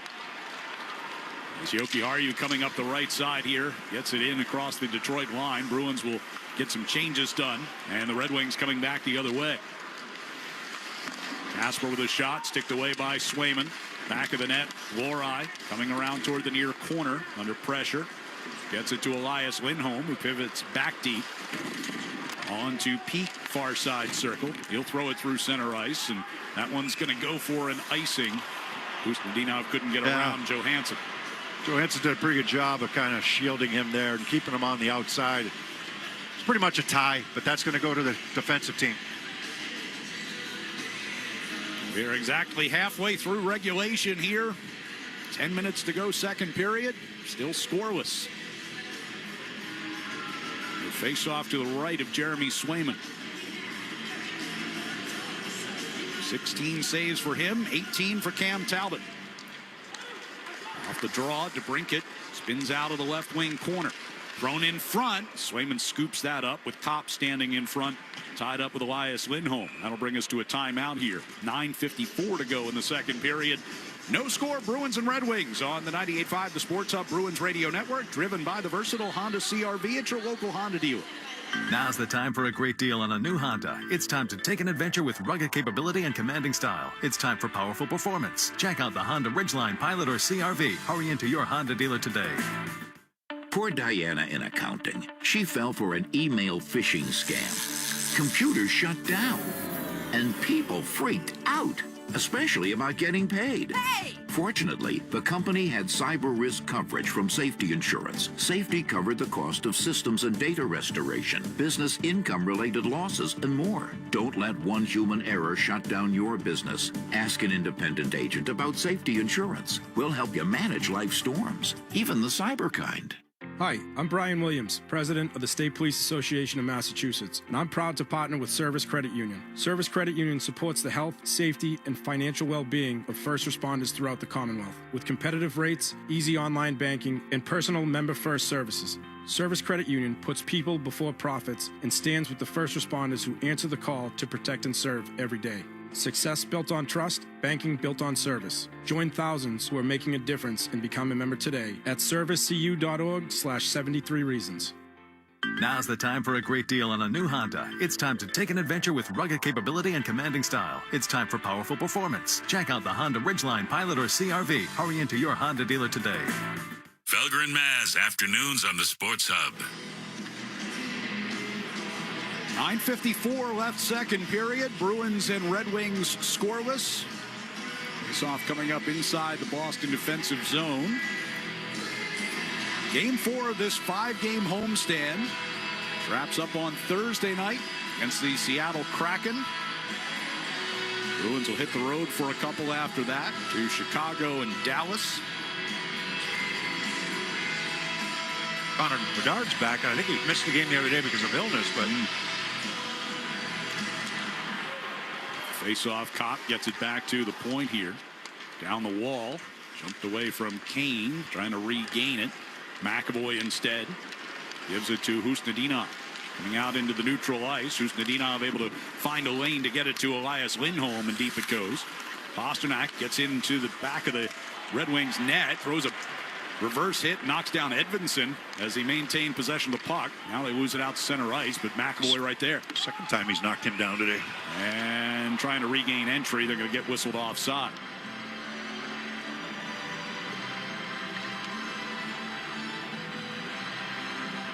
It's Jokiharju coming up the right side here. Gets it in across the Detroit line. Bruins will get some changes done. And the Red Wings coming back the other way. Kasper with a shot, sticked away by Swayman. Back of the net, Lohrei coming around toward the near corner under pressure. Gets it to Elias Lindholm, who pivots back deep. On to Peak, far side circle. He'll throw it through center ice, and that one's going to go for an icing. Ustindinov couldn't get around Johansson. Johansson did a pretty good job of kind of shielding him there and keeping him on the outside. It's pretty much a tie, but that's going to go to the defensive team. We're exactly halfway through regulation here. 10 minutes to go, second period. Still scoreless. The face-off to the right of Jeremy Swayman. 16 saves for him, 18 for Cam Talbot. Off the draw, DeBrincat spins out of the left wing corner. Thrown in front. Swayman scoops that up with Kopp standing in front, tied up with Elias Lindholm. That'll bring us to a timeout here. 9:54 to go in the second period. No score, Bruins and Red Wings on the 98.5 The Sports Hub Bruins Radio Network, driven by the versatile Honda CR-V at your local Honda dealer. Now's the time for a great deal on a new Honda. It's time to take an adventure with rugged capability and commanding style. It's time for powerful performance. Check out the Honda Ridgeline, Pilot, or CR-V. Hurry into your Honda dealer today. Poor Diana in accounting. She fell for an email phishing scam. Computers shut down. And people freaked out, especially about getting paid. Hey! Fortunately, the company had cyber risk coverage from Safety Insurance. Safety covered the cost of systems and data restoration, business income-related losses, and more. Don't let one human error shut down your business. Ask an independent agent about Safety Insurance. We'll help you manage life storms, even the cyber kind. Hi, I'm Brian Williams, president of the State Police Association of Massachusetts, and I'm proud to partner with Service Credit Union. Service Credit Union supports the health, safety, and financial well-being of first responders throughout the Commonwealth with competitive rates, easy online banking, and personal member-first services. Service Credit Union puts people before profits and stands with the first responders who answer the call to protect and serve every day. Success built on trust, banking built on service. Join thousands who are making a difference and become a member today at servicecu.org/73reasons. Now's the time for a great deal on a new Honda. It's time to take an adventure with rugged capability and commanding style. It's time for powerful performance. Check out the Honda Ridgeline, Pilot, or CR-V. Hurry into your Honda dealer today. Felger and Maz, afternoons on the Sports Hub. 9:54 left, second period. Bruins and Red Wings scoreless. Face-off coming up inside the Boston defensive zone. Game 4 of this 5-game homestand wraps up on Thursday night against the Seattle Kraken. Bruins will hit the road for a couple after that to Chicago and Dallas. Connor Bedard's back. I think he missed the game the other day because of illness, but... Face-off, Kopp gets it back to the point here. Down the wall. Jumped away from Kane, trying to regain it. McAvoy instead gives it to Ustindinov. Coming out into the neutral ice. Ustindinov able to find a lane to get it to Elias Lindholm, and deep it goes. Pasternak gets into the back of the Red Wings net. Throws a reverse hit, knocks down Edvinsson as he maintained possession of the puck. Now they lose it out to center ice, but McAvoy right there. Second time he's knocked him down today. And trying to regain entry. They're going to get whistled offside.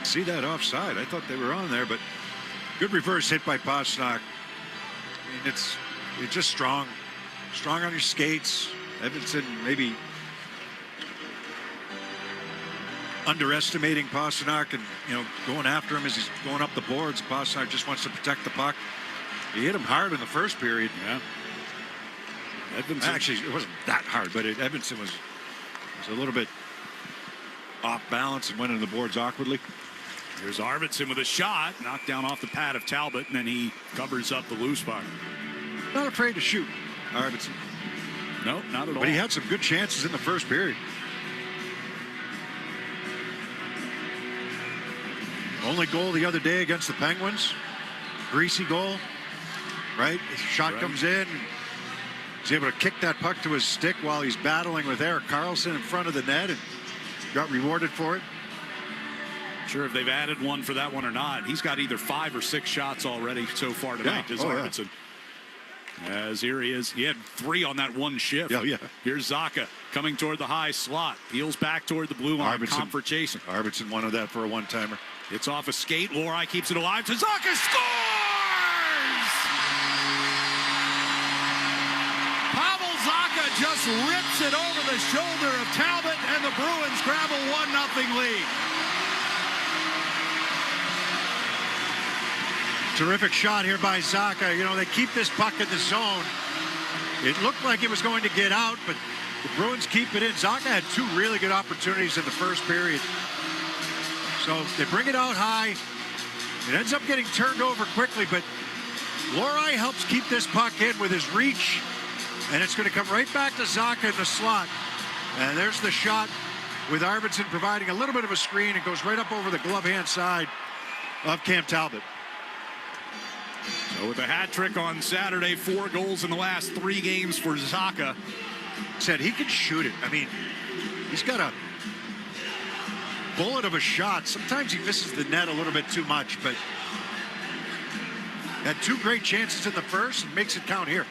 See that offside? I thought they were on there, but good reverse hit by Pasternak. I mean, You're just strong on your skates. Edmondson maybe underestimating Pasternak and going after him as he's going up the boards. Pasternak just wants to protect the puck. He hit him hard in the first period. Yeah. Edmondson. Actually, it wasn't that hard, but Edmondson was a little bit off balance and went into the boards awkwardly. Here's Arvidsson with a shot, knocked down off the pad of Talbot, and then he covers up the loose puck. Not afraid to shoot, Arvidsson. No, not at all. But he had some good chances in the first period. Only goal the other day against the Penguins. Greasy goal, right? His shot comes in. He's able to kick that puck to his stick while he's battling with Erik Karlsson in front of the net and got rewarded for it. Sure if they've added one for that one or not. He's got either 5 or 6 shots already so far tonight, does Arvidsson. As here he is. He had 3 on that one shift. Yeah. Here's Zacha coming toward the high slot. Peels back toward the blue line. Confrontation. Arvidsson wanted that for a one-timer. It's off a skate. Lohrei keeps it alive. Zacha scores! Pavel Zacha just rips it over the shoulder of Talbot, and the Bruins grab a 1-0 lead. Terrific shot here by Zacha. They keep this puck in the zone. It looked like it was going to get out, but the Bruins keep it in. Zacha had 2 really good opportunities in the first period. So they bring it out high. It ends up getting turned over quickly, but Lohrei helps keep this puck in with his reach, and it's going to come right back to Zacha in the slot. And there's the shot with Arvidsson providing a little bit of a screen. It goes right up over the glove hand side of Cam Talbot. So with a hat trick on Saturday, 4 goals in the last 3 games for Zacha. Said he can shoot it. I mean, he's got a bullet of a shot. Sometimes he misses the net a little bit too much, but had 2 great chances in the first and makes it count here.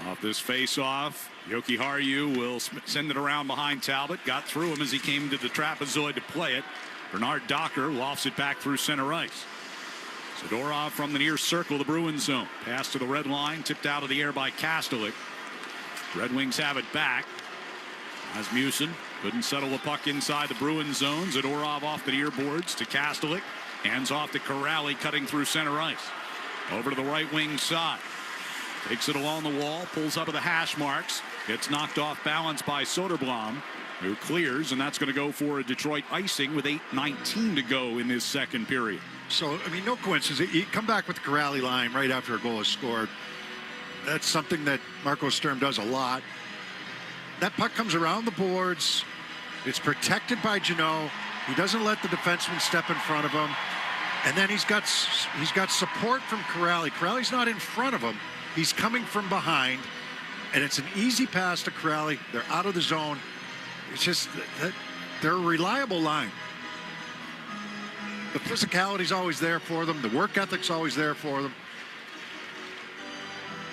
Off this face-off, Yoki Haru will send it around behind Talbot. Got through him as he came to the trapezoid to play it. Bernard Docker lofts it back through center ice. Zadorov from the near circle, the Bruins zone. Pass to the red line, tipped out of the air by Kastelik. Red Wings have it back. Asmussen couldn't settle the puck inside the Bruins zone. Zadorov off the near boards to Kastelik. Hands off to Corrali, cutting through center ice. Over to the right wing side. Takes it along the wall, pulls up at the hash marks. Gets knocked off balance by Soderblom, who clears, and that's going to go for a Detroit icing with 8:19 to go in this second period. So, I mean, no coincidence. You come back with the Corrali line right after a goal is scored. That's something that Marco Sturm does a lot. That puck comes around the boards. It's protected by Jeannot. He doesn't let the defenseman step in front of him. And then he's got support from Corrali. Corrali's not in front of him. He's coming from behind. And it's an easy pass to Corrali. They're out of the zone. It's just that they're a reliable line. The physicality's always there for them. The work ethic's always there for them.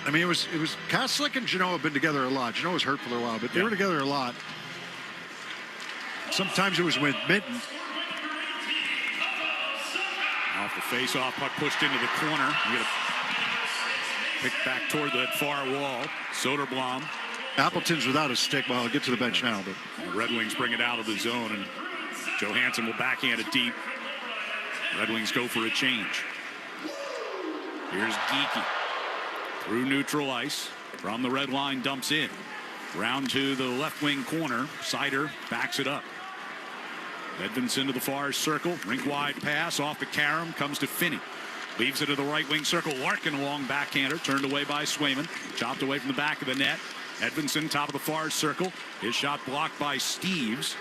I mean, it was Kastelik and Jeannot have been together a lot. Jeannot was hurt for a while, but they were together a lot. Sometimes it was with Mitten. Off the face-off, puck pushed into the corner. You get a pick back toward that far wall. Soderblom. Appleton's without a stick. Well, I'll get to the bench now. But the Red Wings bring it out of the zone, and Johansson will backhand it deep. Red Wings go for a change. Here's Geeky. Through neutral ice. From the red line, dumps in. Round to the left wing corner. Sider backs it up. Edmondson to the far circle. Rink wide pass off the Karam. Comes to Finney. Leaves it to the right wing circle. Larkin along backhander. Turned away by Swayman. Chopped away from the back of the net. Edmondson top of the far circle. His shot blocked by Steves.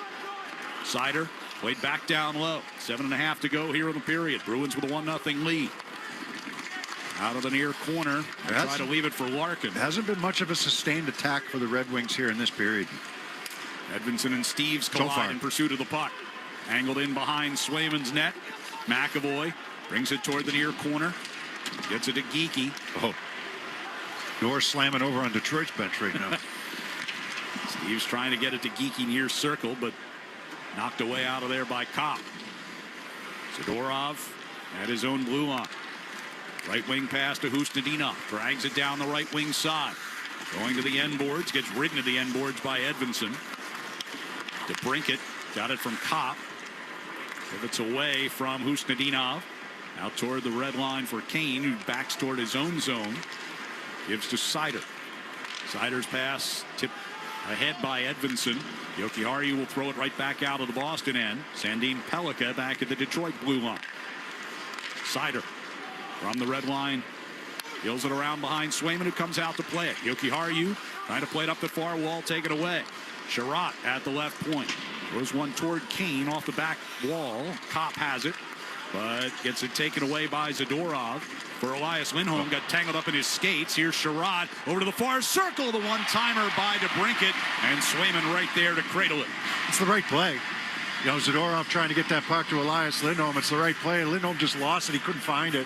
Sider played back down low. 7.5 to go here in the period. Bruins with a 1-0 lead. Out of the near corner. Try to leave it for Larkin. Hasn't been much of a sustained attack for the Red Wings here in this period. Edmondson and Steves collide in pursuit of the puck. Angled in behind Swayman's net. McAvoy brings it toward the near corner. Gets it to Geeky. Oh. Door slamming over on Detroit's bench right now. Steves trying to get it to Geeky near circle, but knocked away out of there by Kopp. Zadorov at his own blue line. Right wing pass to Hustadinov. Drags it down the right wing side. Going to the end boards. Gets ridden to the end boards by Edvinsson. To Brinkett. Got it from Kopp. Pivots away from Hustadinov. Out toward the red line for Kane, who backs toward his own zone. Gives to Seider. Seider's pass tipped ahead by Edvinsson. Jokiharju will throw it right back out of the Boston end. Sandin Pellikka back at the Detroit blue line. Seider from the red line. Deals it around behind Swayman, who comes out to play it. Jokiharju trying to play it up the far wall, take it away. Chara at the left point. Throws one toward Kane off the back wall. Kopp has it, but gets it taken away by Zadorov. For Elias Lindholm, got tangled up in his skates. Here's Sherrod over to the far circle. The one-timer by DeBrincat, and Swayman right there to cradle it. It's the right play. You know, Zadorov trying to get that puck to Elias Lindholm. It's the right play. Lindholm just lost it. He couldn't find it.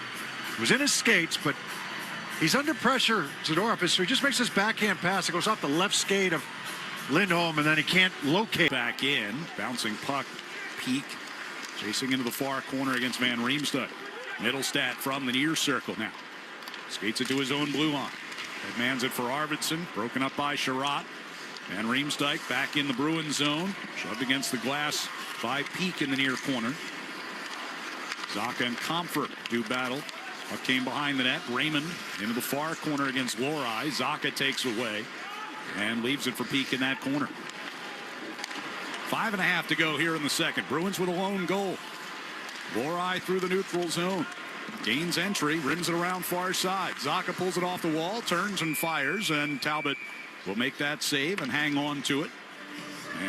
It was in his skates, but he's under pressure, Zadorov. So he just makes this backhand pass. It goes off the left skate of Lindholm, and then he can't locate. Back in, bouncing puck, Peak, chasing into the far corner against Van Riemsdyk. Middlestat from the near circle now. Skates it to his own blue line. Deadmans it for Arvidsson. Broken up by Sherratt. Van Riemsdyk back in the Bruins zone. Shoved against the glass by Peak in the near corner. Zaka and Comfort do battle. Puck came behind the net. Raymond into the far corner against Lohrei. Zaka takes away and leaves it for Peak in that corner. 5.5 to go here in the second. Bruins with a lone goal. Lohrei through the neutral zone. Gains entry, rims it around far side. Zaka pulls it off the wall, turns and fires, and Talbot will make that save and hang on to it.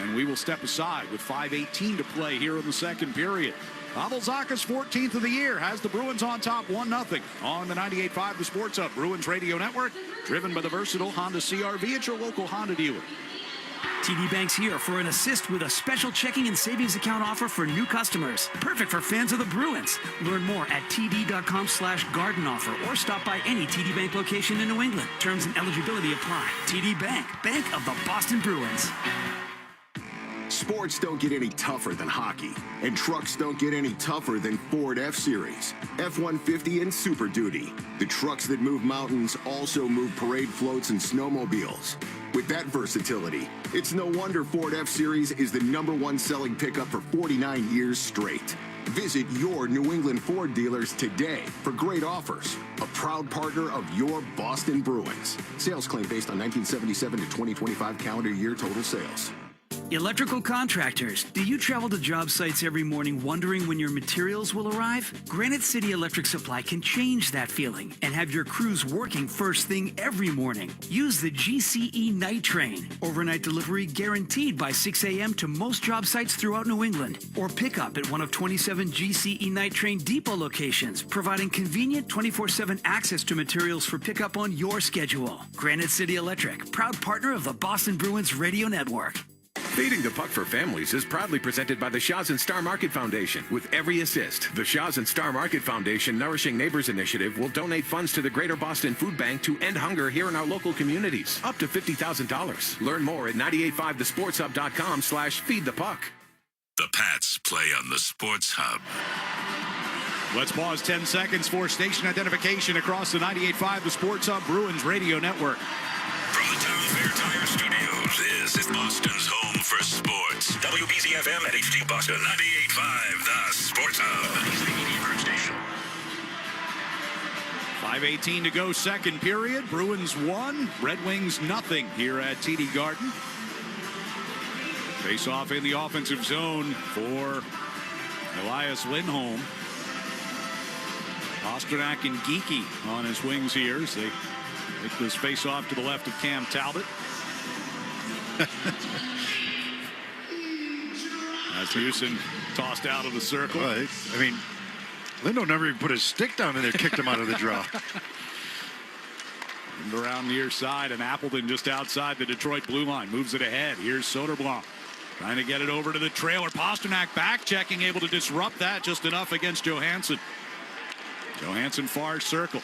And we will step aside with 5:18 to play here in the second period. Pavel Zaka's 14th of the year has the Bruins on top 1-0 on the 98.5 The Sports Hub Bruins Radio Network, driven by the versatile Honda CR-V at your local Honda dealer. TD Bank's here for an assist with a special checking and savings account offer for new customers. Perfect for fans of the Bruins. Learn more at td.com/garden offer or stop by any TD Bank location in New England. Terms and eligibility apply. TD Bank, Bank of the Boston Bruins. Sports don't get any tougher than hockey, and trucks don't get any tougher than Ford F-Series, F-150, and Super Duty. The trucks that move mountains also move parade floats and snowmobiles. With that versatility, it's no wonder Ford F-Series is the #1 selling pickup for 49 years straight. Visit your New England Ford dealers today for great offers. A proud partner of your Boston Bruins. Sales claim based on 1977 to 2025 calendar year total sales. Electrical contractors, do you travel to job sites every morning wondering when your materials will arrive? Granite City Electric Supply can change that feeling and have your crews working first thing every morning. Use the GCE Night Train. Overnight delivery guaranteed by 6 a.m. to most job sites throughout New England. Or pick up at one of 27 GCE Night Train depot locations, providing convenient 24/7 access to materials for pickup on your schedule. Granite City Electric, proud partner of the Boston Bruins Radio Network. Feeding the Puck for Families is proudly presented by the Shaw's and Star Market Foundation. With every assist, the Shaw's and Star Market Foundation Nourishing Neighbors Initiative will donate funds to the Greater Boston Food Bank to end hunger here in our local communities. Up to $50,000. Learn more at 985thesportshub.com/feedthepuck. The Pats play on the Sports Hub. Let's pause 10 seconds for station identification across the 98.5 The Sports Hub Bruins Radio Network. From the Town Fair Tire Studios, this is Boston's home for sports. WBZFM at HD Boston, 98.5 The Sports Hub. He's the ED station. 5:18 to go, second period. Bruins 1, Red Wings nothing here at TD Garden. Face off in the offensive zone for Elias Lindholm. Pastrnak and Geeky on his wings here as they make this face off to the left of Cam Talbot. As Houston tossed out of the circle. Well, I mean, Lindo never even put his stick down in there, kicked him out of the draw. And around near side, and Appleton just outside the Detroit blue line. Moves it ahead. Here's Soderblom trying to get it over to the trailer. Pastrnak back checking, able to disrupt that just enough against Johansson. Johansson far circle.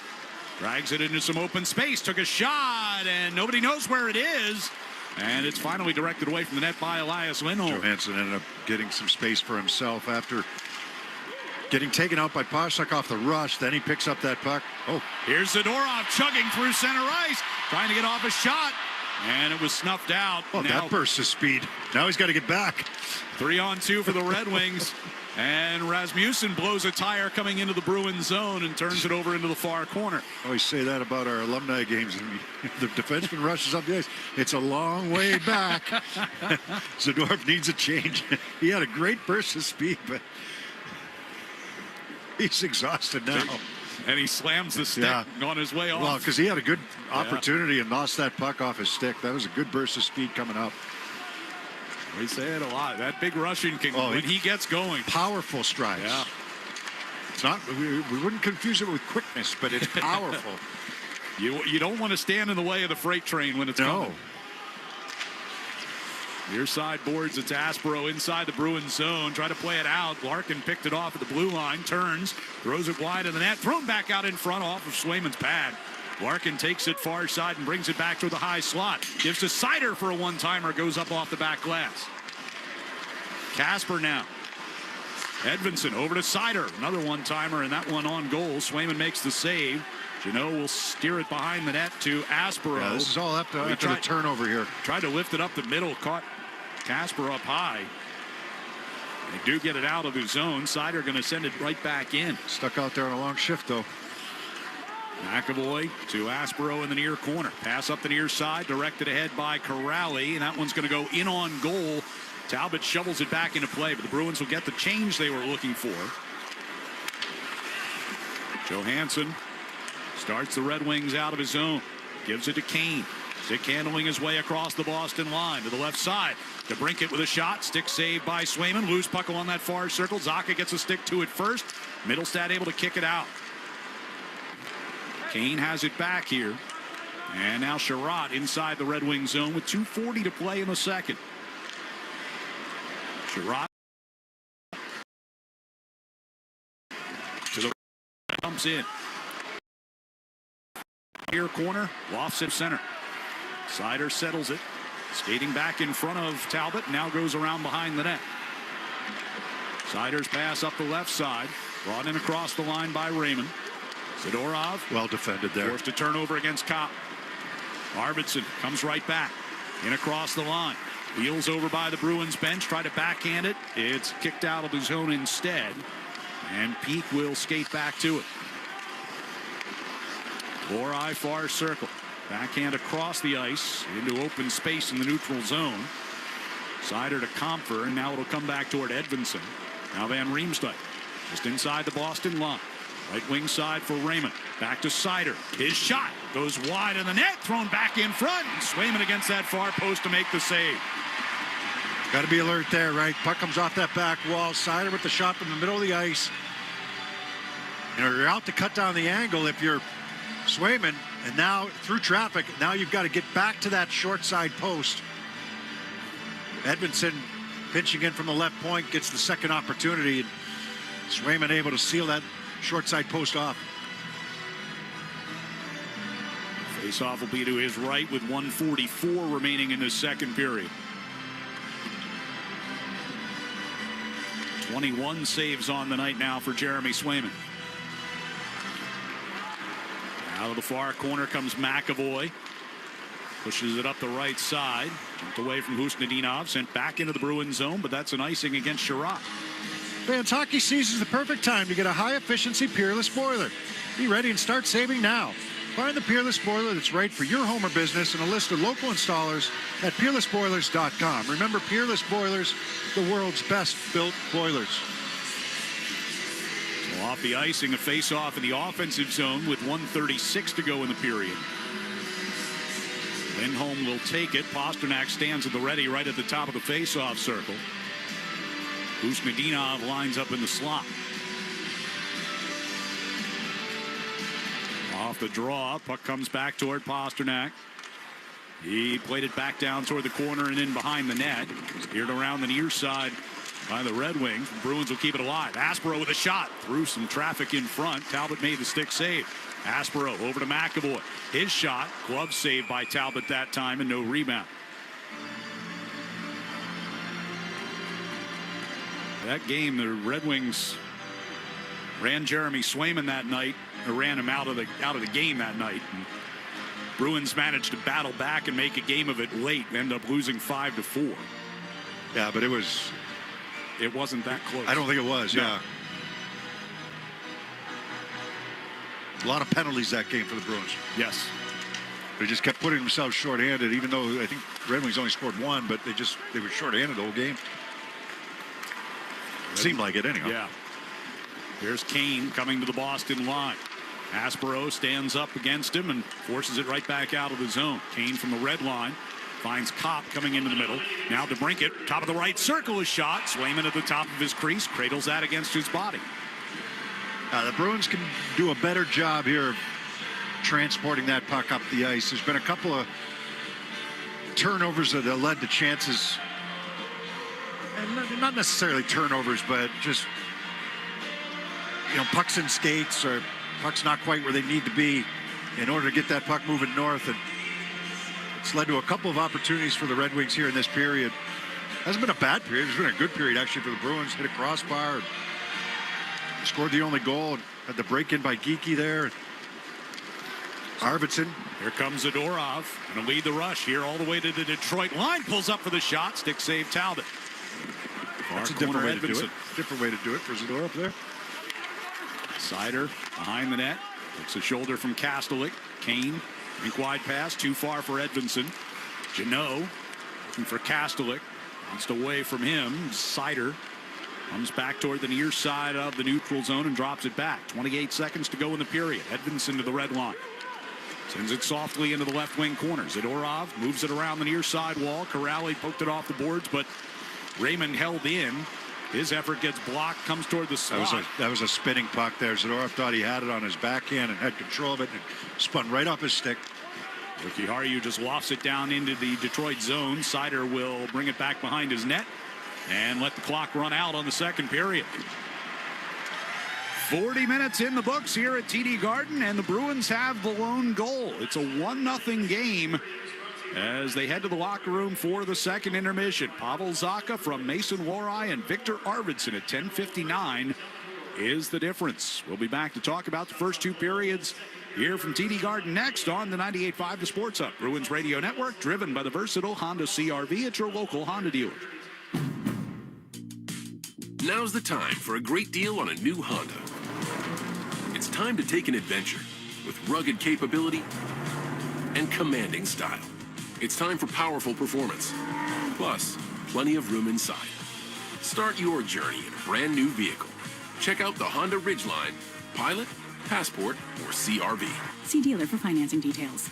Drags it into some open space. Took a shot, and nobody knows where it is. And it's finally directed away from the net by Elias Lindholm. Johansson ended up getting some space for himself after Getting taken out by Pastrnak off the rush. Then he picks up that puck. Oh, here's Zadorov chugging through center ice, trying to get off a shot. And it was snuffed out. Well, that burst of speed. Now he's got to get back. 3-on-2 for the Red Wings. And Rasmussen blows a tire coming into the Bruins zone and turns it over into the far corner. I always say that about our alumni games. The defenseman rushes up the ice. It's a long way back. Zadorov needs a change. He had a great burst of speed, but he's exhausted now. And he slams the stick on his way off. Well, because he had a good opportunity and lost that puck off his stick. That was a good burst of speed coming up. We say it a lot. That big Russian can, when he gets going. Powerful strides. Yeah. It's not, we wouldn't confuse it with quickness, but it's powerful. You don't want to stand in the way of the freight train when it's coming. Near side boards, it's Aspero inside the Bruins zone. Try to play it out. Larkin picked it off at the blue line. Turns, throws it wide of the net. Thrown back out in front off of Swayman's pad. Larkin takes it far side and brings it back to the high slot. Gives to Sider for a one-timer. Goes up off the back glass. Kasper now. Edvinsson over to Sider. Another one-timer, and that one on goal. Swayman makes the save. Jeannot will steer it behind the net to Aspero. Yeah, this is all after the turnover here. Tried to lift it up the middle. Caught Kasper up high. They do get it out of the zone. Sider going to send it right back in. Stuck out there on a long shift, though. McAvoy to Aspero in the near corner. Pass up the near side, directed ahead by Corrali, and that one's going to go in on goal. Talbot shovels it back into play, but the Bruins will get the change they were looking for. Johansson starts the Red Wings out of his zone. Gives it to Kane. Stick handling his way across the Boston line to the left side. DeBrincat with a shot. Stick saved by Swayman. Loose puck along that far circle. Zacha gets a stick to it first. Middlestad able to kick it out. Kane has it back here. And now Chara inside the Red Wings zone with 2:40 to play in the second. Chara to the comes in. Here corner, lofts it center. Sider settles it. Skating back in front of Talbot. Now goes around behind the net. Sider's pass up the left side. Brought in across the line by Raymond. Zadorov. Well defended there. Forced a turnover against Kopp. Arvidsson comes right back. In across the line. Wheels over by the Bruins bench. Try to backhand it. It's kicked out of the zone instead. And Peak will skate back to it. Lorai far circle. Backhand across the ice into open space in the neutral zone. Sider to Comfer, and now it'll come back toward Edvinsson. Now Van Riemsdyk just inside the Boston line. Right wing side for Raymond. Back to Sider. His shot goes wide in the net. Thrown back in front. Swayman against that far post to make the save. Got to be alert there, right? Puck comes off that back wall. Sider with the shot from the middle of the ice. You're out to cut down the angle if you're Swayman, and now through traffic, now you've got to get back to that short side post. Edvinsson pinching in from the left point, gets the second opportunity, and Swayman able to seal that short side post off. Faceoff will be to his right with 1:44 remaining in the second period. 21 saves on the night now for Jeremy Swayman. Out of the far corner comes McAvoy. Pushes it up the right side. Jumped away from Husnudinov. Sent back into the Bruins zone, but that's an icing against Chara. Fans, hockey season is the perfect time to get a high-efficiency Peerless boiler. Be ready and start saving now. Find the Peerless boiler that's right for your home or business and a list of local installers at peerlessboilers.com. Remember, Peerless Boilers, the world's best built boilers. Well, off the icing, a face-off in the offensive zone with 1:36 to go in the period. Lindholm will take it. Pastrnak stands at the ready right at the top of the face-off circle. Husnudinov lines up in the slot. Off the draw, puck comes back toward Pastrnak. He played it back down toward the corner and in behind the net. Steered around the near side by the Red Wings. The Bruins will keep it alive. Aspero with a shot through some traffic in front. Talbot made the stick save. Aspero over to McAvoy. His shot, glove saved by Talbot that time, and no rebound. That game, the Red Wings ran Jeremy Swayman that night, or ran him out of the game that night. And Bruins managed to battle back and make a game of it late and end up losing 5-4. Yeah, but it wasn't that close. I don't think it was. No. Yeah. A lot of penalties that game for the Bruins. Yes. They just kept putting themselves shorthanded, even though I think Red Wings only scored one, but they were shorthanded the whole game. Seemed like it anyhow. Yeah. Here's Kane coming to the Boston line. Aspero stands up against him and forces it right back out of the zone. Kane from the red line finds Kopp coming into the middle. Now DeBrincat, top of the right circle, is shot. Swayman at the top of his crease, cradles that against his body. The Bruins can do a better job here of transporting that puck up the ice. There's been a couple of turnovers that have led to chances. And not necessarily turnovers, but just, pucks in skates or pucks not quite where they need to be in order to get that puck moving north. And it's led to a couple of opportunities for the Red Wings here in this period. Hasn't been a bad period. It's been a good period, actually, for the Bruins. Hit a crossbar. Scored the only goal and had the break in by Geeky there. Arvidsson. Here comes Zadorov. Going to lead the rush here all the way to the Detroit line. Pulls up for the shot. Stick save Talbot. That's a different way to do it. Different way to do it for Zadorov there. Sider behind the net. Takes a shoulder from Kastelik. Kane. Rink wide pass. Too far for Edvinsson. Jeannot looking for Kastelik. Bounced away from him. Sider comes back toward the near side of the neutral zone and drops it back. 28 seconds to go in the period. Edvinsson to the red line. Sends it softly into the left wing corner. Zadorov moves it around the near side wall. Corrali poked it off the boards, but Raymond held in. His effort gets blocked, comes toward the slot. That was a spinning puck there. Zadorov thought he had it on his backhand and had control of it and spun right off his stick. Ricky Harju just lofts it down into the Detroit zone. Sider will bring it back behind his net and let the clock run out on the second period. 40 minutes in the books here at TD Garden, and the Bruins have the lone goal. It's a 1-0 game as they head to the locker room for the second intermission. Pavel Zacha from Mason Lohrei and Victor Arvidsson at 10:59 is the difference. We'll be back to talk about the first two periods here from TD Garden next on the 98.5 The Sports Hub Bruins Radio Network, driven by the versatile Honda CR-V at your local Honda dealer. Now's the time for a great deal on a new Honda. It's time to take an adventure with rugged capability and commanding style. It's time for powerful performance, plus plenty of room inside. Start your journey in a brand new vehicle. Check out the Honda Ridgeline, Pilot, Passport, or CR-V. See dealer for financing details.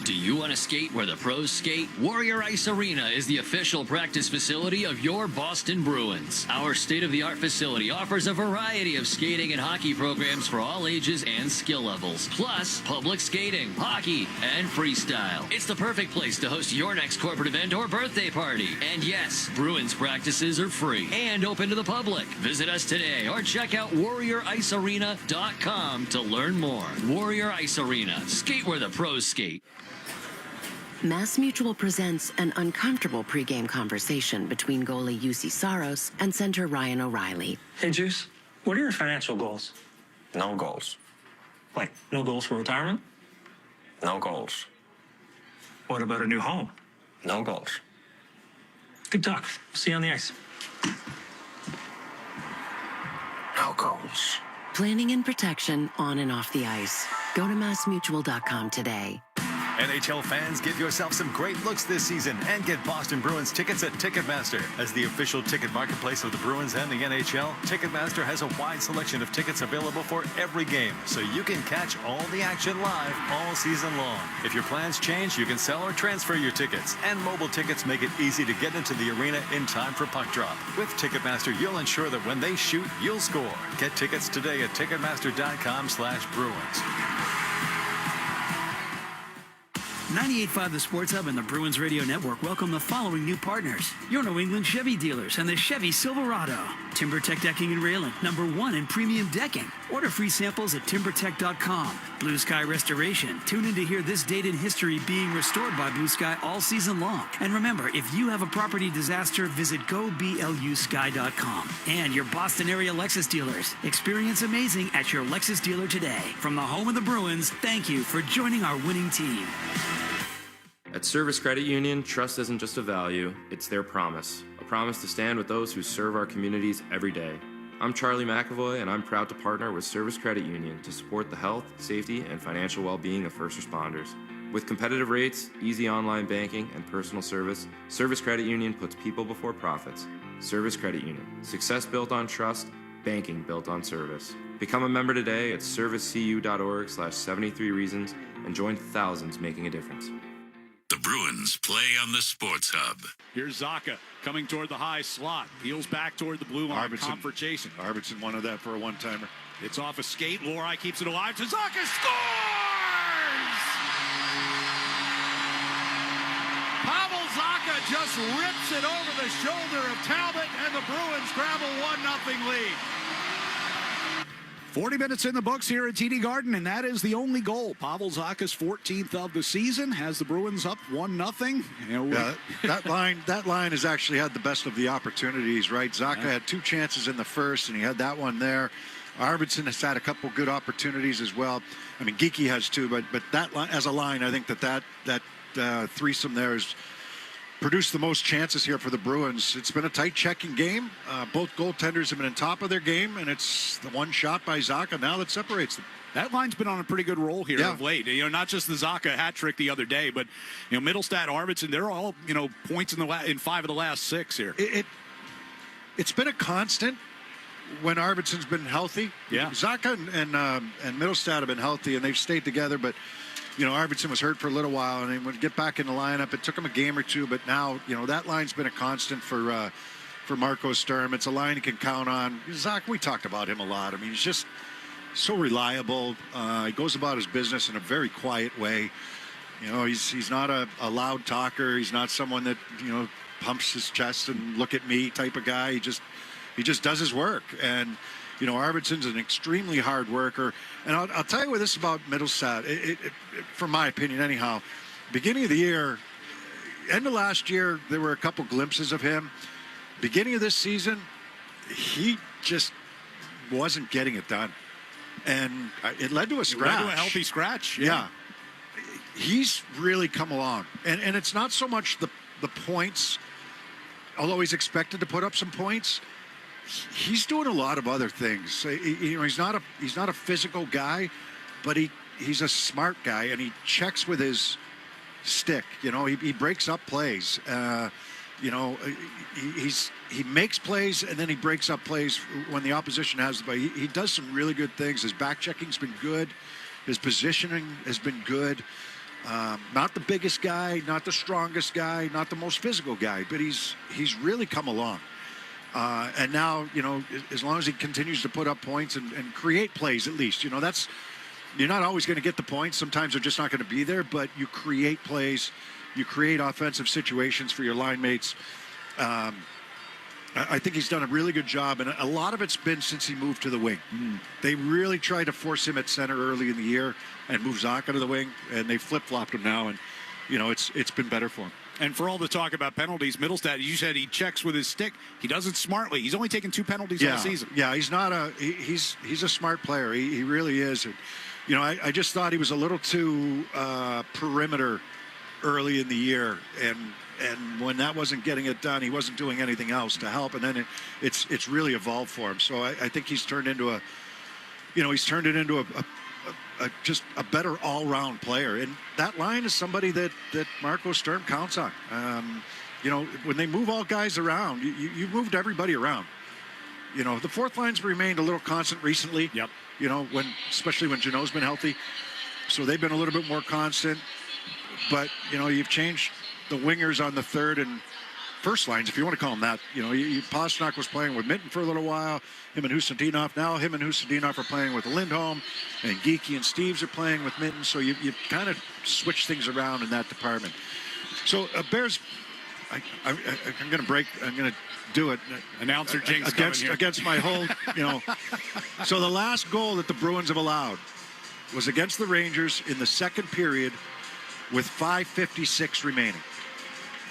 Do you want to skate where the pros skate? Warrior Ice Arena is the official practice facility of your Boston Bruins. Our state-of-the-art facility offers a variety of skating and hockey programs for all ages and skill levels, plus public skating, hockey, and freestyle. It's the perfect place to host your next corporate event or birthday party. And yes, Bruins practices are free and open to the public. Visit us today or check out warrioricearena.com to learn more. Warrior Ice Arena. Skate where the pros skate. Mass Mutual presents an uncomfortable pregame conversation between goalie UC Saros and center Ryan O'Reilly. Hey, Juice, what are your financial goals? No goals. Like, no goals for retirement? No goals. What about a new home? No goals. Good talk. See you on the ice. No goals. Planning and protection on and off the ice. Go to massmutual.com today. NHL fans, give yourself some great looks this season and get Boston Bruins tickets at Ticketmaster. As the official ticket marketplace of the Bruins and the NHL, Ticketmaster has a wide selection of tickets available for every game, so you can catch all the action live all season long. If your plans change, you can sell or transfer your tickets, and mobile tickets make it easy to get into the arena in time for puck drop. With Ticketmaster, you'll ensure that when they shoot, you'll score. Get tickets today at Ticketmaster.com/Bruins. 98.5 The Sports Hub and the Bruins Radio Network welcome the following new partners. Your New England Chevy dealers and the Chevy Silverado. TimberTech Decking and Railing, #1 in premium decking. Order free samples at timbertech.com. Blue Sky Restoration. Tune in to hear this date in history being restored by Blue Sky all season long. And remember, if you have a property disaster, visit goblusky.com. And your Boston area Lexus dealers. Experience amazing at your Lexus dealer today. From the home of the Bruins, thank you for joining our winning team. At Service Credit Union, trust isn't just a value, it's their promise. A promise to stand with those who serve our communities every day. I'm Charlie McAvoy, and I'm proud to partner with Service Credit Union to support the health, safety, and financial well-being of first responders. With competitive rates, easy online banking, and personal service, Service Credit Union puts people before profits. Service Credit Union. Success built on trust, banking built on service. Become a member today at servicecu.org/73reasons and join thousands making a difference. The Bruins play on the Sports Hub. Here's Zacha coming toward the high slot. Peels back toward the blue line. Confrontation. Arvidsson wanted that for a one-timer. It's off a skate. Lohrei keeps it alive. Zacha scores! Pavel Zacha just rips it over the shoulder of Talbot, and the Bruins grab a 1-0 lead. 40 minutes in the books here at TD Garden, and that is the only goal. Pavel Zacha's 14th of the season has the Bruins up 1-0. That line has actually had the best of the opportunities, right? Zacha had 2 chances in the first, and he had that one there. Arvidsson has had a couple good opportunities as well. I mean, Geeky has 2, but that line, as a line, I think that threesome there has produced the most chances here for the Bruins. It's been a tight checking game. Both goaltenders have been on top of their game, and it's the one shot by Zacha now that separates them. That line's been on a pretty good roll here of late. Not just the Zacha hat trick the other day, but Middlestat, Arvidsson, they're all points in 5 of the last 6 here. It's been a constant when Arvidsson's been healthy. Yeah, Zacha and Middlestat have been healthy, and they've stayed together, but. Arvidsson was hurt for a little while, and he would get back in the lineup. It took him a game or 2, but now, that line's been a constant for Marco Sturm. It's a line he can count on. Zach, we talked about him a lot. I mean, he's just so reliable. He goes about his business in a very quiet way. He's not a loud talker. He's not someone that, pumps his chest and look at me type of guy. He just does his work. And Arvidsson's an extremely hard worker. And I'll tell you what this about Middlestat, from my opinion anyhow. Beginning of the year, end of last year, there were a couple glimpses of him. Beginning of this season, he just wasn't getting it done. And it led to a scratch. It led to a healthy scratch. Yeah. He's really come along. And it's not so much the points, although he's expected to put up some points. He's doing a lot of other things. He's not a physical guy, but he's a smart guy, and he checks with his stick. He breaks up plays. He makes plays, and then he breaks up plays when the opposition has the ball. He does some really good things. His back checking's been good. His positioning has been good. Not the biggest guy, not the strongest guy, not the most physical guy, but he's really come along. And now, as long as he continues to put up points and create plays, at least, you're not always going to get the points. Sometimes they're just not going to be there, but you create plays, you create offensive situations for your line mates. I think he's done a really good job, and a lot of it's been since he moved to the wing. They really tried to force him at center early in the year and move Zacha to the wing, and they flip-flopped him now, and, it's been better for him. And for all the talk about penalties, Middlestat, you said he checks with his stick. He does it smartly. He's only taken 2 penalties all season. Yeah, he's not he's a smart player. He really is. And, I just thought he was a little too perimeter early in the year, and when that wasn't getting it done, he wasn't doing anything else to help. And then it's really evolved for him. So I think he's turned into just a better all-round player, and that line is somebody that Marco Sturm counts on. When they move all guys around, you moved everybody around. The fourth line's remained a little constant recently. Yep. Especially when Jeannot's been healthy, so they've been a little bit more constant. But you've changed the wingers on the third and first lines, if you want to call them that. Pasternak was playing with Minton for a little while, him and Husendinov. Now him and Husendinov are playing with Lindholm, and Geeky and Steves are playing with Minton. So you kind of switch things around in that department. So Bears, I'm going to break. I'm going to do it. Announcer jinx against my whole, So the last goal that the Bruins have allowed was against the Rangers in the second period with 5:56 remaining.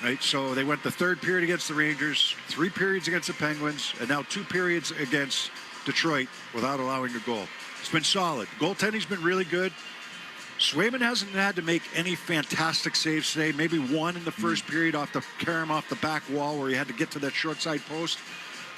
Right, so they went the third period against the Rangers, 3 periods against the Penguins, and now 2 periods against Detroit without allowing a goal. It's been solid. Goaltending's been really good. Swayman hasn't had to make any fantastic saves today. Maybe one in the first period off the back wall where he had to get to that short side post.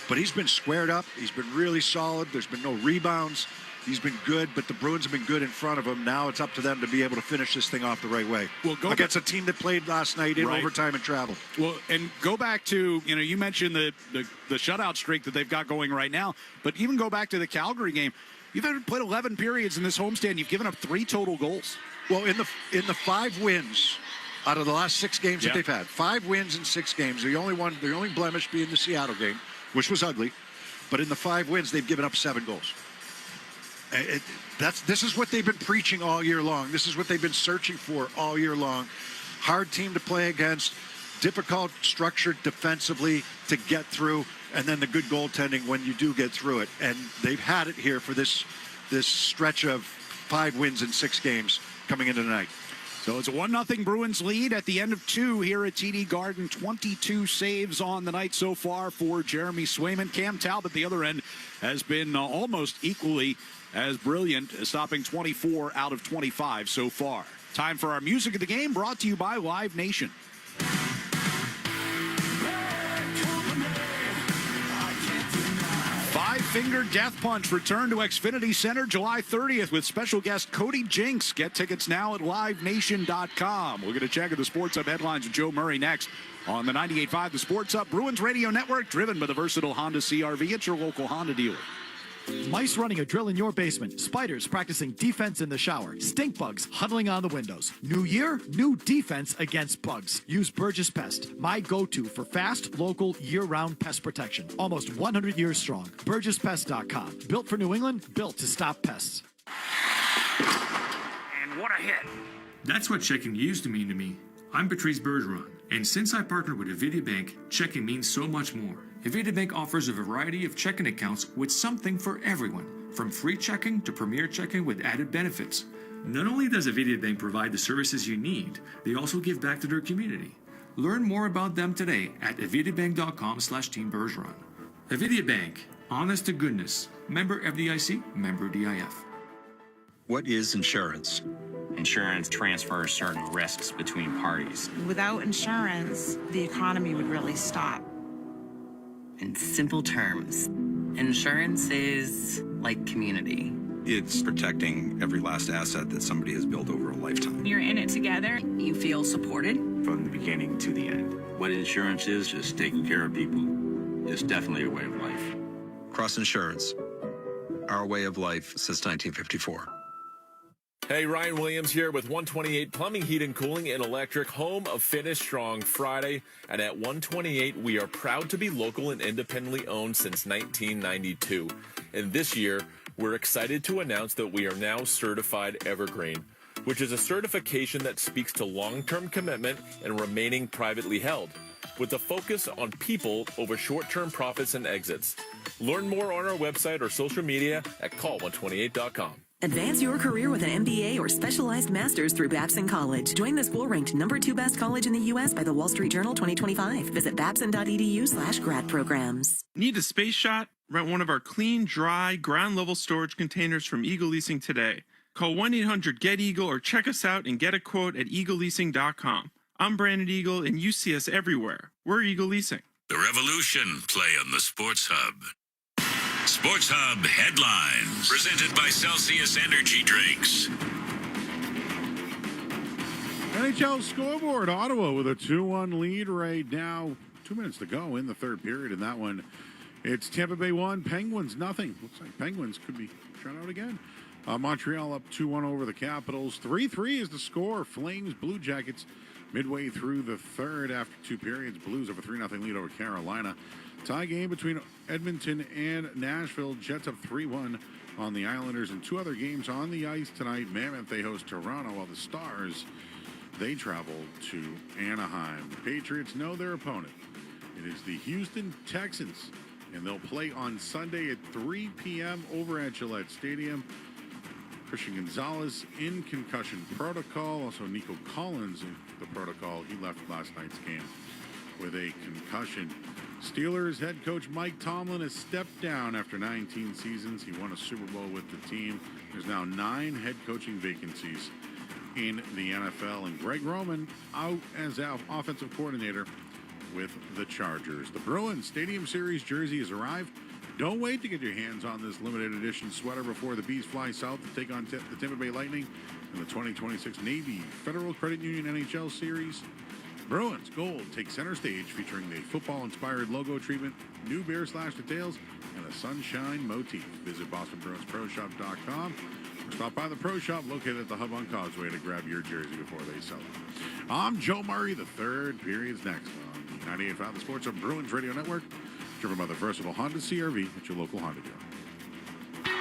But he's been squared up. He's been really solid. There's been no rebounds. He's been good, but the Bruins have been good in front of him. Now it's up to them to be able to finish this thing off the right way. Well, against a team that played last night in overtime and travel. Well, and go back to, you mentioned the shutout streak that they've got going right now, but even go back to the Calgary game. You've played 11 periods in this homestand. You've given up 3 total goals. Well, in the 5 wins out of the last 6 games that they've had, 5 wins in 6 games. The only blemish being the Seattle game, which was ugly. But in the 5 wins, they've given up 7 goals. This is what they've been preaching all year long. This is what they've been searching for all year long. Hard team to play against, difficult structured defensively to get through, and then the good goaltending when you do get through it. And they've had it here for this stretch of 5 wins in 6 games coming into tonight. So it's a 1-0 Bruins lead at the end of 2 here at TD Garden. 22 saves on the night so far for Jeremy Swayman. Cam Talbot, the other end, has been almost equally as brilliant, stopping 24 out of 25 so far. Time for our music of the game, brought to you by Live Nation. Five-Finger Death Punch return to Xfinity Center July 30th with special guest Cody Jinks. Get tickets now at livenation.com. We're going to check out the Sports Hub headlines with Joe Murray next on the 98.5 The Sports Hub Bruins Radio Network, driven by the versatile Honda CR-V at your local Honda dealer. Mice running a drill in your basement. Spiders practicing defense in the shower. Stink bugs huddling on the windows. New year, new defense against bugs. Use Burgess Pest, my go-to for fast, local, year-round pest protection. Almost 100 years strong. BurgessPest.com. Built for New England, built to stop pests. And what a hit. That's what checking used to mean to me. I'm Patrice Bergeron, and since I partnered with Avidia Bank, checking means so much more. Avidia Bank offers a variety of checking accounts with something for everyone, from free checking to premier checking with added benefits. Not only does Avidia Bank provide the services you need, they also give back to their community. Learn more about them today at avidiabank.com/Team Bergeron. Avidia Bank, honest to goodness. Member FDIC, member DIF. What is insurance? Insurance transfers certain risks between parties. Without insurance, the economy would really stop. In simple terms, insurance is like community. It's protecting every last asset that somebody has built over a lifetime. You're in it together. You feel supported. From the beginning to the end. What insurance is just taking care of people. It's definitely a way of life. Cross Insurance. Our way of life since 1954. Hey, Ryan Williams here with 128 Plumbing, Heat and Cooling and Electric, home of Finish Strong Friday. And at 128, we are proud to be local and independently owned since 1992. And this year, we're excited to announce that we are now certified Evergreen, which is a certification that speaks to long-term commitment and remaining privately held, with a focus on people over short-term profits and exits. Learn more on our website or social media at call128.com. Advance your career with an MBA or specialized master's through Babson College. Join the school ranked #2 best college in the U.S. by the Wall Street Journal 2025. Visit babson.edu/grad programs. Need a space shot? Rent one of our clean, dry, ground-level storage containers from Eagle Leasing today. Call 1-800-GET-EAGLE or check us out and get a quote at eagleleasing.com. I'm Brandon Eagle, and you see us everywhere. We're Eagle Leasing. The Revolution play on the Sports Hub. Sports Hub headlines presented by Celsius Energy Drinks. NHL scoreboard. Ottawa with a 2-1 lead right now. 2 minutes to go in the third period in that one. It's Tampa Bay 1, Penguins nothing. Looks like Penguins could be shut out again. Montreal up 2-1 over the Capitals. 3-3 is the score. Flames, Blue Jackets midway through the third after 2 periods. Blues have a 3-0 lead over Carolina. Tie game between Edmonton and Nashville. Jets up 3-1 on the Islanders. And 2 other games on the ice tonight. Mammoth, they host Toronto, while the Stars, they travel to Anaheim. The Patriots know their opponent. It is the Houston Texans, and they'll play on Sunday at 3 p.m. over at Gillette Stadium. Christian Gonzalez in concussion protocol. Also, Nico Collins in the protocol. He left last night's game with a concussion. Steelers head coach Mike Tomlin has stepped down after 19 seasons. He won a Super Bowl with the team. There's now 9 head coaching vacancies in the NFL. And Greg Roman out as offensive coordinator with the Chargers. The Bruins Stadium Series jersey has arrived. Don't wait to get your hands on this limited edition sweater before the Bees fly south to take on the Tampa Bay Lightning in the 2026 Navy Federal Credit Union NHL Series. Bruins Gold takes center stage, featuring the football-inspired logo treatment, new beer slash details, and a sunshine motif. Visit BostonBruinsProShop.com or stop by the Pro Shop located at the Hub on Causeway to grab your jersey before they sell it. I'm Joe Murray. The third period's next on the 98.5 The Sports Hub Bruins Radio Network, driven by the versatile Honda CR-V at your local Honda dealer.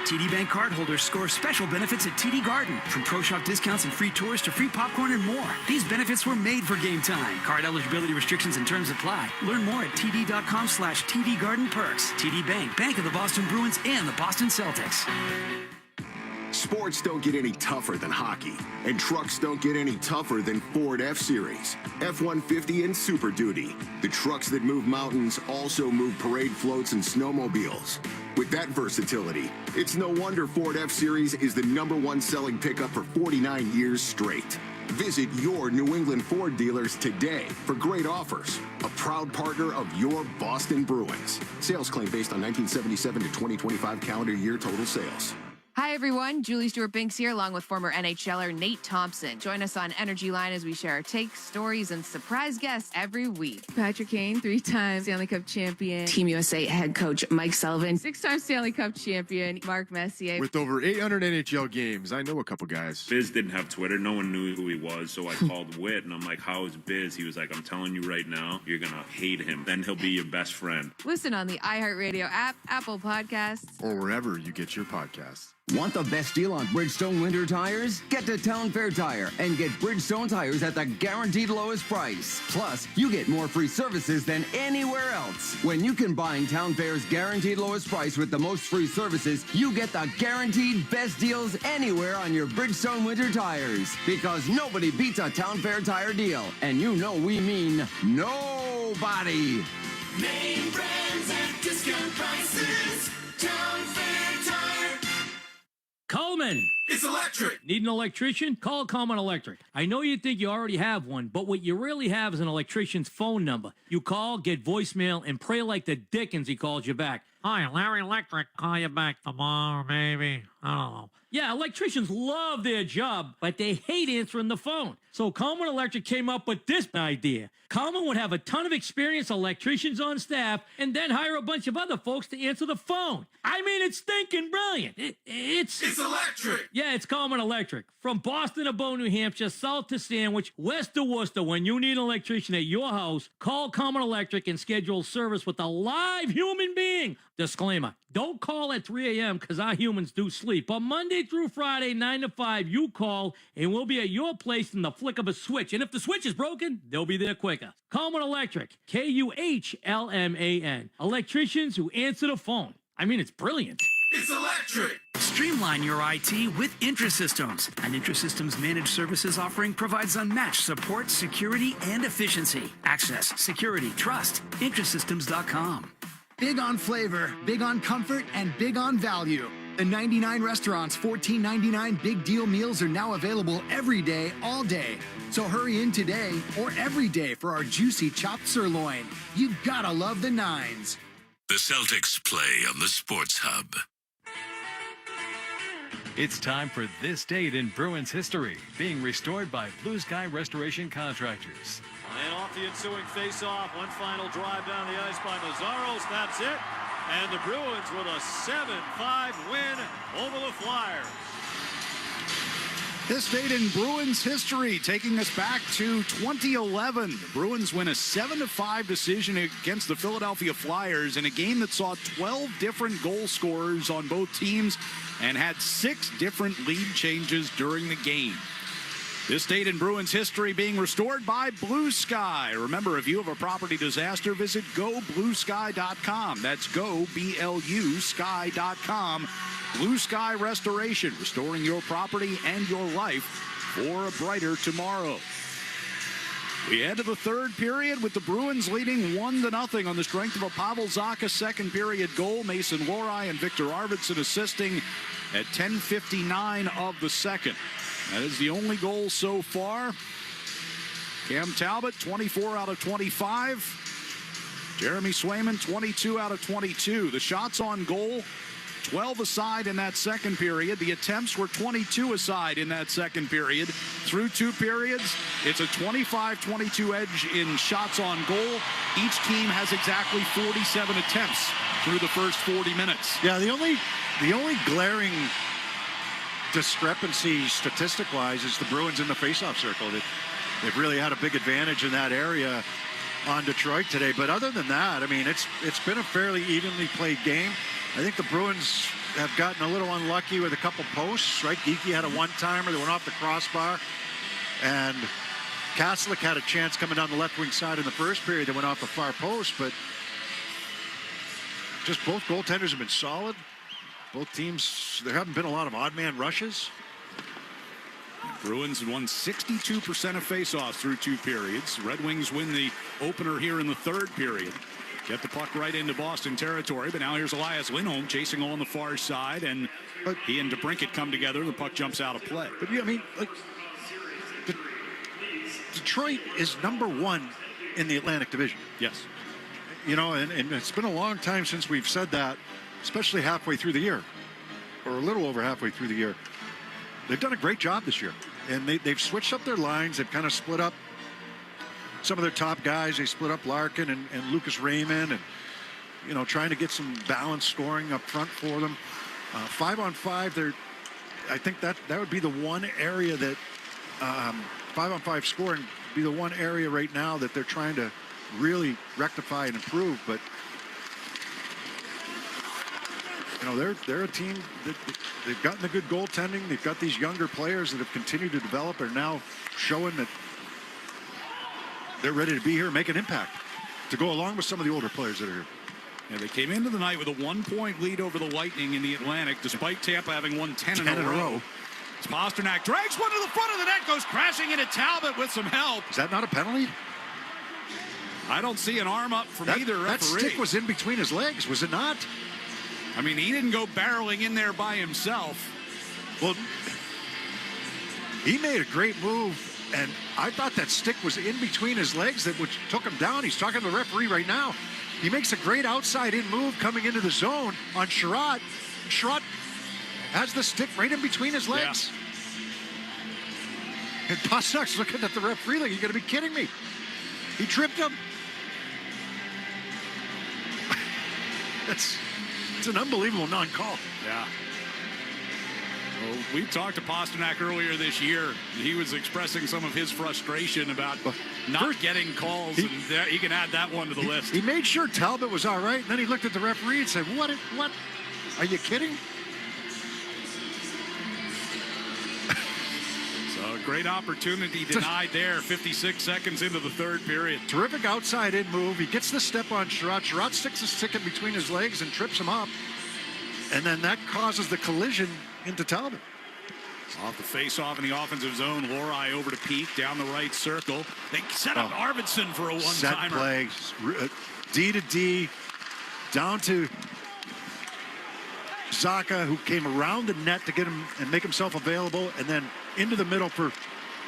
TD Bank cardholders score special benefits at TD Garden. From Pro Shop discounts and free tours to free popcorn and more. These benefits were made for game time. Card eligibility restrictions and terms apply. Learn more at td.com/TD Garden Perks. TD Bank, Bank of the Boston Bruins and the Boston Celtics. Sports don't get any tougher than hockey, and trucks don't get any tougher than Ford F-Series, F-150, and Super Duty. The trucks that move mountains also move parade floats and snowmobiles. With that versatility, it's no wonder Ford F-Series is the #1 selling pickup for 49 years straight. Visit your New England Ford dealers today for great offers. A proud partner of your Boston Bruins. Sales claim based on 1977 to 2025 calendar year total sales. Hi, everyone. Julie Stewart-Binks here, along with former NHLer Nate Thompson. Join us on Energy Line as we share our takes, stories, and surprise guests every week. Patrick Kane, 3-time Stanley Cup champion. Team USA head coach Mike Sullivan. 6-time Stanley Cup champion Mark Messier. With over 800 NHL games, I know a couple guys. Biz didn't have Twitter. No one knew who he was, so I called Whit, and I'm like, how is Biz? He was like, I'm telling you right now, you're going to hate him. Then he'll be your best friend. Listen on the iHeartRadio app, Apple Podcasts, or wherever you get your podcasts. Want the best deal on Bridgestone winter tires? Get to Town Fair Tire and get Bridgestone tires at the guaranteed lowest price. Plus, you get more free services than anywhere else. When you combine Town Fair's guaranteed lowest price with the most free services, you get the guaranteed best deals anywhere on your Bridgestone winter tires. Because nobody beats a Town Fair Tire deal. And you know we mean nobody. Name brands at discount prices. Town Fair Tire. Coleman! It's electric! Need an electrician? Call Coleman Electric. I know you think you already have one, but what you really have is an electrician's phone number. You call, get voicemail, and pray like the dickens he calls you back. Hi, Larry Electric. Call you back tomorrow, maybe. I don't know. Yeah, electricians love their job, but they hate answering the phone. So Coleman Electric came up with this idea. Coleman would have a ton of experienced electricians on staff and then hire a bunch of other folks to answer the phone. I mean, it's stinking brilliant. It's electric. Yeah, it's Coleman Electric. From Boston to Bow, New Hampshire, south to Sandwich, west to Worcester, when you need an electrician at your house, call Coleman Electric and schedule service with a live human being. Disclaimer, don't call at 3 a.m. because our humans do sleep. But Monday through Friday, 9 to 5, you call and we'll be at your place in the flick of a switch. And if the switch is broken, they'll be there quicker. Coleman Electric, Kuhlman. Electricians who answer the phone. I mean, it's brilliant. It's electric. Streamline your IT with IntraSystems. An IntraSystems managed services offering provides unmatched support, security, and efficiency. Access, security, trust. IntraSystems.com. Big on flavor, big on comfort, and big on value. The 99 Restaurant's $14.99 Big Deal meals are now available every day, all day. So hurry in today or every day for our juicy chopped sirloin. You gotta love the nines. The Celtics play on the Sports Hub. It's time for This Date in Bruins History, being restored by Blue Sky Restoration Contractors. And off the ensuing face-off, one final drive down the ice by Mazzaro, snaps it, and the Bruins with a 7-5 win over the Flyers. This date in Bruins history, taking us back to 2011. The Bruins win a 7-5 decision against the Philadelphia Flyers in a game that saw 12 different goal scorers on both teams and had 6 different lead changes during the game. This date in Bruins history being restored by Blue Sky. Remember, if you have a property disaster, visit gobluesky.com. That's go, B-L-U, sky.com. Blue Sky Restoration, restoring your property and your life for a brighter tomorrow. We head to the third period with the Bruins leading 1-0 on the strength of a Pavel Zacha second period goal. Mason Lohrei and Victor Arvidsson assisting at 10:59 of the second. That is the only goal so far. Cam Talbot, 24 out of 25. Jeremy Swayman, 22 out of 22. The shots on goal, 12 aside in that second period. The attempts were 22 aside in that second period. Through 2 periods, it's a 25-22 edge in shots on goal. Each team has exactly 47 attempts through the first 40 minutes. Yeah, the only glaring discrepancy statistic-wise is the Bruins in the faceoff circle. They've really had a big advantage in that area on Detroit today. But other than that, I mean, it's been a fairly evenly played game. I think the Bruins have gotten a little unlucky with a couple posts, right? Geeky had a one-timer that went off the crossbar, and Kaslick had a chance coming down the left wing side in the first period that went off the far post, but just both goaltenders have been solid. Both teams, there haven't been a lot of odd man rushes. Bruins won 62% of faceoffs through 2 periods. Red Wings win the opener here in the third period. Get the puck right into Boston territory, but now here's Elias Lindholm chasing on the far side, and he and DeBrincat come together. The puck jumps out of play. But yeah, I mean, like, Detroit is #1 in the Atlantic Division. Yes. You know, and it's been a long time since we've said that, especially halfway through the year, or a little over halfway through the year. They've done a great job this year, and they've switched up their lines. They've kind of split up some of their top guys. They split up Larkin and Lucas Raymond, and, you know, trying to get some balanced scoring up front for them. 5-on-5, I think that would be the one area that 5-on-5 scoring be the one area right now that they're trying to really rectify and improve. But you know, they're a team that they've gotten the good goaltending. They've got these younger players that have continued to develop, are now showing that they're ready to be here and make an impact to go along with some of the older players that are here. Yeah, they came into the night with a 1-point lead over the Lightning in the Atlantic, despite Tampa having won 10 in a row. Pasternak drags one to the front of the net, goes crashing into Talbot with some help. Is that not a penalty? I don't see an arm up from either referee. That stick was in between his legs, was it not? I mean, he didn't go barreling in there by himself. Well, he made a great move, and I thought that stick was in between his legs, which took him down. He's talking to the referee right now. He makes a great outside-in move coming into the zone on Sherratt. Sherratt has the stick right in between his legs. Yeah. And Pasternak's looking at the referee like, you're going to be kidding me. He tripped him. It's an unbelievable non-call. Yeah. Well, we talked to Pasternak earlier this year. He was expressing some of his frustration about not getting calls, and he can add that one to the list. He made sure Talbot was all right, and then he looked at the referee and said, what? Are you kidding? So, great opportunity denied there, 56 seconds into the third period. Terrific outside-in move. He gets the step on Sherratt. Sherratt sticks a stick in between his legs and trips him up. And then that causes the collision into Talbot. Off the face-off in the offensive zone, Lohrei over to Peak, down the right circle. They set up Arvidsson for a one-timer. Set play, D to D, down to Zacha, who came around the net to get him and make himself available, and then into the middle for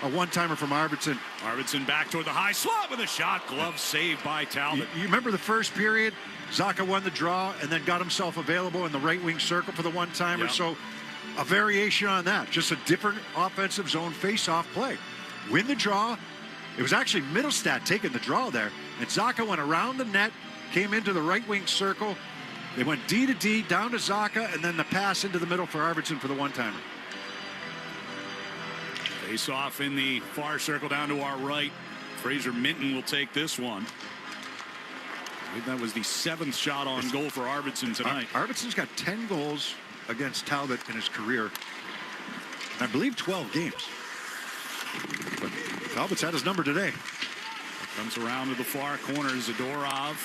a one-timer from Arvidsson. Arvidsson back toward the high slot with a shot. Glove saved by Talbot. You remember the first period? Zacha won the draw and then got himself available in the right wing circle for the one-timer. Yep. So a variation on that. Just a different offensive zone face-off play. Win the draw. It was actually Mittelstadt taking the draw there. And Zacha went around the net, came into the right wing circle. They went D to D, down to Zacha, and then the pass into the middle for Arvidsson for the one-timer. Face off in the far circle down to our right. Fraser Minton will take this one. I believe that was the 7th shot on goal for Arvidsson tonight. Arvidsson's got 10 goals against Talbot in his career. And I believe 12 games. But Talbot's had his number today. Comes around to the far corner. Zadorov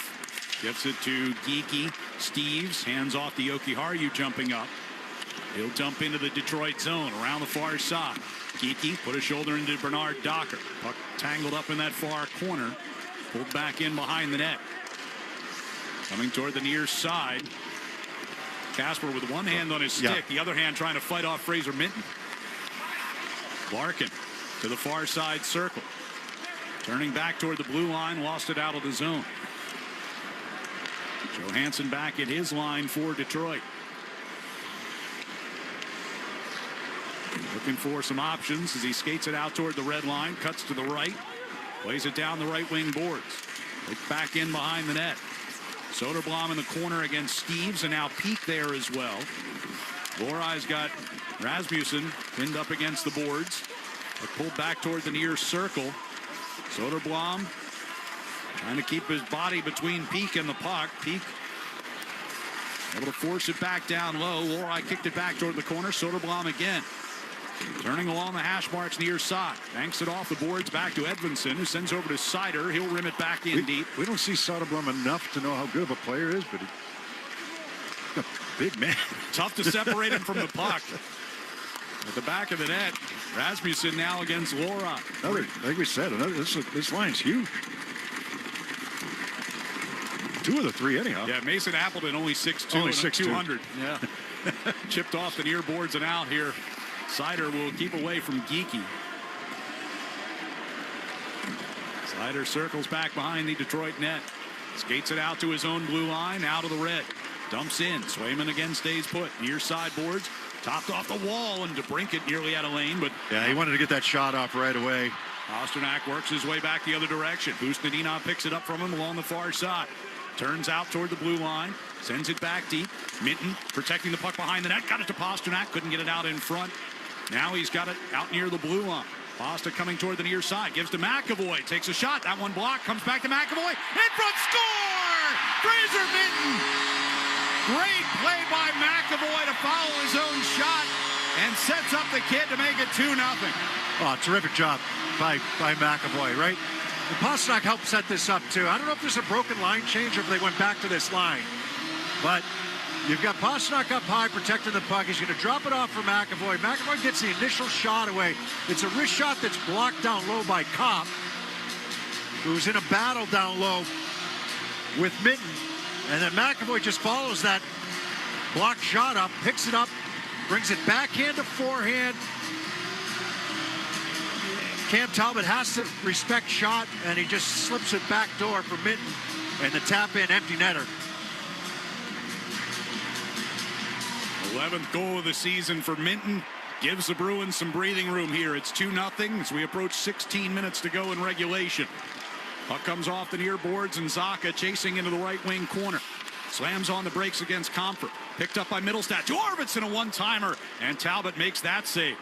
gets it to Geeky. Steves hands off to Jokiharju jumping up. He'll dump into the Detroit zone around the far side. Geeky put a shoulder into Bernard Docker. Puck tangled up in that far corner. Pulled back in behind the net. Coming toward the near side. Casper with one hand on his stick, the other hand trying to fight off Fraser Minton. Larkin to the far side circle. Turning back toward the blue line, lost it out of the zone. Johansson back at his line for Detroit. Looking for some options as he skates it out toward the red line, cuts to the right, plays it down the right wing boards. Look back in behind the net. Soderblom in the corner against Steves, and now Peak there as well. Lorai's got Rasmussen pinned up against the boards. But pulled back toward the near circle. Soderblom trying to keep his body between Peak and the puck. Peak able to force it back down low. Lorai kicked it back toward the corner. Soderblom again. Turning along the hash marks near side. Banks it off the boards back to Edvinsson, who sends over to Sider. He'll rim it back in deep. We don't see Soderblom enough to know how good of a player he is, but he's a big man. Tough to separate him from the puck. At the back of the net, Rasmussen now against Lorai. Like we said, this line's huge. 2 of the 3 anyhow. Yeah, Mason Appleton only 6'2", only 6'2". 200. Yeah. Chipped off the near boards and out here. Sider will keep away from Geeky. Sider circles back behind the Detroit net. Skates it out to his own blue line, out of the red. Dumps in. Swayman again stays put. Near side boards. Topped off the wall, and DeBrincat nearly out of lane. But yeah, he wanted to get that shot off right away. Pasternak works his way back the other direction. Busnadinov picks it up from him along the far side. Turns out toward the blue line. Sends it back deep. Minton protecting the puck behind the net. Got it to Pasternak. Couldn't get it out in front. Now he's got it out near the blue line. Pasta coming toward the near side. Gives to McAvoy. Takes a shot. That one blocked. Comes back to McAvoy. In front. Score! Fraser Minton. Great play by McAvoy to follow his own shot and sets up the kid to make it 2-0. Oh, terrific job by McAvoy, right? And Pasternak helped set this up, too. I don't know if there's a broken line change or if they went back to this line. But you've got Pasternak up high protecting the puck. He's going to drop it off for McAvoy. McAvoy gets the initial shot away. It's a wrist shot that's blocked down low by Kopp, who's in a battle down low with Minton. And then McAvoy just follows that blocked shot up, picks it up, brings it backhand to forehand. Cam Talbot has to respect shot, and he just slips it back door for Minton. And the tap-in empty netter. 11th goal of the season for Minton. Gives the Bruins some breathing room here. It's 2-0 as we approach 16 minutes to go in regulation. Puck comes off the near boards, and Zaka chasing into the right wing corner. Slams on the brakes against Comfort. Picked up by Middlestat. To Arvidsson, a one-timer, and Talbot makes that save.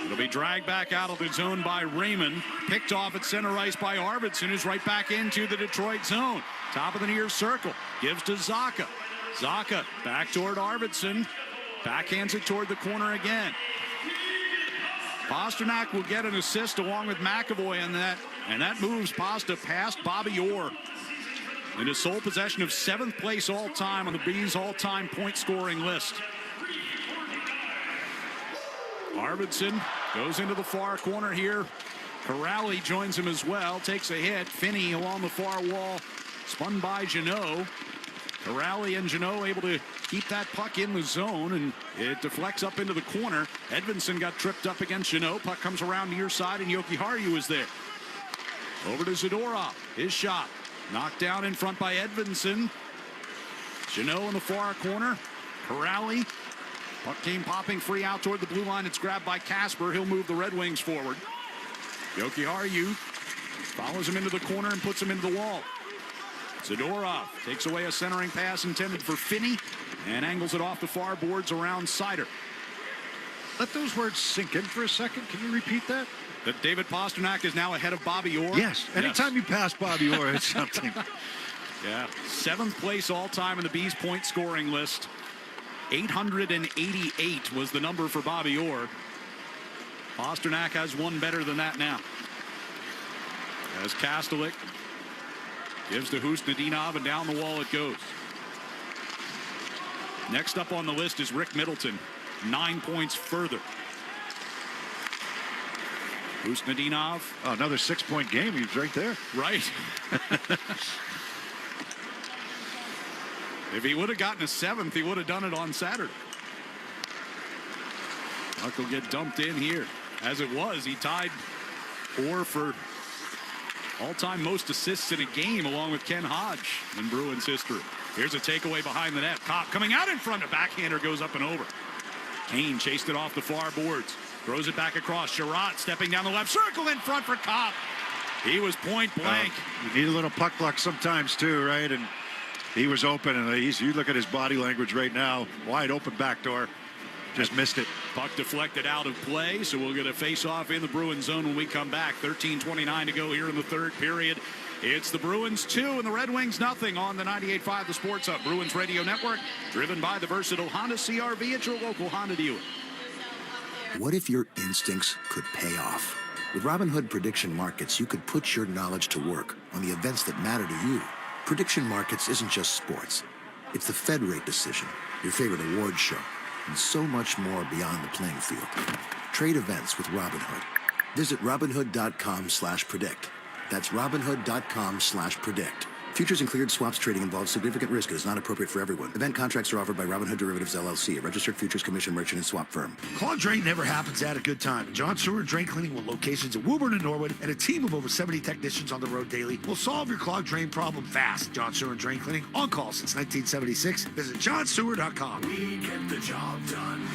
It'll be dragged back out of the zone by Raymond. Picked off at center ice by Arvidsson, who's right back into the Detroit zone. Top of the near circle. Gives to Zaka. Zaka back toward Arvidsson. Backhands it toward the corner again. Pasternak will get an assist along with McAvoy on that. And that moves Pasta past Bobby Orr into sole possession of 7th place all-time on the Bees' all-time point-scoring list. Arvidsson goes into the far corner here. Corrali joins him as well. Takes a hit. Finney along the far wall. Spun by Jeannot. Corrali and Jeannot able to keep that puck in the zone, and it deflects up into the corner. Edvinsson got tripped up against Jeannot. Puck comes around near side, and Jokiharju is there. Over to Zadorov. His shot. Knocked down in front by Edvinsson. Jeannot in the far corner. Corrali. Puck came popping free out toward the blue line. It's grabbed by Casper. He'll move the Red Wings forward. Jokiharju follows him into the corner and puts him into the wall. Zadorov takes away a centering pass intended for Finney and angles it off the far boards around Sider. let those words sink in for a second. Can you repeat that? That David Pastrnak is now ahead of Bobby Orr? Yes. Anytime you pass Bobby Orr, it's something. Yeah. 7th place all-time in the Bees point scoring list. 888 was the number for Bobby Orr. Pastrnak has one better than that now. As Kastelik gives to Husnudinov, and down the wall it goes. Next up on the list is Rick Middleton, 9 points further. Husnudinov. Oh, another 6-point game. He was right there. Right. If he would have gotten a 7th, he would have done it on Saturday. Puck will get dumped in here. As it was, he tied Orr for all-time most assists in a game, along with Ken Hodge in Bruins history. Here's a takeaway behind the net. Kopp coming out in front. A backhander goes up and over. Kane chased it off the far boards. Throws it back across. Sherratt stepping down the left circle in front for Kopp. He was point blank. You need a little puck luck sometimes too, right? And he was open, and you look at his body language right now. Wide open back door. Just missed it. Puck deflected out of play, so we'll get a face-off in the Bruins zone when we come back. 13:29 to go here in the third period. It's the Bruins 2 and the Red Wings nothing on the 98.5 The Sports Hub Bruins Radio Network, driven by the versatile Honda CR-V at your local Honda dealer. What if your instincts could pay off? With Robinhood Prediction Markets, you could put your knowledge to work on the events that matter to you. Prediction Markets isn't just sports. It's the Fed rate decision, your favorite award show, and so much more beyond the playing field. Trade events with Robinhood. Visit Robinhood.com/predict. That's Robinhood.com/predict. Futures and cleared swaps trading involves significant risk and is not appropriate for everyone. Event contracts are offered by Robinhood Derivatives LLC, a registered futures commission merchant and swap firm. Clogged drain never happens at a good time. John Stewart Drain Cleaning, with locations in Woburn and Norwood, and a team of over 70 technicians on the road daily, will solve your clogged drain problem fast. John Stewart Drain Cleaning, on call since 1976. Visit johnstewart.com. We get the job done.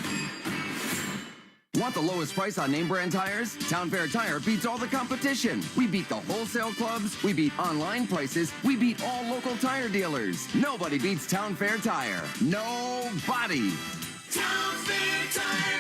Want the lowest price on name brand tires? Town Fair Tire beats all the competition. We beat the wholesale clubs. We beat online prices. We beat all local tire dealers. Nobody beats Town Fair Tire. Nobody. Town Fair Tire.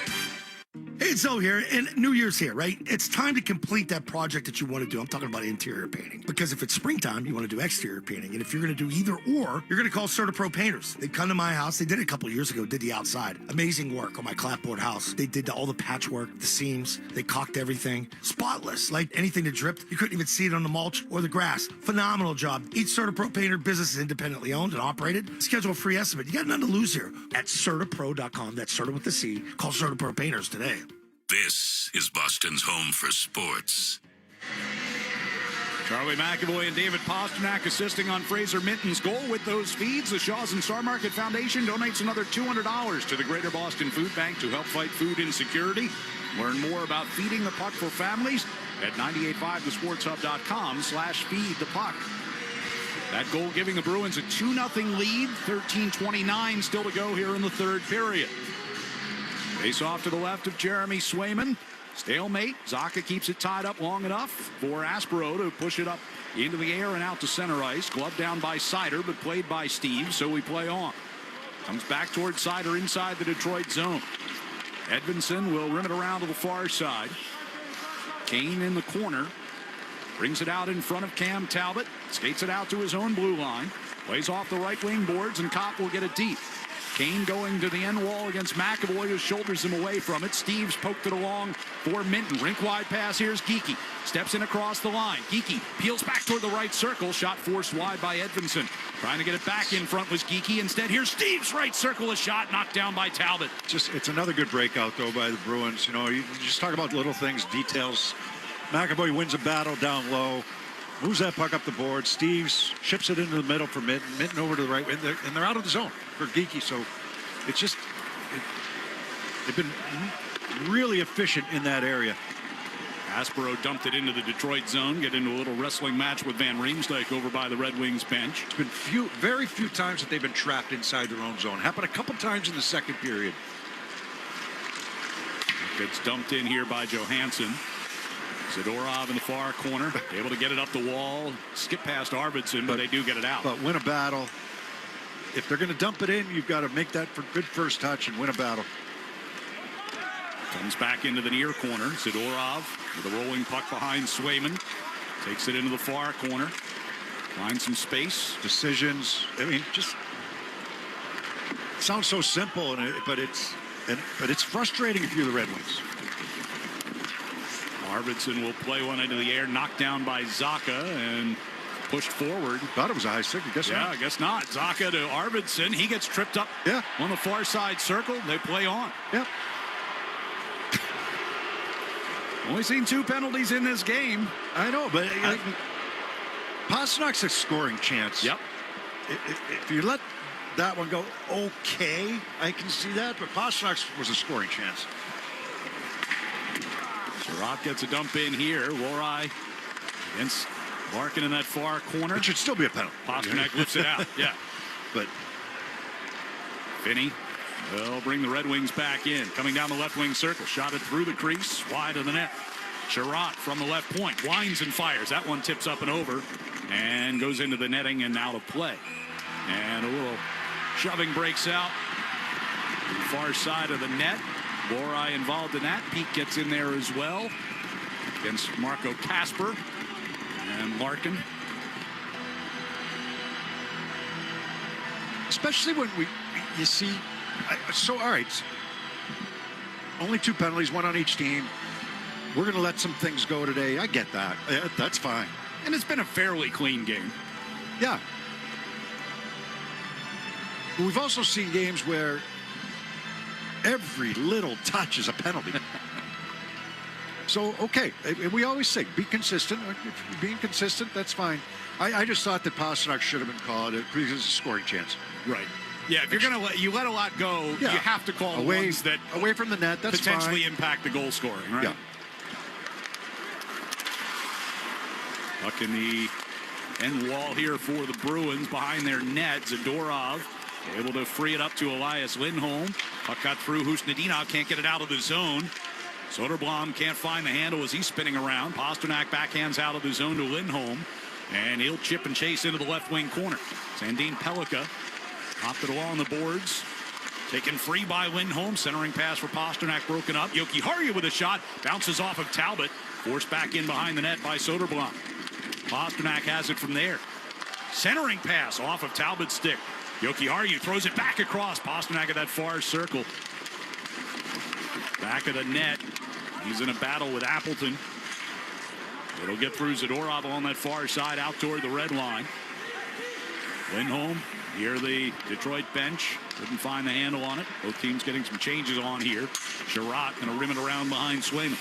Hey, it's Zoe here, and New Year's here, right? It's time to complete that project that you want to do. I'm talking about interior painting. Because if it's springtime, you want to do exterior painting. And if you're going to do either or, you're going to call CertaPro Painters. They come to my house. They did it a couple years ago, did the outside. Amazing work on my clapboard house. They did all the patchwork, the seams. They caulked everything. Spotless. Like anything that dripped, you couldn't even see it on the mulch or the grass. Phenomenal job. Each CertaPro Painter business is independently owned and operated. Schedule a free estimate. You got nothing to lose here at CertaPro.com. That's Certa with the C. Call CertaPro Painters today. This is Boston's home for sports. Charlie McAvoy and David Pastrnak assisting on Fraser Minton's goal. With those feeds, the Shaw's and Star Market Foundation donates another $200 to the Greater Boston Food Bank to help fight food insecurity. Learn more about feeding the puck for families at 985thesportshub.com/feedthepuck. That goal giving the Bruins a 2-0 lead, 13:29 still to go here in the third period. Face off to the left of Jeremy Swayman. Stalemate. Zacha keeps it tied up long enough for Aspero to push it up into the air and out to center ice. Gloved down by Sider, but played by Steve, so we play on. Comes back towards Sider inside the Detroit zone. Edvinsson will rim it around to the far side. Kane in the corner. Brings it out in front of Cam Talbot. Skates it out to his own blue line. Plays off the right wing boards, and Kopp will get it deep. Kane going to the end wall against McAvoy, who shoulders him away from it. Steves poked it along for Minton. Rink wide pass. Here's Geeky. Steps in across the line. Geeky peels back toward the right circle. Shot forced wide by Edvinsson. Trying to get it back in front was Geeky. Instead, here's Steves. Right circle. A shot knocked down by Talbot. It's another good breakout, though, by the Bruins. You know, you just talk about little things, details. McAvoy wins a battle down low. Moves that puck up the board. Steves ships it into the middle for Minton. Minton over to the right. And they're out of the zone for Geeky. So it's just, they've been really efficient in that area. Aspero dumped it into the Detroit zone. Get into a little wrestling match with Van Riemsdyk over by the Red Wings bench. It's been very few times that they've been trapped inside their own zone. Happened a couple times in the second period. Gets dumped in here by Johansson. Zadorov in the far corner, able to get it up the wall, skip past Arvidsson, but they do get it out. But win a battle. If they're going to dump it in, you've got to make that for good first touch and win a battle. Comes back into the near corner. Zadorov with a rolling puck behind Swayman. Takes it into the far corner. Finds some space. Decisions. I mean, just sounds so simple, but it's frustrating if you're the Red Wings. Arvidsson will play one into the air, knocked down by Zacha and pushed forward. Thought it was a high stick. I guess not. I guess not. Zacha to Arvidsson. He gets tripped up on the far side circle. They play on. Yep. Only seen 2 penalties in this game. I know, but Pasternak's a scoring chance. Yep. If you let that one go, okay, I can see that, but Pasternak's was a scoring chance. Sherratt gets a dump in here. Lohrei against Larkin in that far corner. It should still be a penalty. Pasternak lifts it out. Yeah. But Finney will bring the Red Wings back in. Coming down the left wing circle. Shot it through the crease. Wide of the net. Sherratt from the left point. Winds and fires. That one tips up and over. And goes into the netting and out of play. And a little shoving breaks out. The far side of the net. Lohrei involved in that. Peak gets in there as well. Against Marco Kasper. And Larkin. Especially when you see, all right, only 2 penalties, 1 on each team. We're going to let some things go today. I get that. That's fine. And it's been a fairly clean game. Yeah. But we've also seen games where every little touch is a penalty. So, okay, we always say, be consistent. If you're being consistent, that's fine. I just thought that Pasternak should have been called because it's a scoring chance. Right. Yeah, if you're going to let a lot go, you have to call away, ones that away from the net. That's potentially fine. Impact the goal scoring, right? Yeah. Puck in the end wall here for the Bruins behind their net. Zadorov able to free it up to Elias Lindholm. Puck got through Husnadinov, can't get it out of the zone. Soderblom can't find the handle as he's spinning around. Pasternak backhands out of the zone to Lindholm. And he'll chip and chase into the left wing corner. Sandin Pellikka popped it along the boards. Taken free by Lindholm. Centering pass for Pasternak broken up. Jokiharju with a shot. Bounces off of Talbot. Forced back in behind the net by Soderblom. Pasternak has it from there. Centering pass off of Talbot's stick. Jokiharju throws it back across. Pasternak at that far circle. Back of the net. He's in a battle with Appleton. It'll get through Zadorov on that far side out toward the red line. Lindholm near the Detroit bench. Couldn't find the handle on it. Both teams getting some changes on here. Sherratt going to rim it around behind Swayman.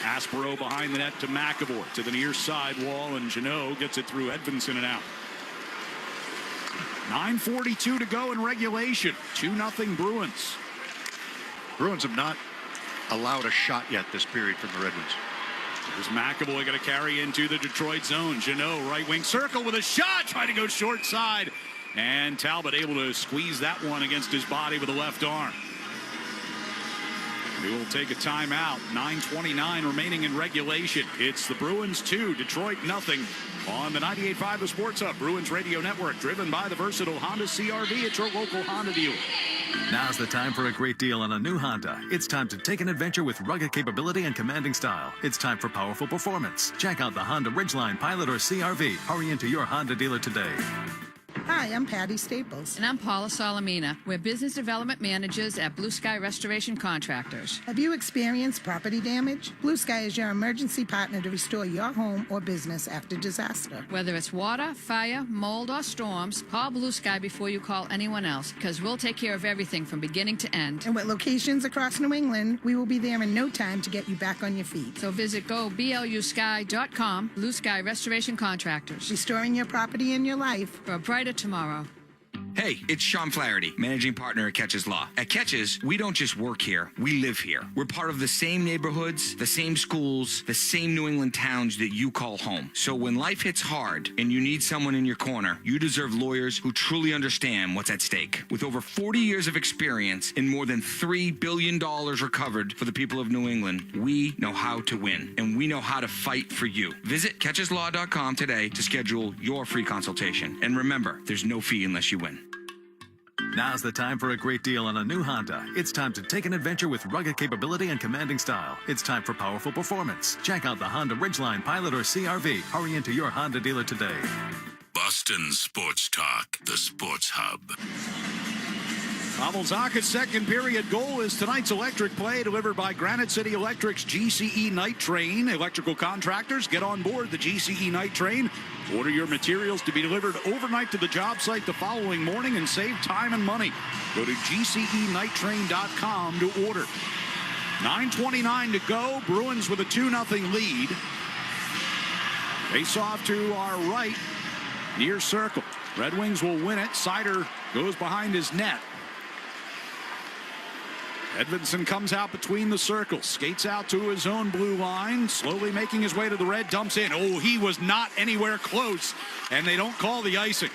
Aspero behind the net to McAvoy to the near side wall, and Jeannot gets it through Edvinsson and out. 9:42 to go in regulation. 2-0 Bruins. Bruins have not allowed a shot yet this period from the Red Wings. There's McAvoy going to carry into the Detroit zone. Jeannot right wing circle with a shot. Trying to go short side. And Talbot able to squeeze that one against his body with the left arm. We will take a timeout. 9:29 remaining in regulation. It's the Bruins 2, Detroit 0 on the 98.5 The Sports Hub Bruins Radio Network, driven by the versatile Honda CR-V at your local Honda dealer. Now's the time for a great deal on a new Honda. It's time to take an adventure with rugged capability and commanding style. It's time for powerful performance. Check out the Honda Ridgeline, Pilot, or CR-V. Hurry into your Honda dealer today. Hi, I'm Patty Staples. And I'm Paula Salamina. We're business development managers at Blue Sky Restoration Contractors. Have you experienced property damage? Blue Sky is your emergency partner to restore your home or business after disaster. Whether it's water, fire, mold, or storms, call Blue Sky before you call anyone else, because we'll take care of everything from beginning to end. And with locations across New England, we will be there in no time to get you back on your feet. So visit goblusky.com, Blue Sky Restoration Contractors. Restoring your property and your life for a brighter tomorrow. Hey, it's Sean Flaherty, managing partner at Catches Law. At Catches, we don't just work here, we live here. We're part of the same neighborhoods, the same schools, the same New England towns that you call home. So when life hits hard and you need someone in your corner, you deserve lawyers who truly understand what's at stake. With over 40 years of experience and more than $3 billion recovered for the people of New England, we know how to win, and we know how to fight for you. Visit catcheslaw.com today to schedule your free consultation. And remember, there's no fee unless you win. Now's the time for a great deal on a new Honda. It's time to take an adventure with rugged capability and commanding style. It's time for powerful performance. Check out the Honda Ridgeline Pilot or CRV. Hurry into your Honda dealer today. Boston Sports Talk, the Sports Hub. Pavel Zacha's second period goal is tonight's electric play delivered by Granite City Electric's GCE Night Train. Electrical contractors, get on board the GCE Night Train. Order your materials to be delivered overnight to the job site the following morning and save time and money. Go to GCEnighttrain.com to order. 9:29 to go. Bruins with a 2-0 lead. Face off to our right, near circle. Red Wings will win it. Seider goes behind his net. Edvinsson comes out between the circles, skates out to his own blue line, slowly making his way to the red, dumps in. Oh, he was not anywhere close, and they don't call the icing.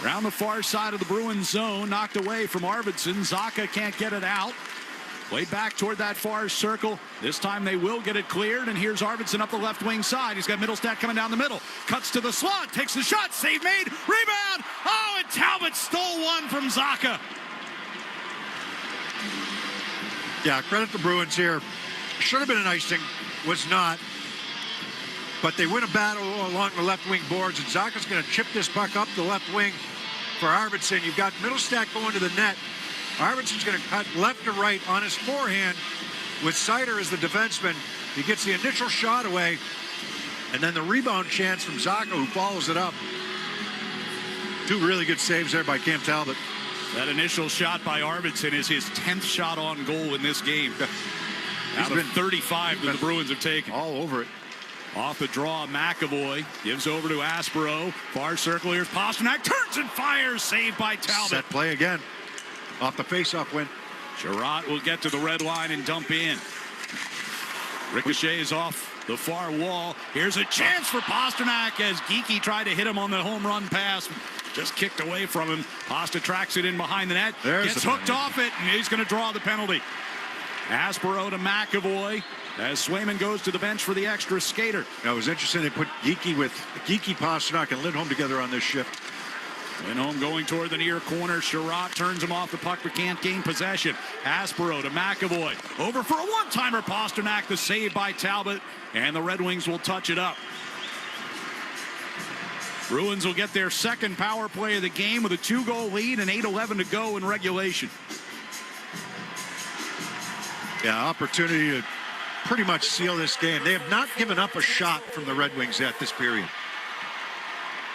Around the far side of the Bruins zone, knocked away from Arvidsson. Zacha can't get it out. Played back toward that far circle. This time they will get it cleared, and here's Arvidsson up the left wing side. He's got Middlestat coming down the middle. Cuts to the slot, takes the shot, save made, rebound! Oh, and Talbot stole one from Zacha. Yeah, credit the Bruins here. Should have been an icing, was not. But they win a battle along the left wing boards, and Zacha's going to chip this puck up the left wing for Arvidsson. You've got Middlestat going to the net. Arvidsson's going to cut left to right on his forehand with Seider as the defenseman. He gets the initial shot away, and then the rebound chance from Zacha, who follows it up. Two really good saves there by Cam Talbot. That initial shot by Arvidsson is his 10th shot on goal in this game. Out of 35 that the Bruins have taken. All over it. Off the draw, McAvoy gives over to Aspero. Far circle, here's Pasternak. Turns and fires. Saved by Talbot. Set play again. Off the faceoff win. Chara will get to the red line and dump in. Ricochet is off the far wall. Here's a chance for Pasternak as Geeky tried to hit him on the home run pass. Just kicked away from him. Pasta tracks it in behind the net. Gets hooked off it, and he's going to draw the penalty. Aspero to McAvoy as Swayman goes to the bench for the extra skater. Now, it was interesting. They put Geeky, Pasternak, and Lindholm together on this shift. Lindholm going toward the near corner. Sherratt turns him off the puck but can't gain possession. Aspero to McAvoy. Over for a one-timer. Pasternak, the save by Talbot, and the Red Wings will touch it up. Bruins will get their second power play of the game with a 2-goal lead and 8:11 to go in regulation. Yeah, opportunity to pretty much seal this game. They have not given up a shot from the Red Wings at this period.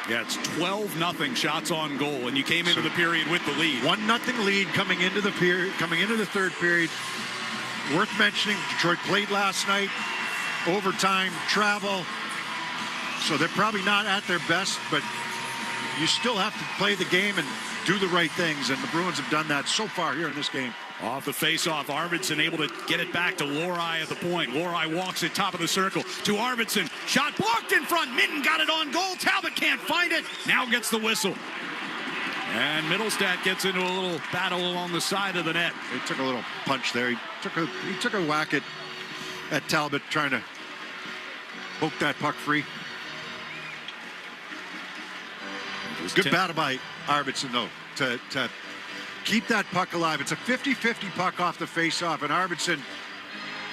Yeah, it's 12-0 shots on goal, and you came into the period with the lead. 1-0 lead coming into the period, coming into the third period. Worth mentioning, Detroit played last night, overtime, travel. So they're probably not at their best, but you still have to play the game and do the right things, and the Bruins have done that so far here in this game. Off the face-off, Arvidsson able to get it back to Lohrei at the point. Lohrei walks it top of the circle to Arvidsson. Shot blocked in front. Minten got it on goal. Talbot can't find it. Now gets the whistle. And Middlestat gets into a little battle along the side of the net. He took a little punch there. He took a whack at Talbot, trying to poke that puck free. Good battle by Arvidsson, though, to keep that puck alive. It's a 50-50 puck off the face-off, and Arvidsson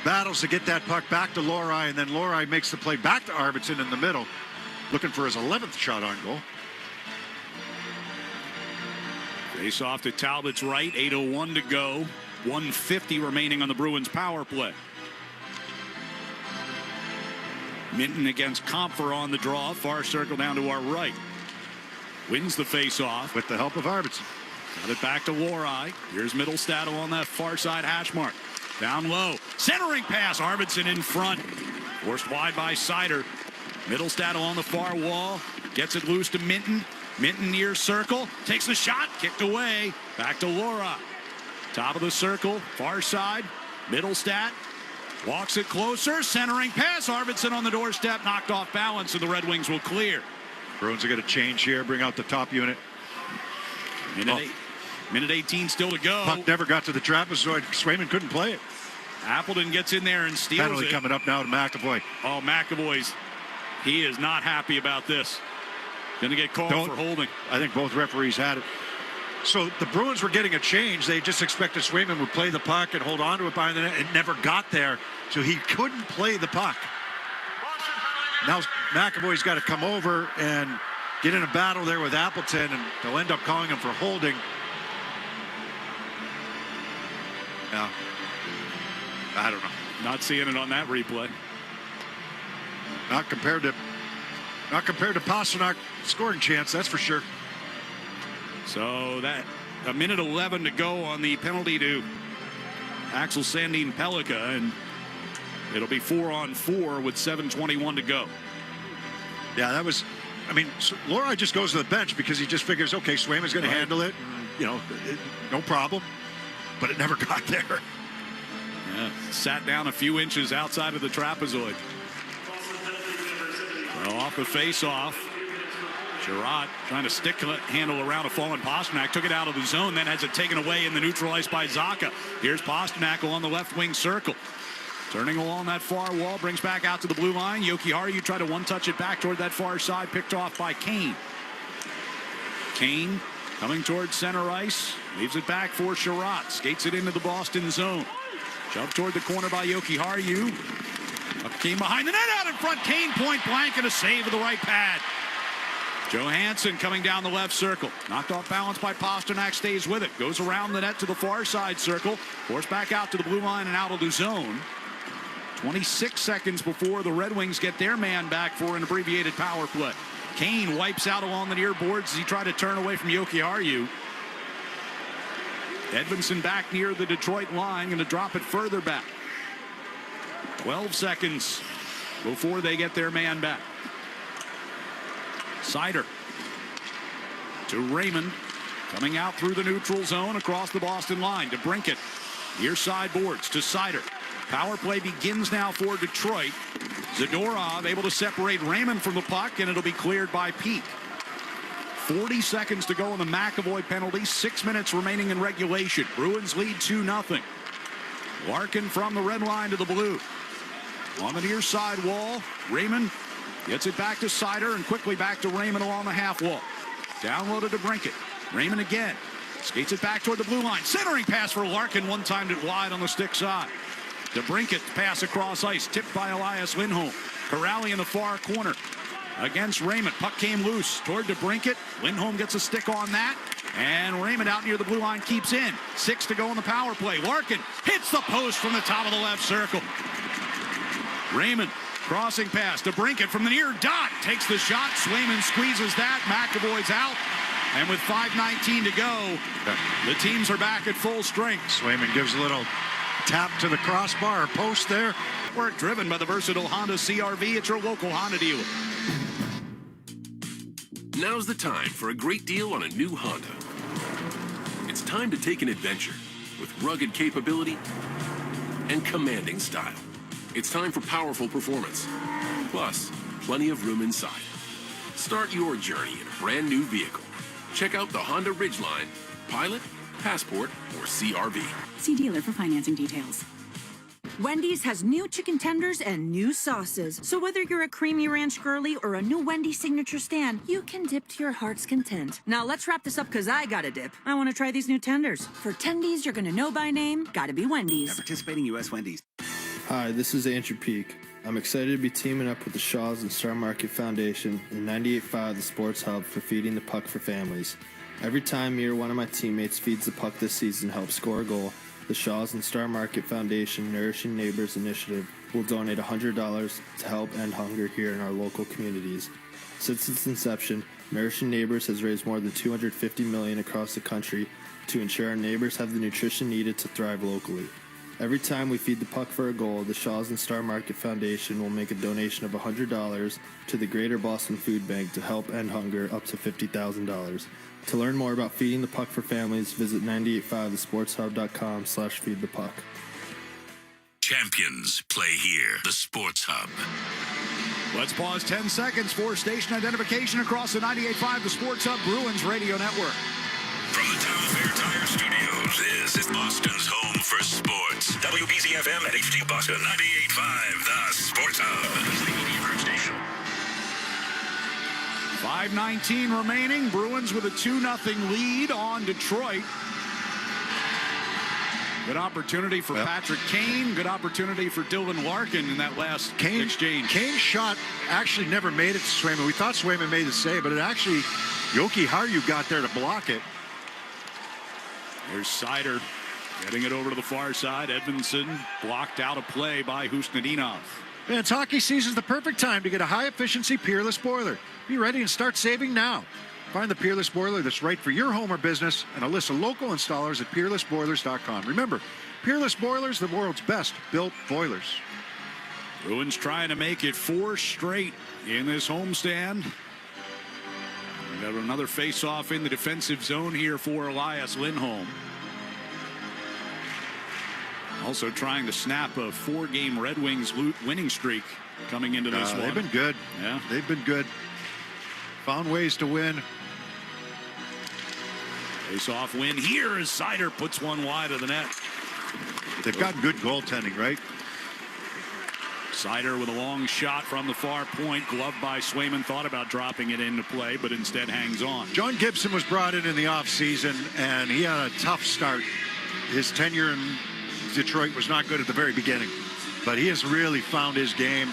battles to get that puck back to Lohrei, and then Lohrei makes the play back to Arvidsson in the middle, looking for his 11th shot on goal. Face off to Talbot's right, 8:01 to go. 1:50 remaining on the Bruins power play. Minten against Comfer on the draw. Far circle down to our right. Wins the face-off. With the help of Arvidsson. Got it back to Lohrei. Here's Middlestat on that far side hash mark. Down low. Centering pass. Arvidsson in front. Forced wide by Seider. Middlestat on the far wall. Gets it loose to Minten. Minten near circle. Takes the shot. Kicked away. Back to Lohrei. Top of the circle. Far side. Middlestat. Walks it closer. Centering pass. Arvidsson on the doorstep. Knocked off balance, and the Red Wings will clear. Bruins are going to change here. Bring out the top unit. Minute 18 still to go. Puck never got to the trapezoid. Swayman couldn't play it. Appleton gets in there and steals Penalty it. coming up now to McAvoy. Oh, he is not happy about this. Going to get called for holding. I think both referees had it. So the Bruins were getting a change. They just expected Swayman would play the puck and hold on to it behind the net. It never got there, so he couldn't play the puck. Now McAvoy's got to come over and get in a battle there with Appleton, and they'll end up calling him for holding. Yeah. I don't know. Not seeing it on that replay. Not compared to Pastrnak scoring chance, that's for sure. So that a minute 11 to go on the penalty to Axel Sandin Pellikka, and it'll be 4-on-4 with 7:21 to go. Yeah, that was. I mean, Lorei just goes to the bench because he just figures, okay, Swayman's going to handle it. You know, no problem. But it never got there. Yeah, sat down a few inches outside of the trapezoid. Well, off the face-off. Chara trying to stick handle around a fallen Pastrnak. Took it out of the zone, then has it taken away in the neutral ice by Zacha. Here's Pastrnak along the left wing circle. Turning along that far wall, brings back out to the blue line. Jokiharju tried to one-touch it back toward that far side, picked off by Kane. Kane coming towards center ice, leaves it back for Chara. Skates it into the Boston zone. Shoved toward the corner by Jokiharju. Kane behind the net, out in front. Kane point blank and a save with the right pad. Johansson coming down the left circle. Knocked off balance by Pastrnak, stays with it. Goes around the net to the far side circle. Forced back out to the blue line and out of the zone. 26 seconds before the Red Wings get their man back for an abbreviated power play. Kane wipes out along the near boards as he tried to turn away from Jokiharju. Edvinsson back near the Detroit line, going to drop it further back. 12 seconds before they get their man back. Seider to Raymond, coming out through the neutral zone across the Boston line to Brinkett. Near side boards to Seider. Power play begins now for Detroit. Zadorov able to separate Raymond from the puck, and it'll be cleared by Peak. 40 seconds to go on the McAvoy penalty. 6 minutes remaining in regulation. Bruins lead 2-0. Larkin from the red line to the blue. On the near side wall, Raymond gets it back to Seider and quickly back to Raymond along the half wall. Downloaded to Brinkett. Raymond again. Skates it back toward the blue line. Centering pass for Larkin. One-timed it wide on the stick side. To Brinkett, pass across ice. Tipped by Elias Lindholm. Corrali in the far corner. Against Raymond. Puck came loose toward DeBrincat. Lindholm gets a stick on that. And Raymond out near the blue line keeps in. 6 to go in the power play. Larkin hits the post from the top of the left circle. Raymond crossing pass to Brinkett from the near dot. Takes the shot. Swayman squeezes that. McAvoy's out. And with 5:19 to go, the teams are back at full strength. Swayman gives a little tap to the crossbar or post there. Work driven by the versatile Honda CR-V at your local Honda dealer. Now's the time for a great deal on a new Honda. It's time to take an adventure with rugged capability and commanding style. It's time for powerful performance, plus plenty of room inside. Start your journey in a brand new vehicle. Check out the Honda Ridgeline, Pilot, Passport, or CR-V. See dealer for financing details. Wendy's has new chicken tenders and new sauces. So whether you're a creamy ranch girly or a new Wendy's signature stand, you can dip to your heart's content. Now let's wrap this up because I gotta dip. I want to try these new tenders. For tendies you're gonna know by name, gotta be Wendy's. At participating U.S. Wendy's. Hi, this is Andrew Peak. I'm excited to be teaming up with the Shaws and Star Market Foundation and 98.5 The Sports Hub for Feeding the Puck for Families. Every time me or one of my teammates feeds the puck this season helps score a goal, the Shaws and Star Market Foundation Nourishing Neighbors Initiative will donate $100 to help end hunger here in our local communities. Since its inception, Nourishing Neighbors has raised more than $250 million across the country to ensure our neighbors have the nutrition needed to thrive locally. Every time we feed the puck for a goal, the Shaws and Star Market Foundation will make a donation of $100 to the Greater Boston Food Bank to help end hunger up to $50,000. To learn more about feeding the puck for families, visit 985thesportshub.com/feedthepuck. Champions play here. The Sports Hub. Let's pause 10 seconds for station identification across the 98.5 The Sports Hub Bruins Radio Network. From the Town Fair Tire Studios, this is Boston's home for sports. WBZFM at HD Boston 98.5 The Sports Hub. Is the media group station. 5:19 remaining. Bruins with a 2-0 lead on Detroit. Good opportunity for Patrick Kane. Good opportunity for Dylan Larkin in that last exchange. Kane's shot actually never made it to Swayman. We thought Swayman made the save, but it actually, Yoki Haru got there to block it. There's Seider getting it over to the far side. Edmondson blocked out a play by Husnudinov. And it's hockey season, the perfect time to get a high-efficiency Peerless boiler. Be ready and start saving now. Find the Peerless boiler that's right for your home or business and a list of local installers at peerlessboilers.com. Remember, Peerless Boilers, the world's best built boilers. Bruins trying to make it 4 straight in this homestand. We got another face-off in the defensive zone here for Elias Lindholm. Also trying to snap a 4-game Red Wings winning streak coming into this one. They've been good. Yeah, they've been good. Found ways to win. Face-off win here as Seider puts one wide of the net. They've got good goaltending, right? Seider with a long shot from the far point, gloved by Swayman. Thought about dropping it into play, but instead hangs on. John Gibson was brought in the offseason, and he had a tough start. His tenure in Detroit was not good at the very beginning, but he has really found his game.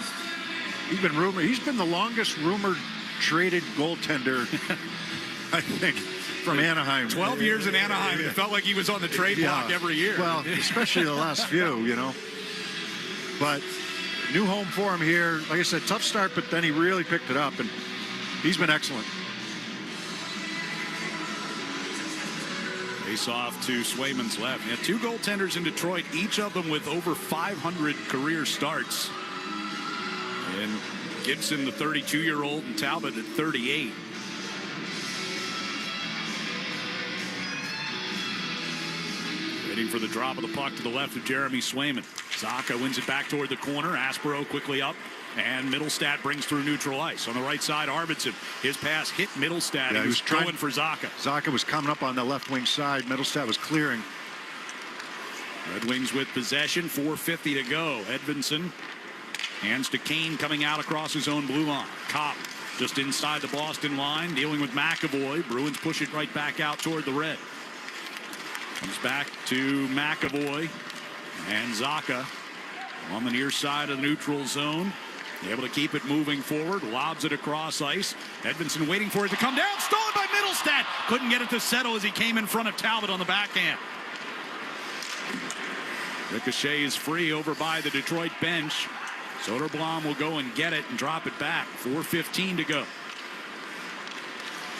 He's been rumored. He's been the longest rumored traded goaltender, I think, from Anaheim. 12 years in Anaheim. It felt like he was on the trade block every year. Well, especially the last few, you know. But new home for him here. Like I said, tough start, but then he really picked it up, and he's been excellent. Face off to Swayman's left. Yeah, 2 goaltenders in Detroit, each of them with over 500 career starts. And Gibson, the 32-year-old, and Talbot at 38. Waiting for the drop of the puck to the left of Jeremy Swayman. Zacha wins it back toward the corner. Aspero quickly up. And Middlestat brings through neutral ice. On the right side, Arvidsson. His pass hit Middlestat. Yeah, he was going for Zacha. Zacha was coming up on the left wing side. Middlestat was clearing. Red Wings with possession. 4:50 to go. Edmondson hands to Kane coming out across his own blue line. Kopp just inside the Boston line, dealing with McAvoy. Bruins push it right back out toward the red. Comes back to McAvoy and Zacha on the near side of the neutral zone. Able to keep it moving forward. Lobs it across ice. Edmondson waiting for it to come down. Stolen by Middlestat. Couldn't get it to settle as he came in front of Talbot on the backhand. Ricochet is free over by the Detroit bench. Soderblom will go and get it and drop it back. 4:15 to go.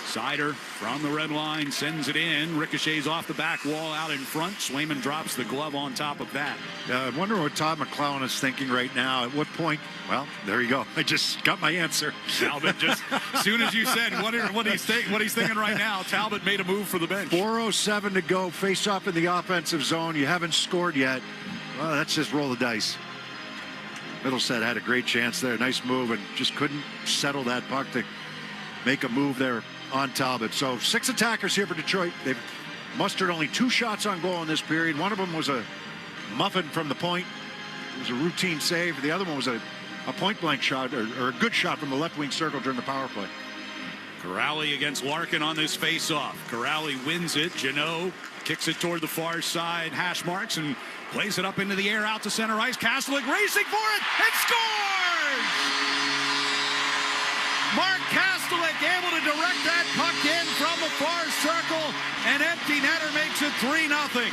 Seider from the red line sends it in. Ricochet's off the back wall out in front. Swayman drops the glove on top of that. I wonder what Todd McLellan is thinking right now. At what point? Well, there you go. I just got my answer. Talbot just, as soon as you said what he's thinking right now, Talbot made a move for the bench. 4:07 to go. Face off in the offensive zone. You haven't scored yet. Well, let's just roll the dice. Middlestat had a great chance there. Nice move, and just couldn't settle that puck to make a move there on Talbot. So 6 attackers here for Detroit. They've mustered only 2 shots on goal in this period. One of them was a muffin from the point. It was a routine save. The other one was a point blank shot or a good shot from the left wing circle during the power play. Corrali against Larkin on this face-off. Corrali wins it. Jeannot kicks it toward the far side hash marks and plays it up into the air out to center ice. Kastelik racing for it and scores! Mark Kastelik able to direct that puck in from the far circle. An empty netter makes it 3-0.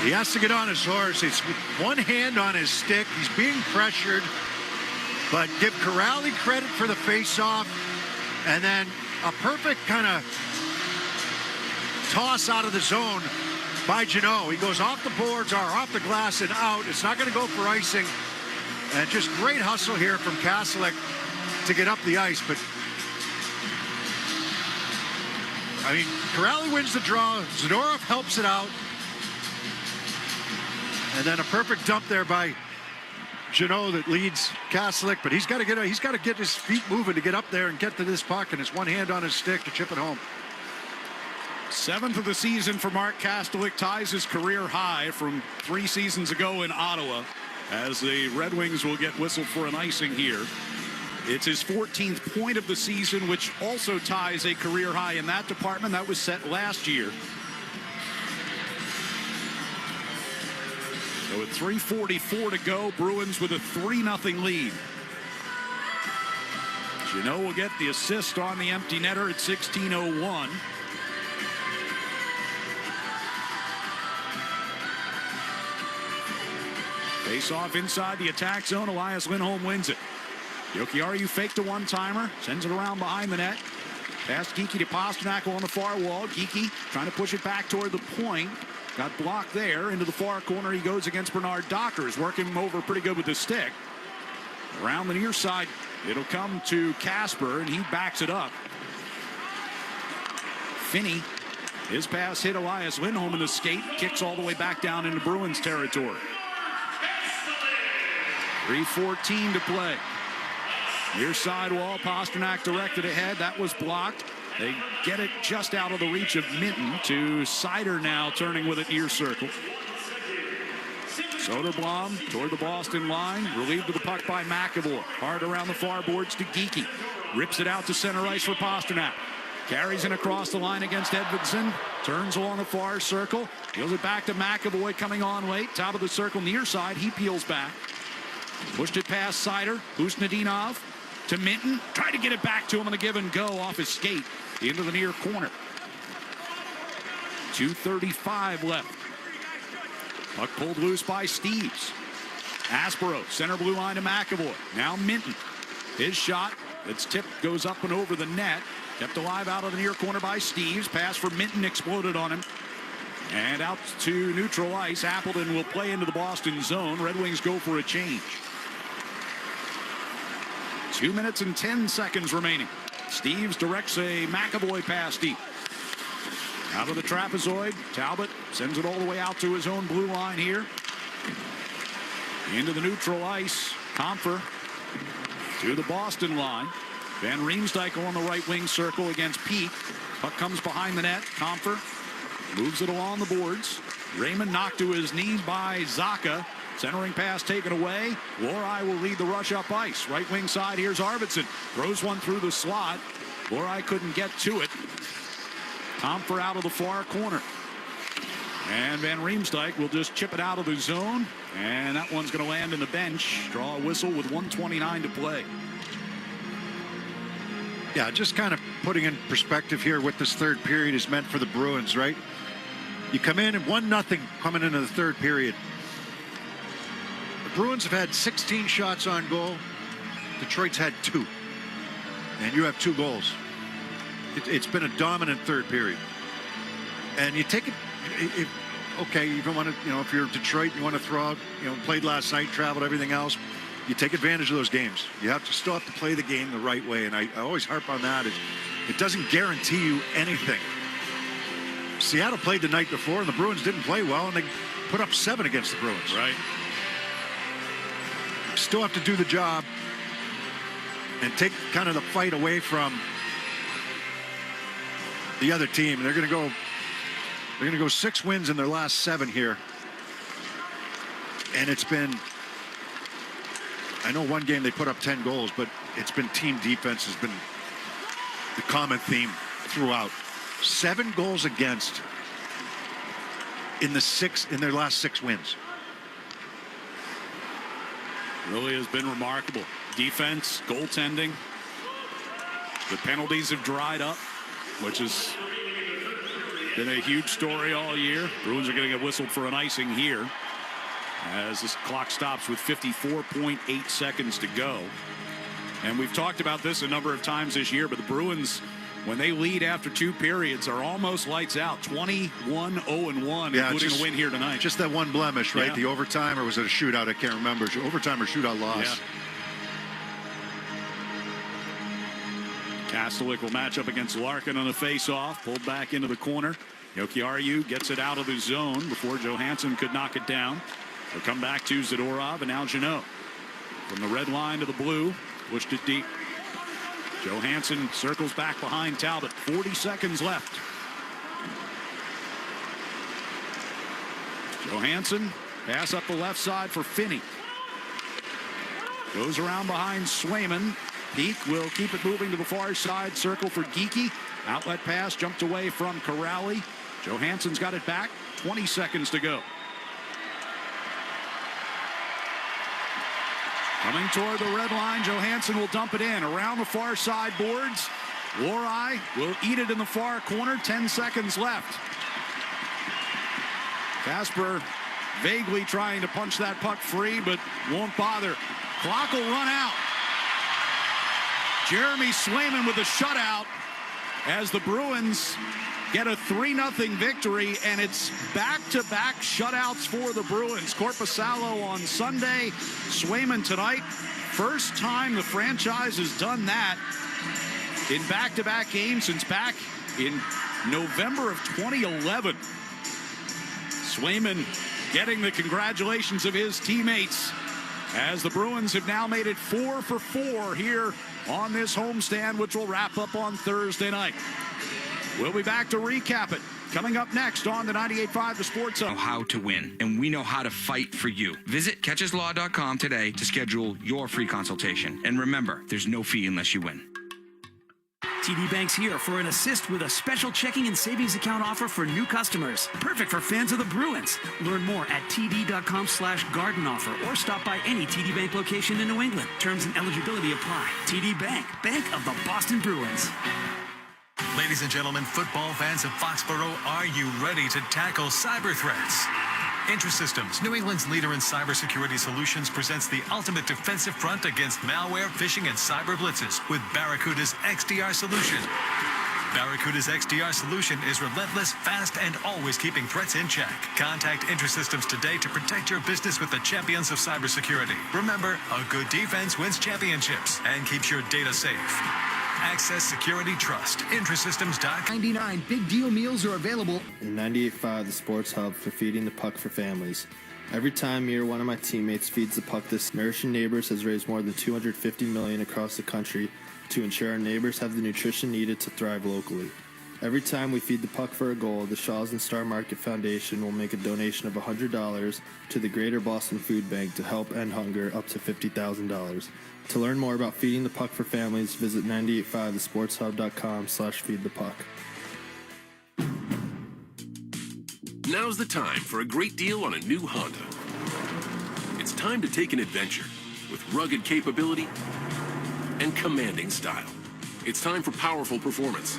He has to get on his horse. It's one hand on his stick. He's being pressured. But give Corrali credit for the face-off. And then a perfect kind of toss out of the zone by Jeannot. He goes off the boards or off the glass and out. It's not going to go for icing. And just great hustle here from Kastelik to get up the ice. But, I mean, Corrali wins the draw. Zadorov helps it out. And then a perfect dump there by Jeannot that leads Kastelik, but he's got to get his feet moving to get up there and get to this puck, and it's one hand on his stick to chip it home. 7th of the season for Mark Kastelik, ties his career high from 3 seasons ago in Ottawa, as the Red Wings will get whistled for an icing here. It's his 14th point of the season, which also ties a career high in that department. That was set last year. So with 3:44 to go, Bruins with a 3-0 lead. Jeannot will get the assist on the empty netter at 16:01. Face off inside the attack zone. Elias Lindholm wins it. Jokiharju faked a one-timer, sends it around behind the net. Past Geeky to Pasternak on the far wall. Geeky trying to push it back toward the point. Got blocked there. Into the far corner he goes against Bernard Dockers. Working him over pretty good with the stick. Around the near side, it'll come to Casper, and he backs it up. Finney, his pass hit Elias Lindholm in the skate. Kicks all the way back down into Bruins territory. 3:14 to play. Near side wall, Pasternak directed ahead. That was blocked. They get it just out of the reach of Minton to Sider now turning with it near circle. Soderblom toward the Boston line. Relieved of the puck by McAvoy. Hard around the far boards to Geeky. Rips it out to center ice for Pasternak. Carries it across the line against Edvinsson. Turns along the far circle. Deals it back to McAvoy coming on late. Top of the circle near side. He peels back. Pushed it past Sider. Usnadinov to Minton. Tried to get it back to him on the give and go off his skate. Into the near corner. 2:35 left. Puck pulled loose by Steves. Aspero, center blue line to McAvoy. Now Minton. His shot, it's tipped, goes up and over the net. Kept alive out of the near corner by Steves. Pass for Minton exploded on him. And out to neutral ice. Appleton will play into the Boston zone. Red Wings go for a change. 2 minutes and 10 seconds remaining. Steves directs a McAvoy pass deep. Out of the trapezoid. Talbot sends it all the way out to his own blue line here. Into the neutral ice. Comfer to the Boston line. Van Riemsdyk on the right wing circle against Peak. Puck comes behind the net. Comfer moves it along the boards. Raymond knocked to his knees by Zaka. Centering pass taken away. Lohrei will lead the rush up ice. Right wing side, here's Arvidsson. Throws one through the slot. Lohrei couldn't get to it. Comfer out of the far corner. And Van Riemsdyk will just chip it out of the zone. And that one's going to land in the bench. Draw a whistle with 1:29 to play. Yeah, just kind of putting in perspective here what this third period has meant for the Bruins, right? You come in and 1-0 coming into the third period. The Bruins have had 16 shots on goal. Detroit's had 2. And you have 2 goals. It's been a dominant third period. And you take it, okay, you don't want to, if you're Detroit, you want to throw out, played last night, traveled, everything else. You take advantage of those games. You still have to play the game the right way. And I always harp on that. It doesn't guarantee you anything. Seattle played the night before, and the Bruins didn't play well, and they put up 7 against the Bruins. Right. Still have to do the job and take kind of the fight away from the other team. And they're going to go 6 wins in their last 7 here. And it's been, I know one game they put up 10 goals, but it's been team defense has been the common theme throughout. 7 goals against in their last 6 wins. Really has been remarkable. Defense, goaltending. The penalties have dried up, which has been a huge story all year. Bruins are going to get whistled for an icing here as this clock stops with 54.8 seconds to go. And we've talked about this a number of times this year, but the Bruins, when they lead after 2 periods, are almost lights out. 21-0-1, including a win here tonight. Just that one blemish, right? Yeah. The overtime, or was it a shootout? I can't remember. Overtime or shootout loss. Yeah. Kastelik will match up against Larkin on the face-off. Pulled back into the corner. Jokiharju gets it out of the zone before Johansson could knock it down. They'll come back to Zadorov and now Jeannot. From the red line to the blue. Pushed it deep. Johansson circles back behind Talbot. 40 seconds left. Johansson, pass up the left side for Finney. Goes around behind Swayman. Peak will keep it moving to the far side circle for Geeky. Outlet pass jumped away from Corrali. Johansson's got it back. 20 seconds to go. Coming toward the red line, Johansson will dump it in around the far side boards. Lorai will eat it in the far corner. 10 seconds left. Casper vaguely trying to punch that puck free, but won't bother. Clock will run out. Jeremy Swayman with a shutout as the Bruins get a 3-0 victory, and it's back-to-back shutouts for the Bruins. Korpisalo on Sunday, Swayman tonight. First time the franchise has done that in back-to-back games since back in November of 2011. Swayman getting the congratulations of his teammates as the Bruins have now made it 4 for 4 here on this homestand, which will wrap up on Thursday night. We'll be back to recap it. Coming up next on the 98.5 The Sports Hub. Know how to win, and we know how to fight for you. Visit catcheslaw.com today to schedule your free consultation. And remember, there's no fee unless you win. TD Bank's here for an assist with a special checking and savings account offer for new customers. Perfect for fans of the Bruins. Learn more at td.com/garden offer or stop by any TD Bank location in New England. Terms and eligibility apply. TD Bank, Bank of the Boston Bruins. Ladies and gentlemen, football fans of Foxborough, are you ready to tackle cyber threats? IntraSystems, New England's leader in cybersecurity solutions, presents the ultimate defensive front against malware, phishing, and cyber blitzes with Barracuda's XDR solution. Barracuda's XDR solution is relentless, fast, and always keeping threats in check. Contact IntraSystems today to protect your business with the champions of cybersecurity. Remember, a good defense wins championships and keeps your data safe. Access Security Trust. IntraSystems.com. 99 big deal meals are available in 98.5 The Sports Hub for feeding the puck for families. Every time me or one of my teammates feeds the puck, this Nourishing Neighbors has raised more than $250 million across the country to ensure our neighbors have the nutrition needed to thrive locally. Every time we feed the puck for a goal, the Shaws and Star Market Foundation will make a donation of $100 to the Greater Boston Food Bank to help end hunger up to $50,000. To learn more about feeding the puck for families, visit 985thesportshub.com/feedthepuck. Now's the time for a great deal on a new Honda. It's time to take an adventure with rugged capability and commanding style. It's time for powerful performance,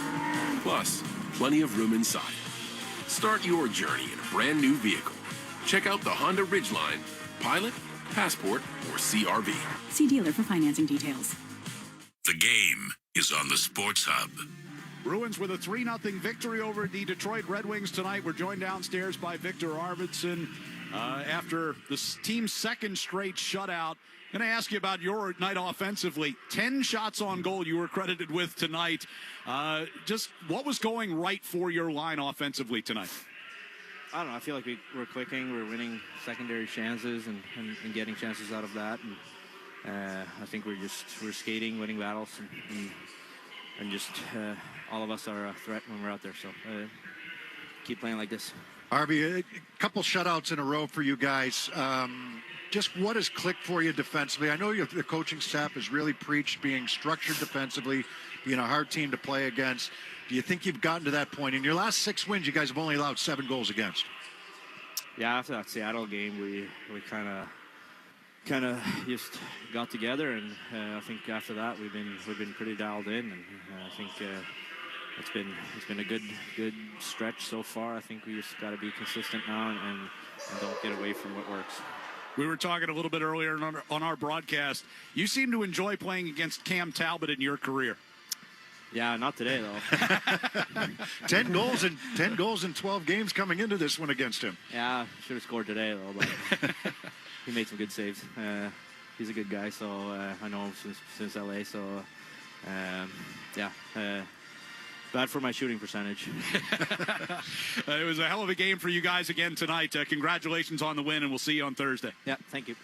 plus plenty of room inside. Start your journey in a brand new vehicle. Check out the Honda Ridgeline, Pilot, Passport, or CRV. See dealer for financing details. The game is on the Sports Hub. Bruins with a 3-0 victory over the Detroit Red Wings tonight. We're joined downstairs by Victor Arvidsson after the team's second straight shutout. Going to ask you about your night offensively. 10 shots on goal you were credited with tonight. Just what was going right for your line offensively tonight? I don't know. I feel like we're clicking. We're winning secondary chances and getting chances out of that. And I think we're skating, winning battles, and just all of us are a threat when we're out there. So keep playing like this. Arby, a couple shutouts in a row for you guys. Just what has clicked for you defensively? I know the coaching staff has really preached being structured defensively, being a hard team to play against. Do you think you've gotten to that point? In your last 6 wins, you guys have only allowed 7 goals against. Yeah, after that Seattle game, we kind of just got together, and I think after that we've been pretty dialed in, and I think it's been a good stretch so far. I think we just got to be consistent now and don't get away from what works. We were talking a little bit earlier on our broadcast. You seem to enjoy playing against Cam Talbot in your career. Yeah, not today though. 10 goals in 12 games coming into this one against him. Yeah, should have scored today though, but he made some good saves. He's a good guy, so I know him since LA. So bad for my shooting percentage. It was a hell of a game for you guys again tonight. Congratulations on the win, and we'll see you on Thursday. Yeah, thank you.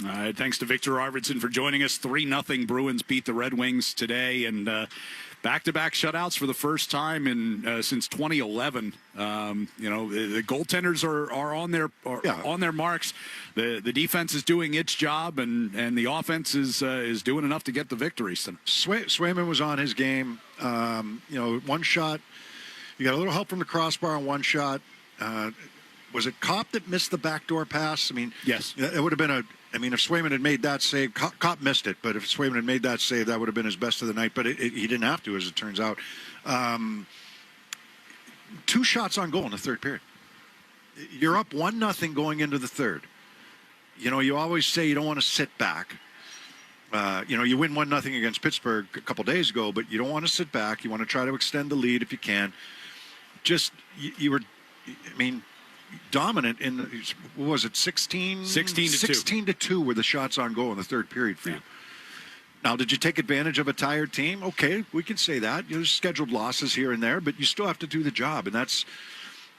All right, thanks to Victor Arvidsson for joining us. 3-0 Bruins beat the Red Wings today, and back-to-back shutouts for the first time since 2011. The goaltenders are on their marks. The defense is doing its job, and the offense is doing enough to get the victories. Swayman was on his game. One shot. You got a little help from the crossbar on one shot. Was it Kopp that missed the backdoor pass? I mean, yes. It would have been if Swayman had made that save, Kopp missed it, but if Swayman had made that save, that would have been his best of the night, but he didn't have to, as it turns out. 2 shots on goal in the third period. You're up 1-0 going into the third. You always say you don't want to sit back. You win 1-0 against Pittsburgh a couple days ago, but you don't want to sit back. You want to try to extend the lead if you can. You were dominant in, what was it, 16 to 2 were the shots on goal in the third period for you. Now, did you take advantage of a tired team? Okay, we can say that. There's scheduled losses here and there, but you still have to do the job, and that's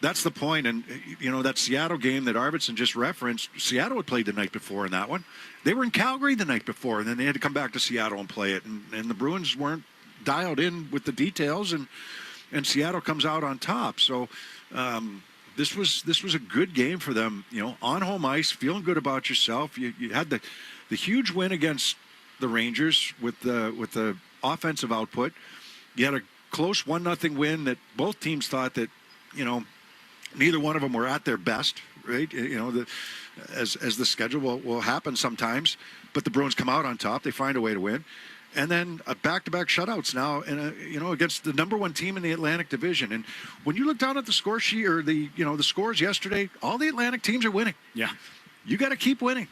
the point. And, that Seattle game that Arvidsson just referenced, Seattle had played the night before in that one. They were in Calgary the night before, and then they had to come back to Seattle and play it. And the Bruins weren't dialed in with the details, and Seattle comes out on top. So this was a good game for them, on home ice, feeling good about yourself. You had the huge win against the Rangers with the offensive output. You had a close 1-0 win that both teams thought that, neither one of them were at their best, right? As the schedule will happen sometimes, but the Bruins come out on top. They find a way to win. And then back-to-back shutouts now, against the number 1 team in the Atlantic Division. And when you look down at the score sheet or the scores yesterday, all the Atlantic teams are winning. Yeah, you got to keep winning.